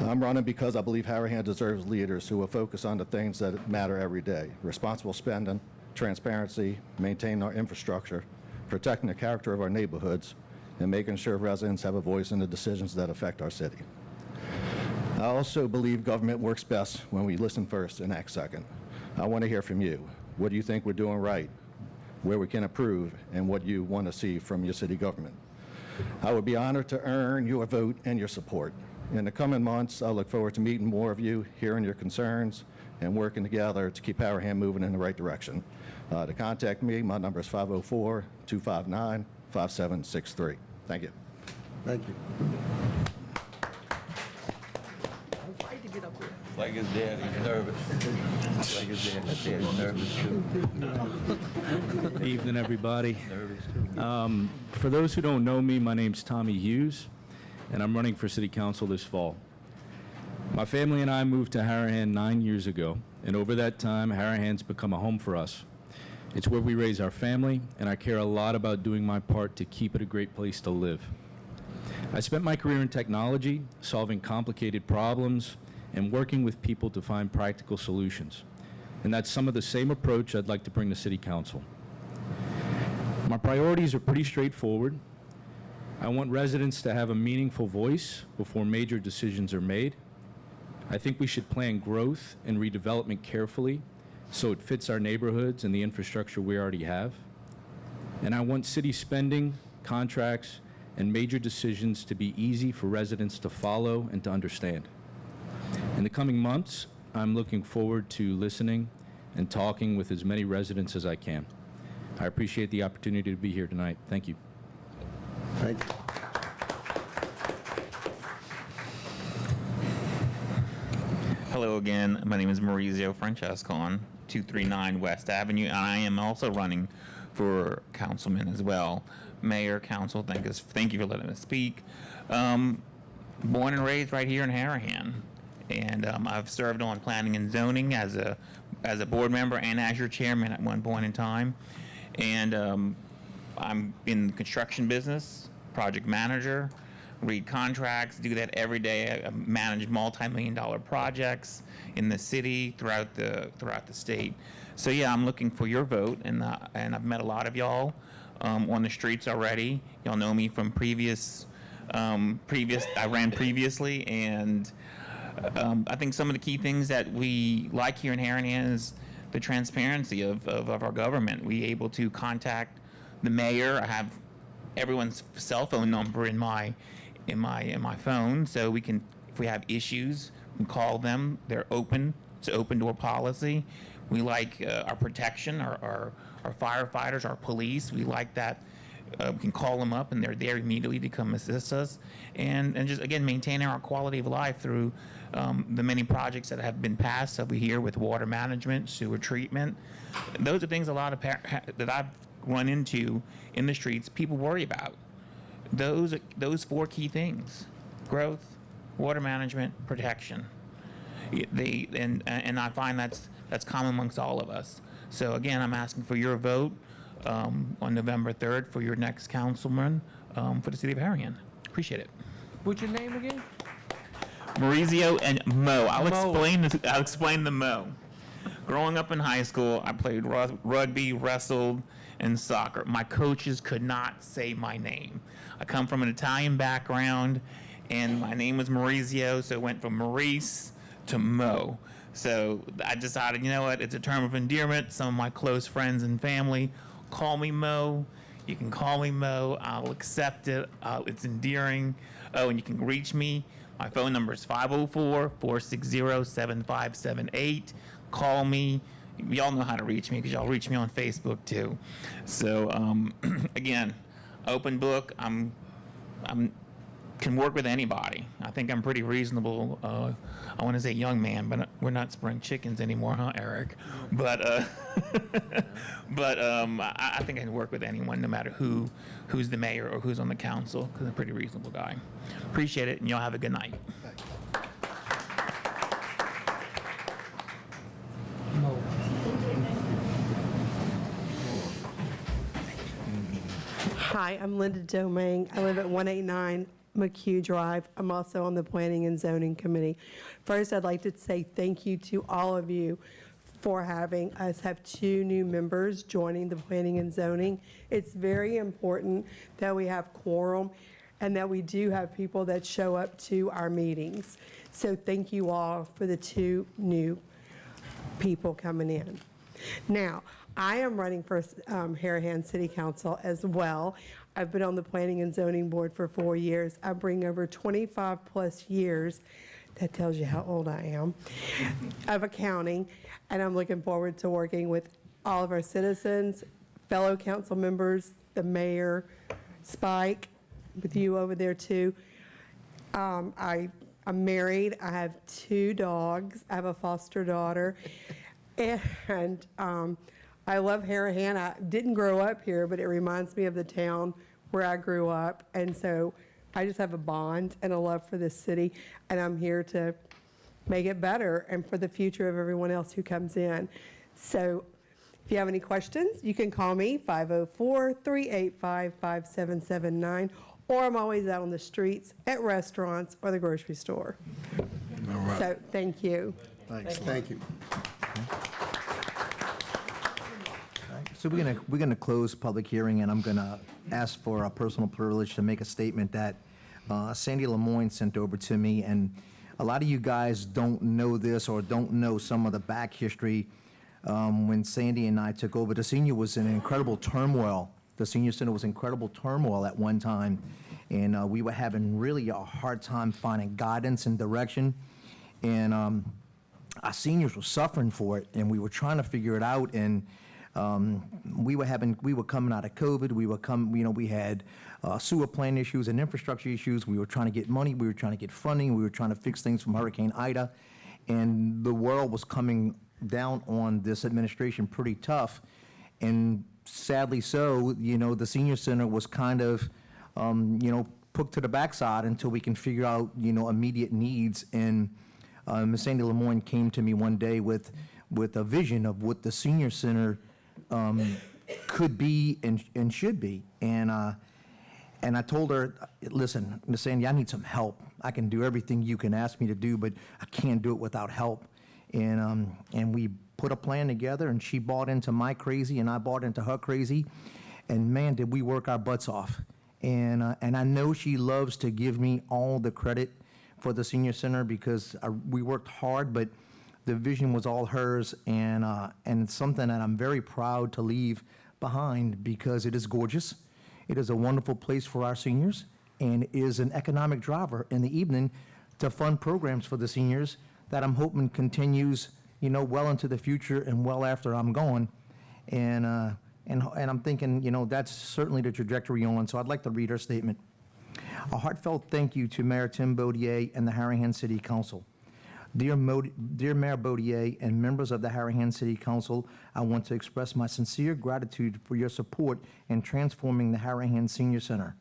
I'm running because I believe Harahan deserves leaders who will focus on the things that matter every day: responsible spending, transparency, maintaining our infrastructure, protecting the character of our neighborhoods, and making sure residents have a voice in the decisions that affect our city. I also believe government works best when we listen first and act second. I want to hear from you. What do you think we're doing right, where we can improve, and what you want to see from your city government? I would be honored to earn your vote and your support. In the coming months, I look forward to meeting more of you, hearing your concerns, and working together to keep Harahan moving in the right direction. To contact me, my number is 504-259-5763. Thank you. Thank you. Like his dad, he's nervous. Like his dad's nervous too. Evening, everybody. Nervous too. For those who don't know me, my name's Tommy Hughes, and I'm running for City Council this fall. My family and I moved to Harahan 9 years ago, and over that time, Harahan's become a home for us. It's where we raise our family, and I care a lot about doing my part to keep it a great place to live. I spent my career in technology, solving complicated problems, and working with people to find practical solutions. And that's some of the same approach I'd like to bring to City Council. My priorities are pretty straightforward. I want residents to have a meaningful voice before major decisions are made. I think we should plan growth and redevelopment carefully so it fits our neighborhoods and the infrastructure we already have. And I want city spending, contracts, and major decisions to be easy for residents to follow and to understand. In the coming months, I'm looking forward to listening and talking with as many residents as I can. I appreciate the opportunity to be here tonight. Thank you. Thank you. Hello again. My name is Maurizio Francesco on 239 West Avenue, and I am also running for councilman as well. Mayor, council, thank you for letting us speak. Born and raised right here in Harahan, and I've served on planning and zoning as a board member and as your chairman at one point in time. And I'm in the construction business, project manager, read contracts, do that every day. I manage multi-million-dollar projects in the city, throughout the state. So yeah, I'm looking for your vote, and I've met a lot of y'all on the streets already. Y'all know me from previous. I ran previously, and I think some of the key things that we like here in Harahan is the transparency of our government. We able to contact the mayor. I have everyone's cell phone number in my phone, so we can, if we have issues, we can call them. They're open. It's an open door policy. We like our protection, our firefighters, our police. We like that We can call them up, and they're there immediately to come assist us, and just, again, maintaining our quality of life through the many projects that have been passed over here with water management, sewer treatment. Those are things a lot of that I've run into in the streets people worry about. Those 4 key things: growth, water management, protection. And I find that's common amongst all of us. So again, I'm asking for your vote on November 3rd for your next councilman for the city of Harahan. Appreciate it. What's your name again? Maurizio and Mo. I'll Mo. explain the Mo. Growing up in high school, I played rugby, wrestled, and soccer. My coaches could not say my name. I come from an Italian background, and my name was Maurizio, so it went from Maurice to Mo. So I decided, you know what, it's a term of endearment. Some of my close friends and family call me Mo. You can call me Mo. I'll accept it. It's endearing. Oh, and you can reach me. My phone number is 504-460-7578. Call me. Y'all know how to reach me because y'all reach me on Facebook too. So again, open book. I'm can work with anybody. I think I'm pretty reasonable. I want to say young man, but we're not spring chickens anymore, huh, Eric? But I think I can work with anyone, no matter who's the mayor or who's on the council, because I'm a pretty reasonable guy. Appreciate it, and y'all have a good night. Hi, I'm Linda Domingue. I live at 189 McHugh Drive. I'm also on the Planning and Zoning Committee. First, I'd like to say thank you to all of you for having us have 2 new members joining the Planning and Zoning. It's very important that we have quorum and that we do have people that show up to our meetings. So thank you all for the 2 new people coming in. Now, I am running for Harahan City Council as well. I've been on the Planning and Zoning Board for 4 years. I bring over 25 plus years, that tells you how old I am, of accounting, and I'm looking forward to working with all of our citizens, fellow council members, the mayor, Spike, with you over there too. I'm married. I have 2 dogs. I have a foster daughter. And I love Harahan. I didn't grow up here, but it reminds me of the town where I grew up. And so I just have a bond and a love for this city. And I'm here to make it better and for the future of everyone else who comes in. So if you have any questions, you can call me, 504-385-5779. Or I'm always out on the streets, at restaurants, or the grocery store. All right. So thank you. Thanks. Thank you. So we're gonna close public hearing, and I'm gonna ask for a personal privilege to make a statement that Sandy Lemoyne sent over to me, and a lot of you guys don't know this or don't know some of the back history. When Sandy and I took over, the senior was in incredible turmoil. The senior center was incredible turmoil at one time, and we were having really a hard time finding guidance and direction, and our seniors were suffering for it, and we were trying to figure it out, and we were coming out of COVID. We had sewer plant issues and infrastructure issues. We were trying to get money. We were trying to get funding. We were trying to fix things from Hurricane Ida, and the world was coming down on this administration pretty tough. And sadly, so the senior center was kind of put to the backside until we can figure out immediate needs. And Ms. Sandy Lemoyne came to me one day with a vision of what the senior center could be and should be. And I told her, listen, Ms. Sandy, I need some help. I can do everything you can ask me to do, but I can't do it without help. And we put a plan together, and she bought into my crazy, and I bought into her crazy. And man, did we work our butts off. And I know she loves to give me all the credit for the senior center because we worked hard, but the vision was all hers, and it's something that I'm very proud to leave behind because it is gorgeous. It is a wonderful place for our seniors, and is an economic driver in the evening to fund programs for the seniors that I'm hoping continues, well into the future and well after I'm gone. And And I'm thinking, that's certainly the trajectory on, so I'd like to read her statement. A heartfelt thank you to Mayor Tim Baudier and the Harahan City Council. Dear Mayor Baudier and members of the Harahan City Council, I want to express my sincere gratitude for your support in transforming the Harahan Senior Center.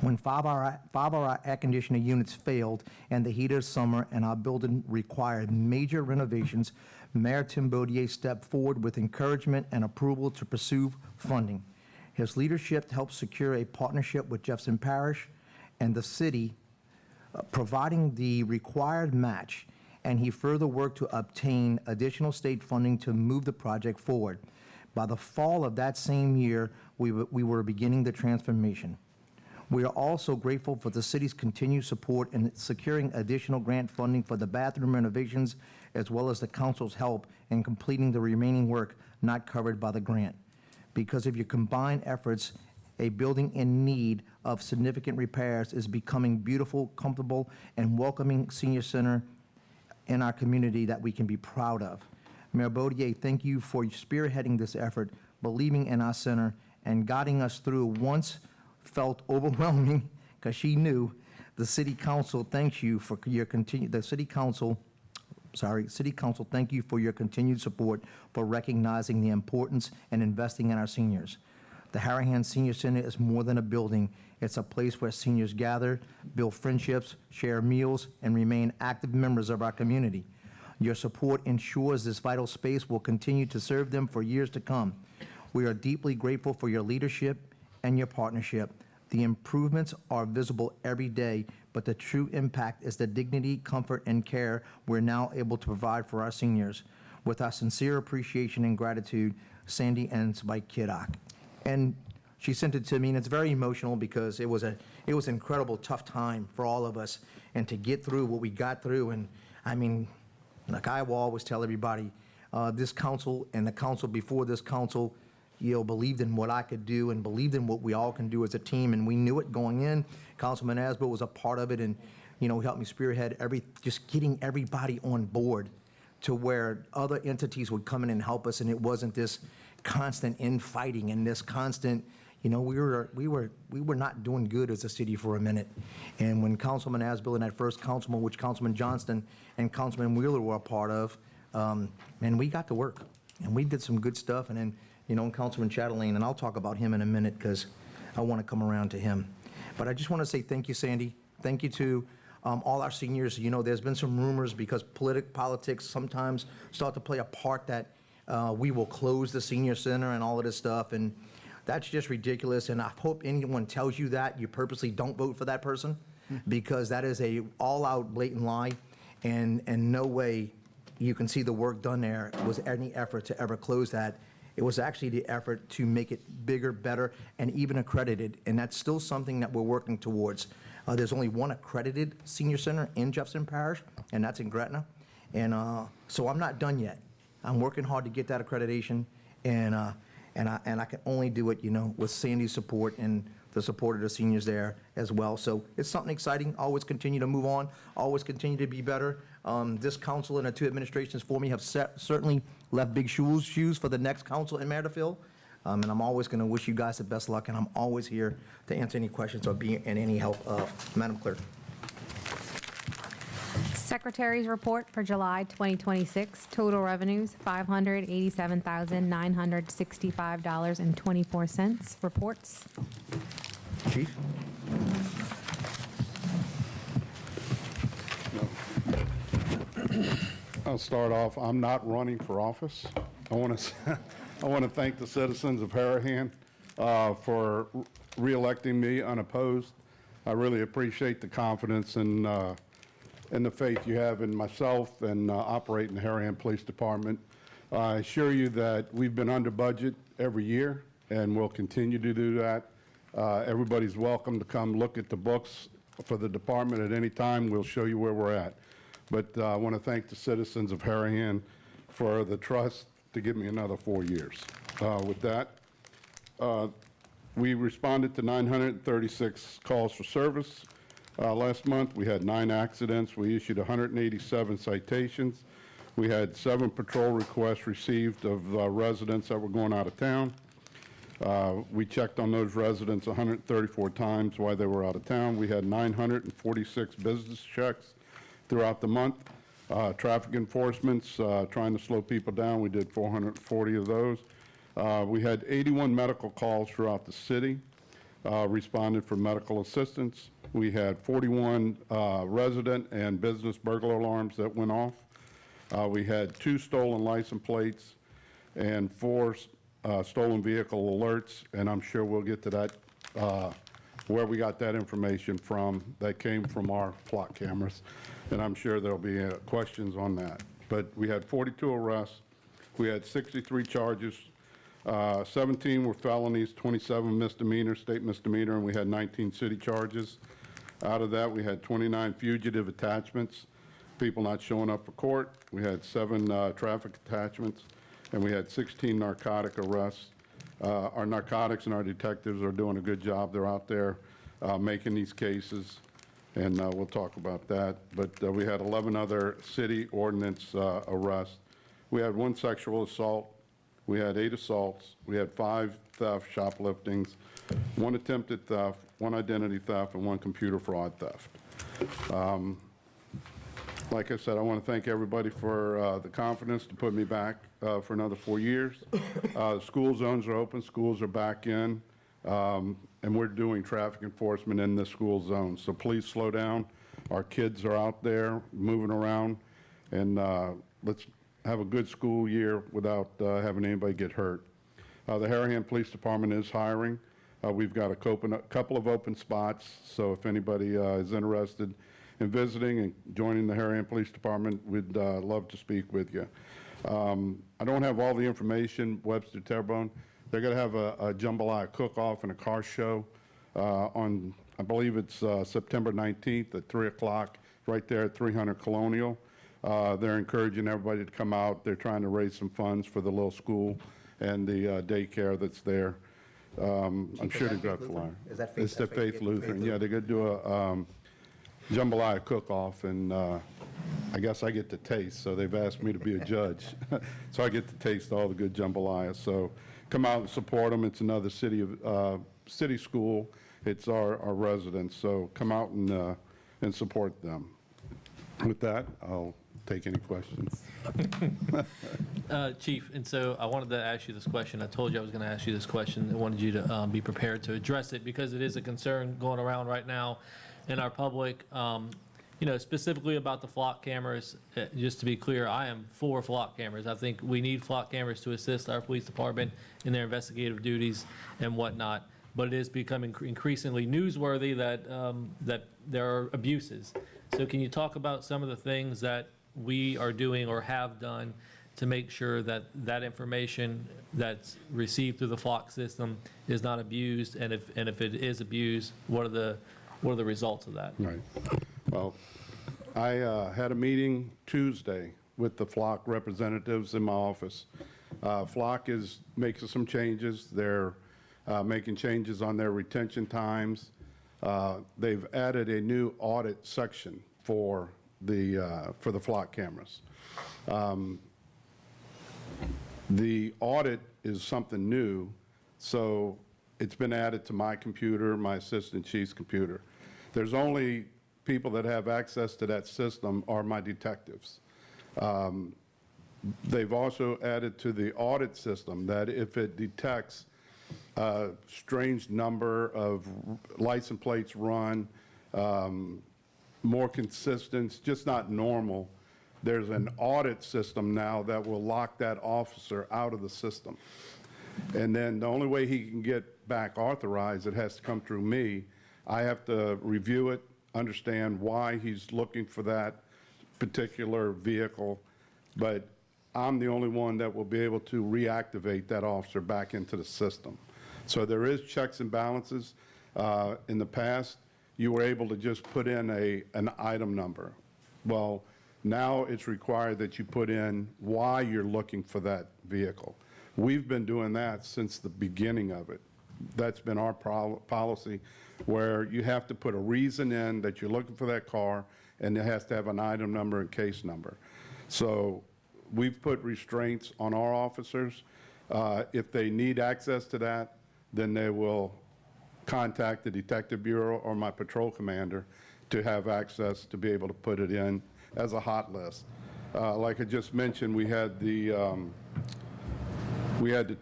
When five of our air conditioning units failed in the heat of summer and our building required major renovations, Mayor Tim Baudier stepped forward with encouragement and approval to pursue funding. His leadership helped secure a partnership with Jefferson Parish and the city, providing the required match, and he further worked to obtain additional state funding to move the project forward. By the fall of that same year, we were beginning the transformation. We are also grateful for the city's continued support in securing additional grant funding for the bathroom renovations, as well as the council's help in completing the remaining work not covered by the grant. Because of your combined efforts, a building in need of significant repairs is becoming beautiful, comfortable, and welcoming senior center in our community that we can be proud of. Mayor Baudier, thank you for spearheading this effort, believing in our center, and guiding us through once felt overwhelming, because she knew. The city council thanks you for your city council, thank you for your continued support for recognizing the importance and investing in our seniors. The Harahan Senior Center is more than a building. It's a place where seniors gather, build friendships, share meals, and remain active members of our community. Your support ensures this vital space will continue to serve them for years to come. We are deeply grateful for your leadership and your partnership. The improvements are visible every day, but the true impact is the dignity, comfort, and care we're now able to provide for our seniors. With our sincere appreciation and gratitude, Sandy ends by Kiddock. And she sent it to me, and it's very emotional because it was an incredible, tough time for all of us, and to get through what we got through. And I mean, like I will always tell everybody, this council and the council before this council, believed in what I could do and believed in what we all can do as a team, and we knew it going in. Councilman Asbill was a part of it, and he helped me spearhead just getting everybody on board to where other entities would come in and help us, and it wasn't this constant infighting and this constant, we were not doing good as a city for a minute. And when Councilman Asbill and that first councilman, which Councilman Johnston and Councilman Wheeler were a part of, man, we got to work, and we did some good stuff. And then Councilman Chatelain, and I'll talk about him in a minute because I want to come around to him. But I just want to say thank you, Sandy. Thank you to all our seniors. There's been some rumors because politics sometimes start to play a part that we will close the senior center and all of this stuff, and that's just ridiculous. And I hope anyone tells you that you purposely don't vote for that person, because that is a all-out blatant lie, and no way you can see the work done there was any effort to ever close that. It was actually the effort to make it bigger, better, and even accredited, and that's still something that we're working towards. There's only one accredited senior center in Jefferson Parish, and that's in Gretna. And so I'm not done yet. I'm working hard to get that accreditation, and I can only do it, with Sandy's support and the support of the seniors there as well. So it's something exciting. Always continue to move on. Always continue to be better. This council and the two administrations for me have certainly left big shoes for the next council in Mayor to fill. And I'm always going to wish you guys the best luck, and I'm always here to answer any questions or be in any help. Madam Clerk. Secretary's report for July 2026, total revenues, $587,965.24. Reports. Chief? I'll start off. I'm not running for office. I want to thank the citizens of Harahan for re-electing me unopposed. I really appreciate the confidence and the faith you have in myself and operating the Harahan Police Department. I assure you that we've been under budget every year, and we'll continue to do that. Everybody's welcome to come look at the books for the department at any time. We'll show you where we're at. But I want to thank the citizens of Harahan for the trust to give me another 4 years. With that, we responded to 936 calls for service. Last month, we had 9 accidents. We issued 187 citations. We had 7 patrol requests received of residents that were going out of town. We checked on those residents 134 times while they were out of town. We had 946 business checks throughout the month. Traffic enforcements, trying to slow people down, we did 440 of those. We had 81 medical calls throughout the city, responded for medical assistance. We had 41 resident and business burglar alarms that went off. We had 2 stolen license plates and 4 stolen vehicle alerts, and I'm sure we'll get to that, where we got that information from. That came from our flock cameras, and I'm sure there'll be questions on that. But we had 42 arrests. We had 63 charges. 17 were felonies, 27 misdemeanors, state misdemeanor, and we had 19 city charges. Out of that, we had 29 fugitive attachments, people not showing up for court. We had 7 traffic attachments, and we had 16 narcotic arrests. Our narcotics and our detectives are doing a good job. They're out there making these cases, and we'll talk about that. But we had 11 other city ordinance arrests. We had 1 sexual assault. We had 8 assaults. We had 5 theft, shopliftings, 1 attempted theft, 1 identity theft, and 1 computer fraud theft. Like I said, I want to thank everybody for the confidence to put me back for another 4 years. School zones are open, schools are back in, and we're doing traffic enforcement in the school zone. So please slow down. Our kids are out there moving around, and let's have a good school year without having anybody get hurt. The Harahan Police Department is hiring. We've got a couple of open spots, so if anybody is interested in visiting and joining the Harahan Police Department, we'd love to speak with you. I don't have all the information, Webster Terrebonne. They're going to have a jambalaya cook-off and a car show on, I believe it's September 19th at 3 o'clock, right there at 300 Colonial. They're encouraging everybody to come out. They're trying to raise some funds for the little school and the daycare that's there. I'm sure they've got flyer. Is that It's the Faith Lutheran. Yeah, they're going to do a jambalaya cook-off, and I guess I get to taste, so they've asked me to be a judge. So I get to taste all the good jambalaya. So come out and support them. It's another city school. It's our residents, so come out and support them. With that, I'll take any questions. Chief, and so I wanted to ask you this question. I told you I was going to ask you this question. I wanted you to be prepared to address it because it is a concern going around right now in our public, specifically about the flock cameras. Just to be clear, I am for flock cameras. I think we need flock cameras to assist our police department in their investigative duties and whatnot. But it is becoming increasingly newsworthy that there are abuses. So can you talk about some of the things that we are doing or have done to make sure that that information that's received through the flock system is not abused, and if it is abused, what are the results of that? Right. Well, I had a meeting Tuesday with the flock representatives in my office. Flock is making some changes. They're making changes on their retention times. They've added a new audit section for the flock cameras. The audit is something new, so it's been added to my computer, my assistant chief's computer. There's only people that have access to that system are my detectives. They've also added to the audit system that if it detects a strange number of license plates run, more consistent, just not normal, there's an audit system now that will lock that officer out of the system. And then the only way he can get back authorized, it has to come through me. I have to review it, understand why he's looking for that particular vehicle, but I'm the only one that will be able to reactivate that officer back into the system. So there is checks and balances. In the past, you were able to just put in an item number. Well, now it's required that you put in why you're looking for that vehicle. We've been doing that since the beginning of it. That's been our policy, where you have to put a reason in that you're looking for that car, and it has to have an item number and case number. So we've put restraints on our officers. If they need access to that, then they will contact the Detective Bureau or my patrol commander to have access to be able to put it in as a hot list. Like I just mentioned, we had the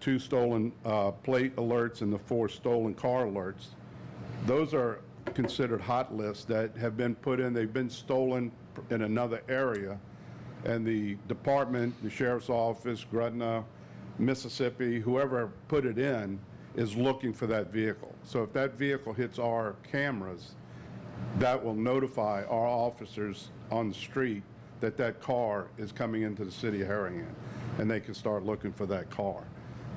2 stolen plate alerts and the 4 stolen car alerts. Those are considered hot lists that have been put in. They've been stolen in another area, and the department, the sheriff's office, Gretna, Mississippi, whoever put it in, is looking for that vehicle. So if that vehicle hits our cameras, that will notify our officers on the street that that car is coming into the city of Harahan, and they can start looking for that car.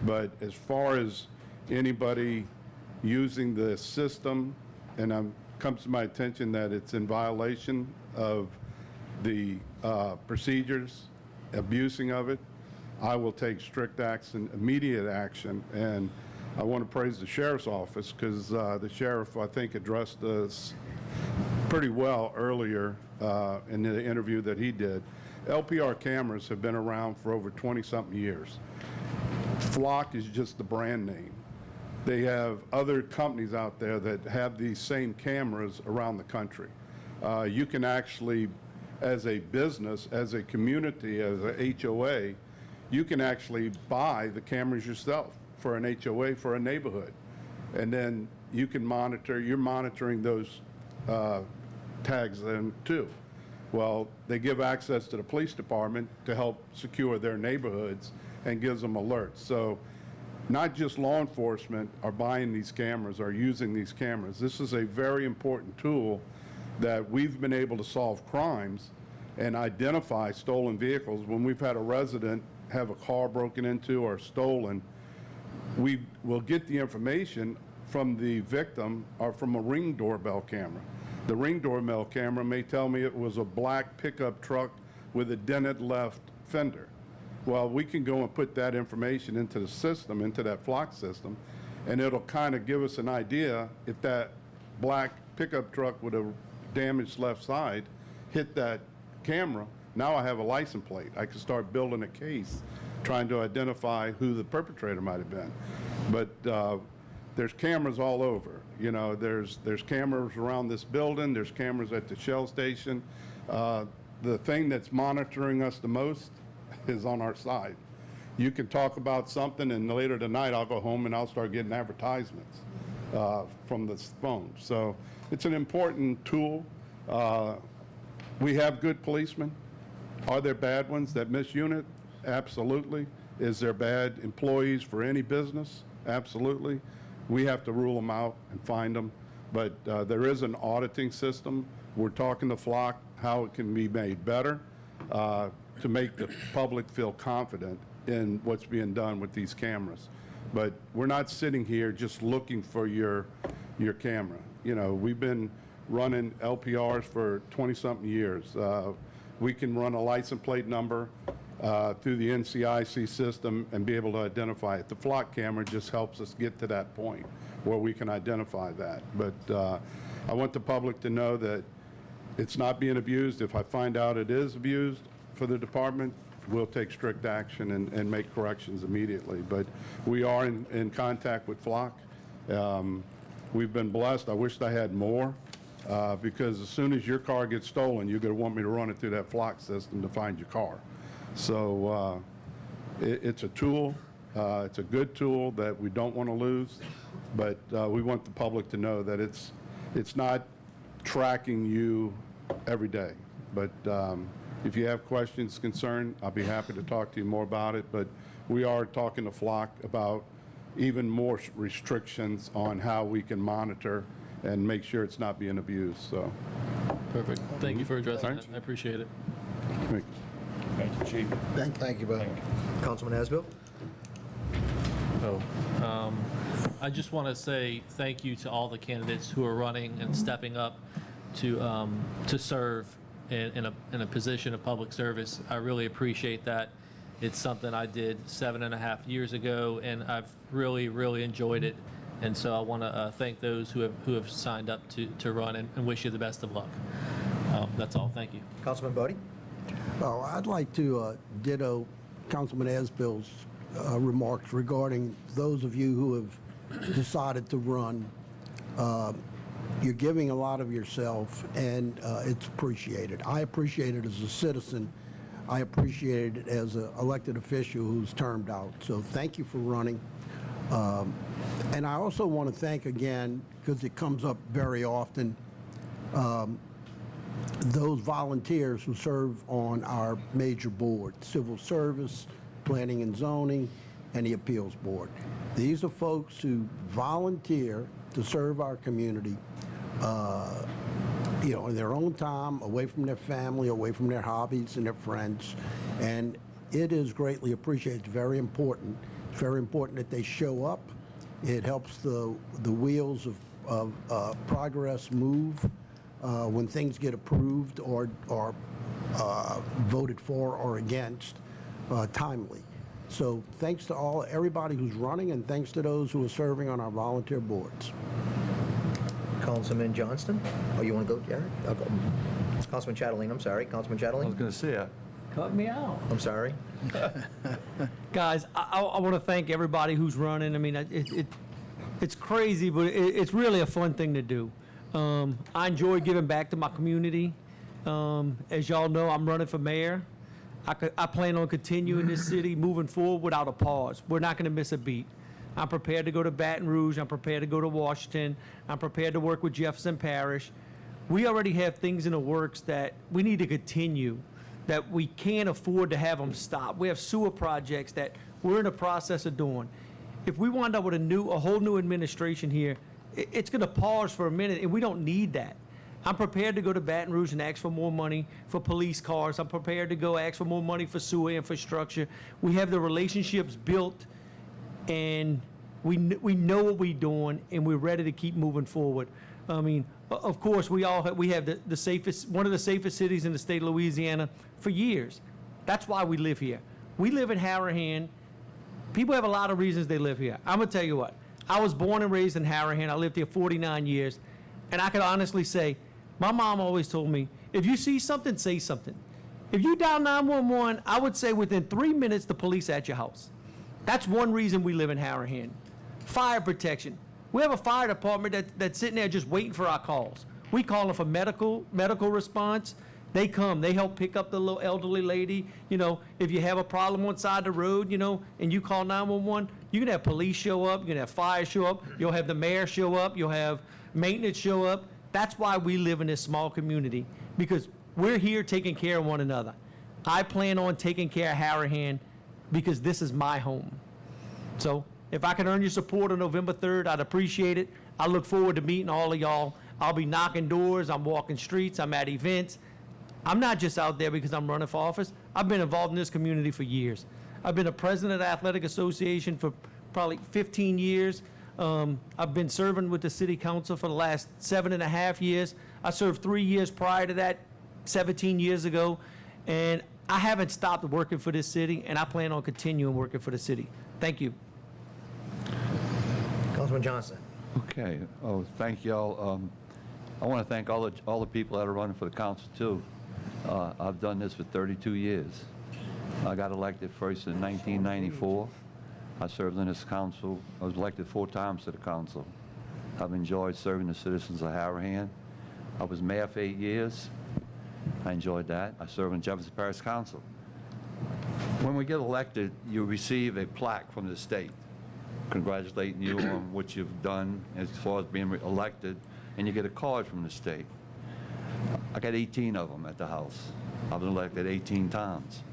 But as far as anybody using the system, and it comes to my attention that it's in violation of the procedures, abusing of it, I will take strict action, immediate action. And I want to praise the sheriff's office, because the sheriff, I think, addressed this pretty well earlier in the interview that he did. LPR cameras have been around for over 20-something years. Flock is just the brand name. They have other companies out there that have these same cameras around the country. You can actually, as a business, as a community, as a HOA, you can actually buy the cameras yourself for an HOA for a neighborhood. And then you can monitor, you're monitoring those tags then too. Well, they give access to the police department to help secure their neighborhoods and gives them alerts. So not just law enforcement are buying these cameras or using these cameras. This is a very important tool that we've been able to solve crimes and identify stolen vehicles. When we've had a resident have a car broken into or stolen, we will get the information from the victim or from a Ring doorbell camera. The Ring doorbell camera may tell me it was a black pickup truck with a dented left fender. Well, we can go and put that information into the system, into that Flock system, and it'll kind of give us an idea if that black pickup truck with a damaged left side hit that camera. Now I have a license plate. I can start building a case trying to identify who the perpetrator might have been. But there's cameras all over. You know, there's cameras around this building. There's cameras at the Shell station. The thing that's monitoring us the most is on our side. You can talk about something, and later tonight I'll go home and I'll start getting advertisements from the phone. So it's an important tool. We have good policemen. Are there bad ones that misunit? Absolutely. Is there bad employees for any business? Absolutely. We have to rule them out and find them. But there is an auditing system. We're talking to Flock how it can be made better to make the public feel confident in what's being done with these cameras. But we're not sitting here just looking for your camera. You know, we've been running LPRs for 20-something years. We can run a license plate number through the NCIC system and be able to identify it. The Flock camera just helps us get to that point where we can identify that. But I want the public to know that it's not being abused. If I find out it is abused for the department, we'll take strict action and make corrections immediately. But we are in contact with Flock. We've been blessed. I wished I had more. Because as soon as your car gets stolen, you're going to want me to run it through that Flock system to find your car. So it's a tool. It's a good tool that we don't want to lose, but we want the public to know that it's not tracking you every day. But if you have questions, concern, I'll be happy to talk to you more about it. But we are talking to Flock about even more restrictions on how we can monitor and make sure it's not being abused. So, Perfect. Thank you for addressing that. I appreciate it. thank you. Thank you, Chief. Thank you, Bill. Councilman Asbill? I just want to say thank you to all the candidates who are running and stepping up to serve in a position of public service. I really appreciate that. It's something I did 7.5 years ago, and I've really, really enjoyed it. And so I want to thank those who have signed up to run and wish you the best of luck. That's all. Thank you. Councilman Bodie? Oh, I'd like to ditto Councilman Asbill's remarks regarding those of you who have decided to run. You're giving a lot of yourself, and it's appreciated. I appreciate it as a citizen. I appreciate it as an elected official who's termed out. So thank you for running. And I also want to thank again, because it comes up very often, those volunteers who serve on our major board, Civil Service, Planning and Zoning, and the Appeals Board. These are folks who volunteer to serve our community, in their own time, away from their family, away from their hobbies and their friends. And it is greatly appreciated. It's very important. It's very important that they show up. It helps the wheels of progress move when things get approved or voted for or against timely. So thanks to everybody who's running, and thanks to those who are serving on our volunteer boards. Councilman Johnston? Oh, you want to go, Jared? Councilman Chatelain, I'm sorry. Councilman Chatelain? I was going to say, Cut me out. I'm sorry. Guys, I want to thank everybody who's running. I mean, it's crazy, but it's really a fun thing to do. I enjoy giving back to my community. As y'all know, I'm running for mayor. I plan on continuing this city, moving forward without a pause. We're not going to miss a beat. I'm prepared to go to Baton Rouge. I'm prepared to go to Washington. I'm prepared to work with Jefferson Parish. We already have things in the works that we need to continue, that we can't afford to have them stop. We have sewer projects that we're in the process of doing. If we wind up with a whole new administration here, it's going to pause for a minute, and we don't need that. I'm prepared to go to Baton Rouge and ask for more money for police cars. I'm prepared to go ask for more money for sewer infrastructure. We have the relationships built, and we know what we're doing, and we're ready to keep moving forward. I mean, of course, we have the safest, one of the safest cities in the state of Louisiana for years. That's why we live here. We live in Harahan. People have a lot of reasons they live here. I'm gonna tell you what. I was born and raised in Harahan. I lived here 49 years, and I can honestly say, my mom always told me, if you see something, say something. If you dial 911, I would say within 3 minutes, the police at your house. That's one reason we live in Harahan. Fire protection. We have a fire department that's sitting there just waiting for our calls. We call them for medical response. They come, they help pick up the little elderly lady. If you have a problem on the side of the road, and you call 911, you can have police show up, you can have fire show up, you'll have the mayor show up, you'll have maintenance show up. That's why we live in this small community, because we're here taking care of one another. I plan on taking care of Harahan because this is my home. So if I can earn your support on November 3rd, I'd appreciate it. I look forward to meeting all of y'all. I'll be knocking doors, I'm walking streets, I'm at events. I'm not just out there because I'm running for office. I've been involved in this community for years. I've been a president of the Athletic Association for probably 15 years. I've been serving with the city council for the last 7.5 years. I served 3 years prior to that, 17 years ago. And I haven't stopped working for this city, and I plan on continuing working for the city. Thank you. Councilman Johnson. okay. Oh, thank y'all. I want to thank all the people that are running for the council, too. I've done this for 32 years. I got elected first in 1994. I served in this council. I was elected 4 times to the council. I've enjoyed serving the citizens of Harahan. I was mayor for 8 years. I enjoyed that. I served in Jefferson Parish Council. When we get elected, you receive a plaque from the state congratulating you on what you've done as far as being elected, and you get a card from the state. I got 18 of them at the House. I've been elected 18 times.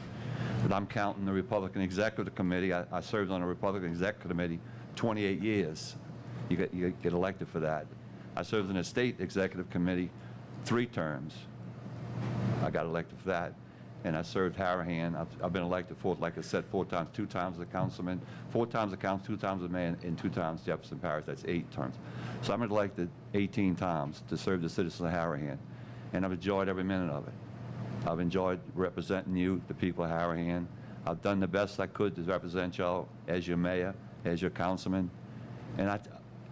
But I'm counting the Republican Executive Committee. I served on the Republican Executive Committee 28 years. You get elected for that. I served in the State Executive Committee 3 terms. I got elected for that. And I served Harahan. I've been elected like I said, 4 times, 2 times as a councilman, 4 times as a council, 2 times as a mayor, and 2 times Jefferson Parish. That's 8 terms. So I'm elected 18 times to serve the citizens of Harahan. And I've enjoyed every minute of it. I've enjoyed representing you, the people of Harahan. I've done the best I could to represent y'all as your mayor, as your councilman. And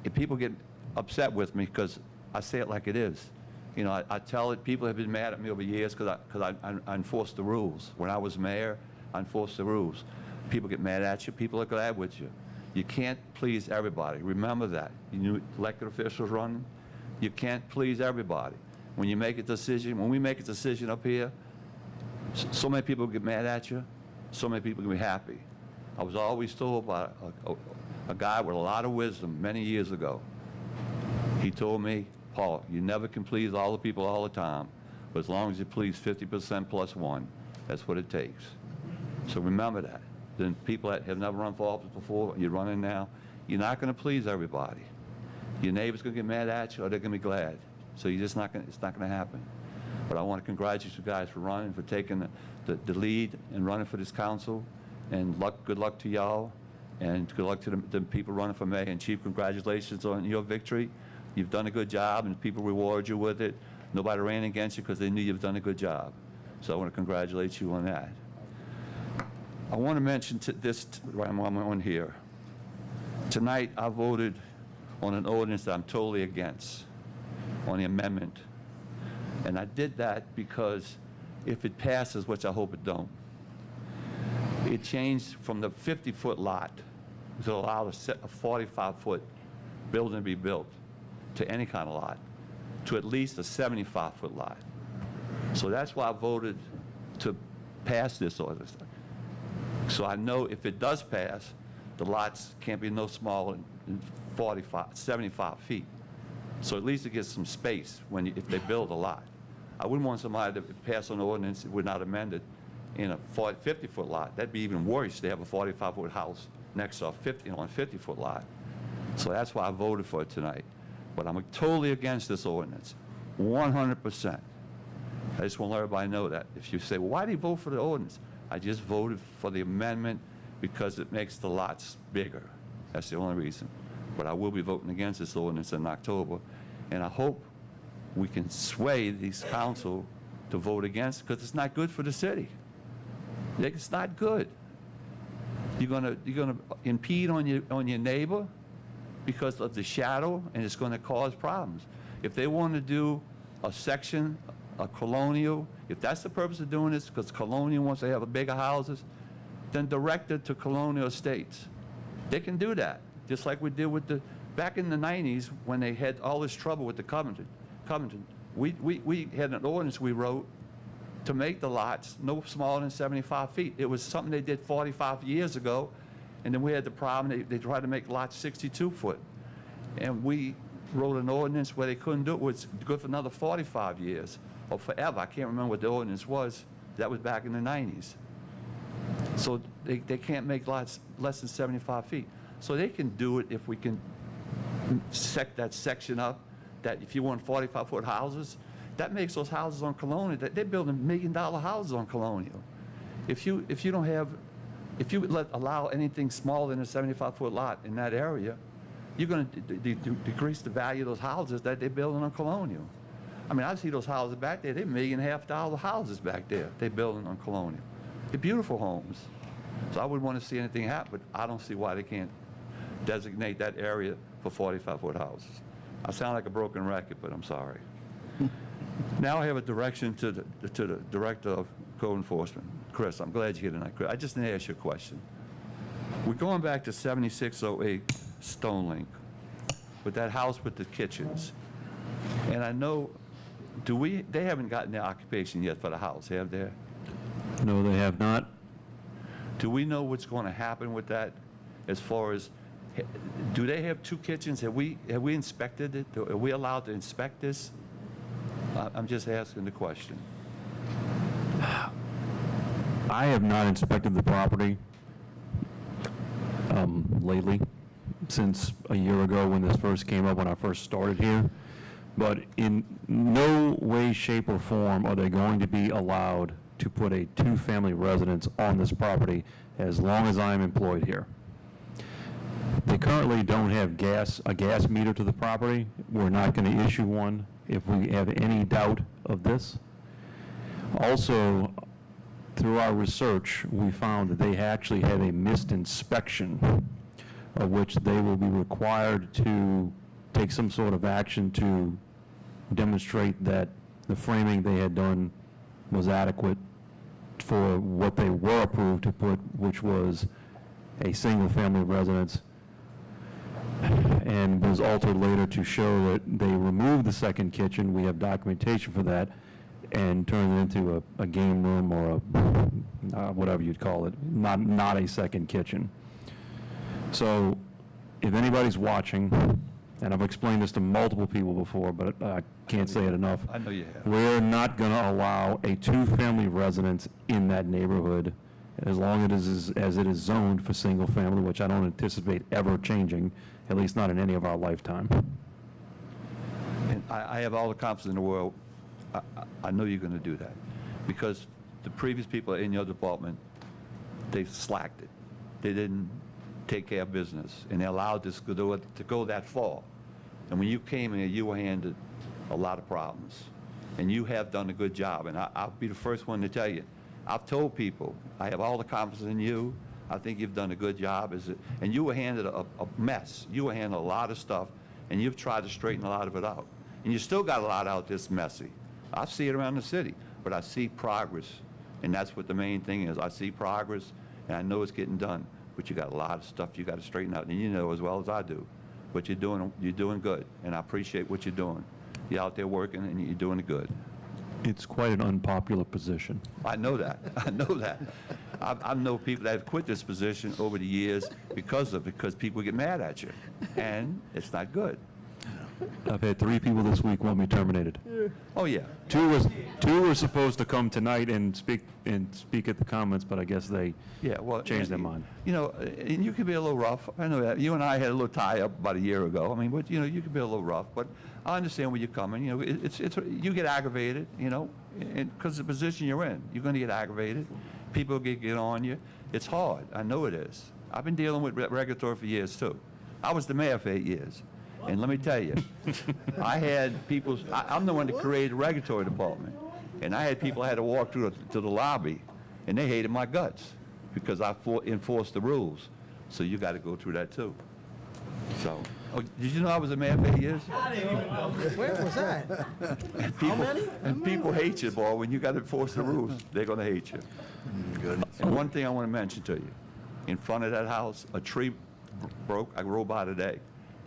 if people get upset with me because I say it like it is. I tell it, people have been mad at me over years because I enforced the rules. When I was mayor, I enforced the rules. People get mad at you. People are glad with you. You can't please everybody. Remember that. You new elected officials running, you can't please everybody. When you make a decision, when we make a decision up here, so many people get mad at you, so many people can be happy. I was always told by a guy with a lot of wisdom many years ago. He told me, Paul, you never can please all the people all the time, but as long as you please 50% plus one, that's what it takes. So remember that. Then people that have never run for office before, you're running now, you're not going to please everybody. Your neighbor's going to get mad at you, or they're going to be glad. So you're just not going. It's not going to happen. But I want to congratulate you guys for running, for taking the lead and running for this council. And good luck to y'all, and good luck to the people running for mayor. And Chief, congratulations on your victory. You've done a good job, and people reward you with it. Nobody ran against you because they knew you've done a good job. So I want to congratulate you on that. I want to mention this right while I'm on here. Tonight, I voted on an ordinance that I'm totally against, on the amendment. And I did that because if it passes, which I hope it don't, it changed from the 50-foot lot to allow a 45-foot building to be built to any kind of lot, to at least a 75-foot lot. So that's why I voted to pass this ordinance. So I know if it does pass, the lots can't be no smaller than 75 feet. So at least it gets some space if they build a lot. I wouldn't want somebody to pass an ordinance that would not amend it in a 50-foot lot. That'd be even worse. They have a 45-foot house next to a 50-foot lot. So that's why I voted for it tonight. But I'm totally against this ordinance, 100%. I just want to let everybody know that. If you say, well, why do you vote for the ordinance? I just voted for the amendment because it makes the lots bigger. That's the only reason. But I will be voting against this ordinance in October. And I hope we can sway these council to vote against, because it's not good for the city. It's not good. You're gonna impede on your neighbor because of the shadow, and it's going to cause problems. If they want to do a section, a colonial, if that's the purpose of doing this, because colonial wants to have bigger houses, then direct it to colonial estates. They can do that, just like we did with back in the 90s when they had all this trouble with the Covington. We had an ordinance we wrote to make the lots no smaller than 75 feet. It was something they did 45 years ago, and then we had the problem, they tried to make lots 62 foot. And we wrote an ordinance where they couldn't do it. It was good for another 45 years, or forever. I can't remember what the ordinance was. That was back in the 90s. So they can't make lots less than 75 feet. So they can do it if we can that section up, that if you want 45-foot houses, that makes those houses on Colonial, they're building $1 million houses on Colonial. If you allow anything smaller than a 75-foot lot in that area, you're going to decrease the value of those houses that they're building on Colonial. I mean, I see those houses back there, they're $1.5 million houses back there they're building on Colonial. They're beautiful homes. So I wouldn't want to see anything happen, but I don't see why they can't designate that area for 45-foot houses. I sound like a broken record, but I'm sorry. Now I have a direction to the Director of Code Enforcement. Chris, I'm glad you're here tonight. Chris, I just need to ask you a question. We're going back to 7608 Stone Link with that house with the kitchens. And I know, they haven't gotten their occupation yet for the house, have they? No, they have not. Do we know what's going to happen with that as far as, do they have 2 kitchens? Have we inspected it? Are we allowed to inspect this? I'm just asking the question. I have not inspected the property lately, since a year ago when this first came up, when I first started here. But in no way, shape, or form are they going to be allowed to put a 2-family residence on this property as long as I'm employed here. They currently don't have a gas meter to the property. We're not going to issue one if we have any doubt of this. Also, through our research, we found that they actually have a missed inspection, of which they will be required to take some sort of action to demonstrate that the framing they had done was adequate for what they were approved to put, which was a single-family residence and was altered later to show that they removed the second kitchen. We have documentation for that, and turned it into a game room or a, whatever you'd call it, not a second kitchen. So if anybody's watching, and I've explained this to multiple people before, but I can't say it enough. I know you have. We're not going to allow a two-family residence in that neighborhood as long as it is zoned for single-family, which I don't anticipate ever changing, at least not in any of our lifetime. And I have all the confidence in the world. I know you're going to do that, because the previous people in your department, they slacked it. They didn't take care of business, and they allowed this to go that far. And when you came in, you were handed a lot of problems, and you have done a good job. And I'll be the first one to tell you, I've told people, I have all the confidence in you. I think you've done a good job. And you were handed a mess. You were handed a lot of stuff, and you've tried to straighten a lot of it out. And you still got a lot out that's messy. I see it around the city, but I see progress, and that's what the main thing is. I see progress, and I know it's getting done, but you got a lot of stuff you got to straighten out, and you know as well as I do. But you're doing good, and I appreciate what you're doing. You're out there working, and you're doing it good. It's quite an unpopular position. I know that. I know that. I know people that have quit this position over the years because people get mad at you, and it's not good. I've had 3 people this week want me terminated. Oh, yeah. Two were supposed to come tonight and speak at the comments, but I guess they changed their mind. You know, and you can be a little rough. I know that. You and I had a little tie-up about a year ago. I mean, but, you know, you can be a little rough, but I understand where you're coming. You know, you get aggravated, you know, because the position you're in. You're going to get aggravated. People get on you. It's hard. I know it is. I've been dealing with regulatory for years, too. I was the mayor for 8 years. And let me tell you, I had people, I'm the one that created the regulatory department. And I had people I had to walk to the lobby, and they hated my guts because I enforced the rules. So you got to go through that too. So, did you know I was a mayor for 8 years? I didn't even know. Where was that? And people hate you, boy. When you got to enforce the rules, they're going to hate you. Good. And one thing I want to mention to you, in front of that house, a tree broke. I rode by today.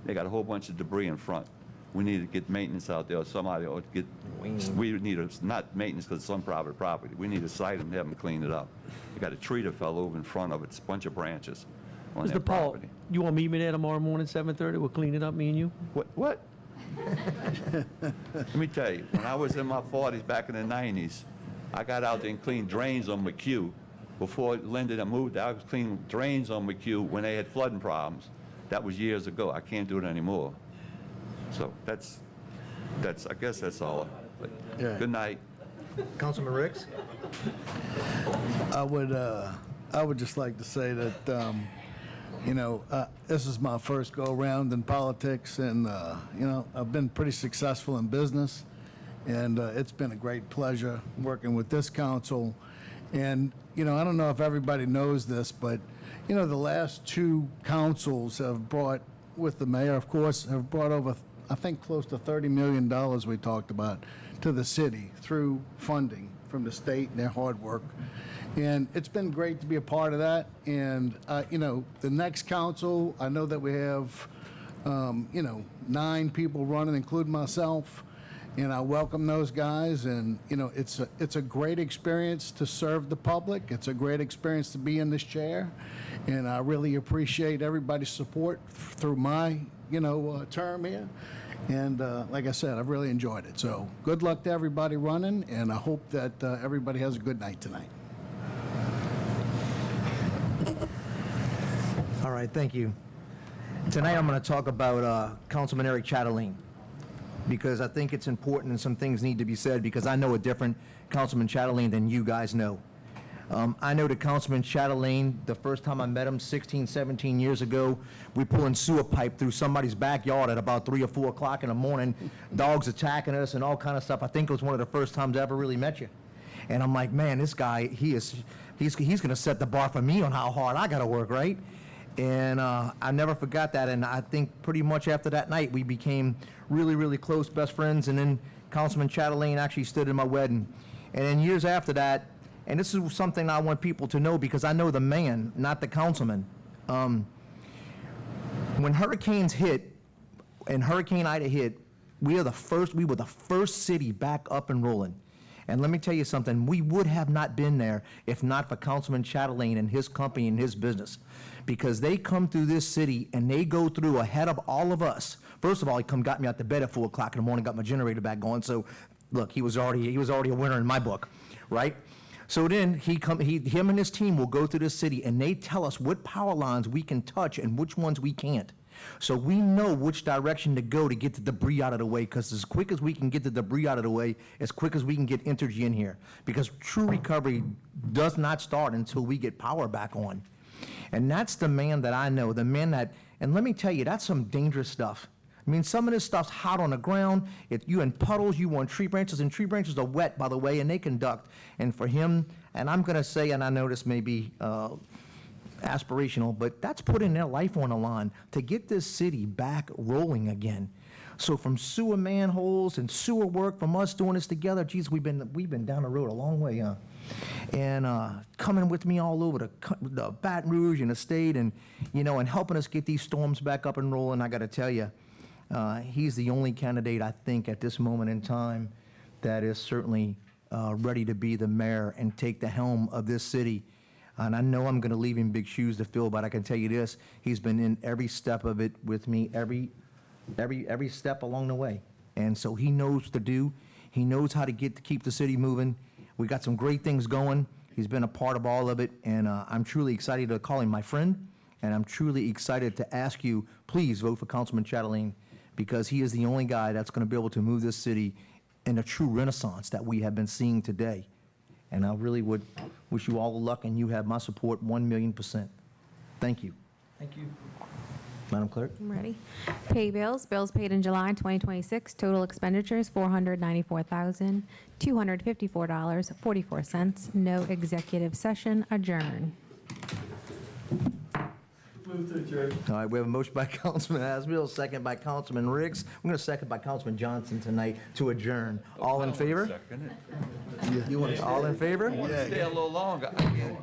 They got a whole bunch of debris in front. We need to get maintenance out there, or somebody, or get, we need not maintenance because it's some private property. We need to cite them and have them clean it up. They got a tree that fell over in front of it. It's a bunch of branches on their Mr. Paul, property. you want to meet me there tomorrow morning, 7:30? We'll clean it up, me and you? What? Let me tell you, when I was in my 40s back in the 90s, I got out there and cleaned drains on McHugh. Before Linda moved, I was cleaning drains on McHugh when they had flooding problems. That was years ago. I can't do it anymore. So that's I guess that's all. Yeah. Good night. Councilman Ricks? I would just like to say that, you know, this is my first go-around in politics, and, you know, I've been pretty successful in business, and it's been a great pleasure working with this council. And, you know, I don't know if everybody knows this, but, you know, the last 2 councils have brought, with the mayor, of course, have brought over, I think, close to $30 million we talked about to the city through funding from the state and their hard work. And it's been great to be a part of that. And, you know, the next council, I know that we have, you know, 9 people running, including myself. And I welcome those guys, and, you know, it's a great experience to serve the public. It's a great experience to be in this chair, and I really appreciate everybody's support through my, you know, term here. And like I said, I've really enjoyed it. So good luck to everybody running, and I hope that everybody has a good night tonight. All right, thank you. Tonight I'm going to talk about Councilman Eric Chatelain, because I think it's important and some things need to be said, because I know a different Councilman Chatelain than you guys know. I know the Councilman Chatelain, the first time I met him 16, 17 years ago, we pulling sewer pipe through somebody's backyard at about 3 or 4 o'clock in the morning, dogs attacking us and all kind of stuff. I think it was one of the first times I ever really met you. And I'm like, man, this guy, he's going to set the bar for me on how hard I got to work, right? And I never forgot that, and I think pretty much after that night, we became really, really close best friends, and then Councilman Chatelain actually stood in my wedding. And then years after that, and this is something I want people to know, because I know the man, not the councilman. When hurricanes hit, and Hurricane Ida hit, we were the first city back up and rolling. And let me tell you something, we would have not been there if not for Councilman Chatelain and his company and his business. Because they come through this city and they go through ahead of all of us. First of all, he got me out to bed at 4 o'clock in the morning, got my generator back going. So, look, he was already a winner in my book, right? So then him and his team will go through this city and they tell us what power lines we can touch and which ones we can't. So we know which direction to go to get the debris out of the way, because as quick as we can get the debris out of the way, as quick as we can get energy in here. Because true recovery does not start until we get power back on. And that's the man that I know, the man that, and let me tell you, that's some dangerous stuff. I mean, some of this stuff's hot on the ground. If you in puddles, you on tree branches, and tree branches are wet, by the way, and they conduct. And for him, and I'm going to say, and I know this may be aspirational, but that's putting their life on the line to get this city back rolling again. So from sewer manholes and sewer work, from us doing this together, geez, we've been down the road a long way, huh? And coming with me all over the Baton Rouge and the state, and and helping us get these storms back up and rolling. I got to tell you, he's the only candidate I think at this moment in time that is certainly ready to be the mayor and take the helm of this city. And I know I'm going to leave him big shoes to fill, but I can tell you this: he's been in every step of it with me, every step along the way. And so he knows what to do. He knows how to keep the city moving. We got some great things going. He's been a part of all of it, and I'm truly excited to call him my friend. And I'm truly excited to ask you, please vote for Councilman Chatelain, because he is the only guy that's going to be able to move this city in a true renaissance that we have been seeing today. And I really would wish you all the luck, and you have my support 1,000,000%. Thank you. Thank you. Madam Clerk? I'm ready. Pay bills. Bills paid in July 2026. Total expenditures, $494,254.44. No executive session. Adjourn. Move to adjourn. All right, we have a motion by Councilman Asbill, second by Councilman Riggs. I'm going to second by Councilman Johnson tonight to adjourn. All in favor? Second it. All in favor? I want to stay a little longer. I can't.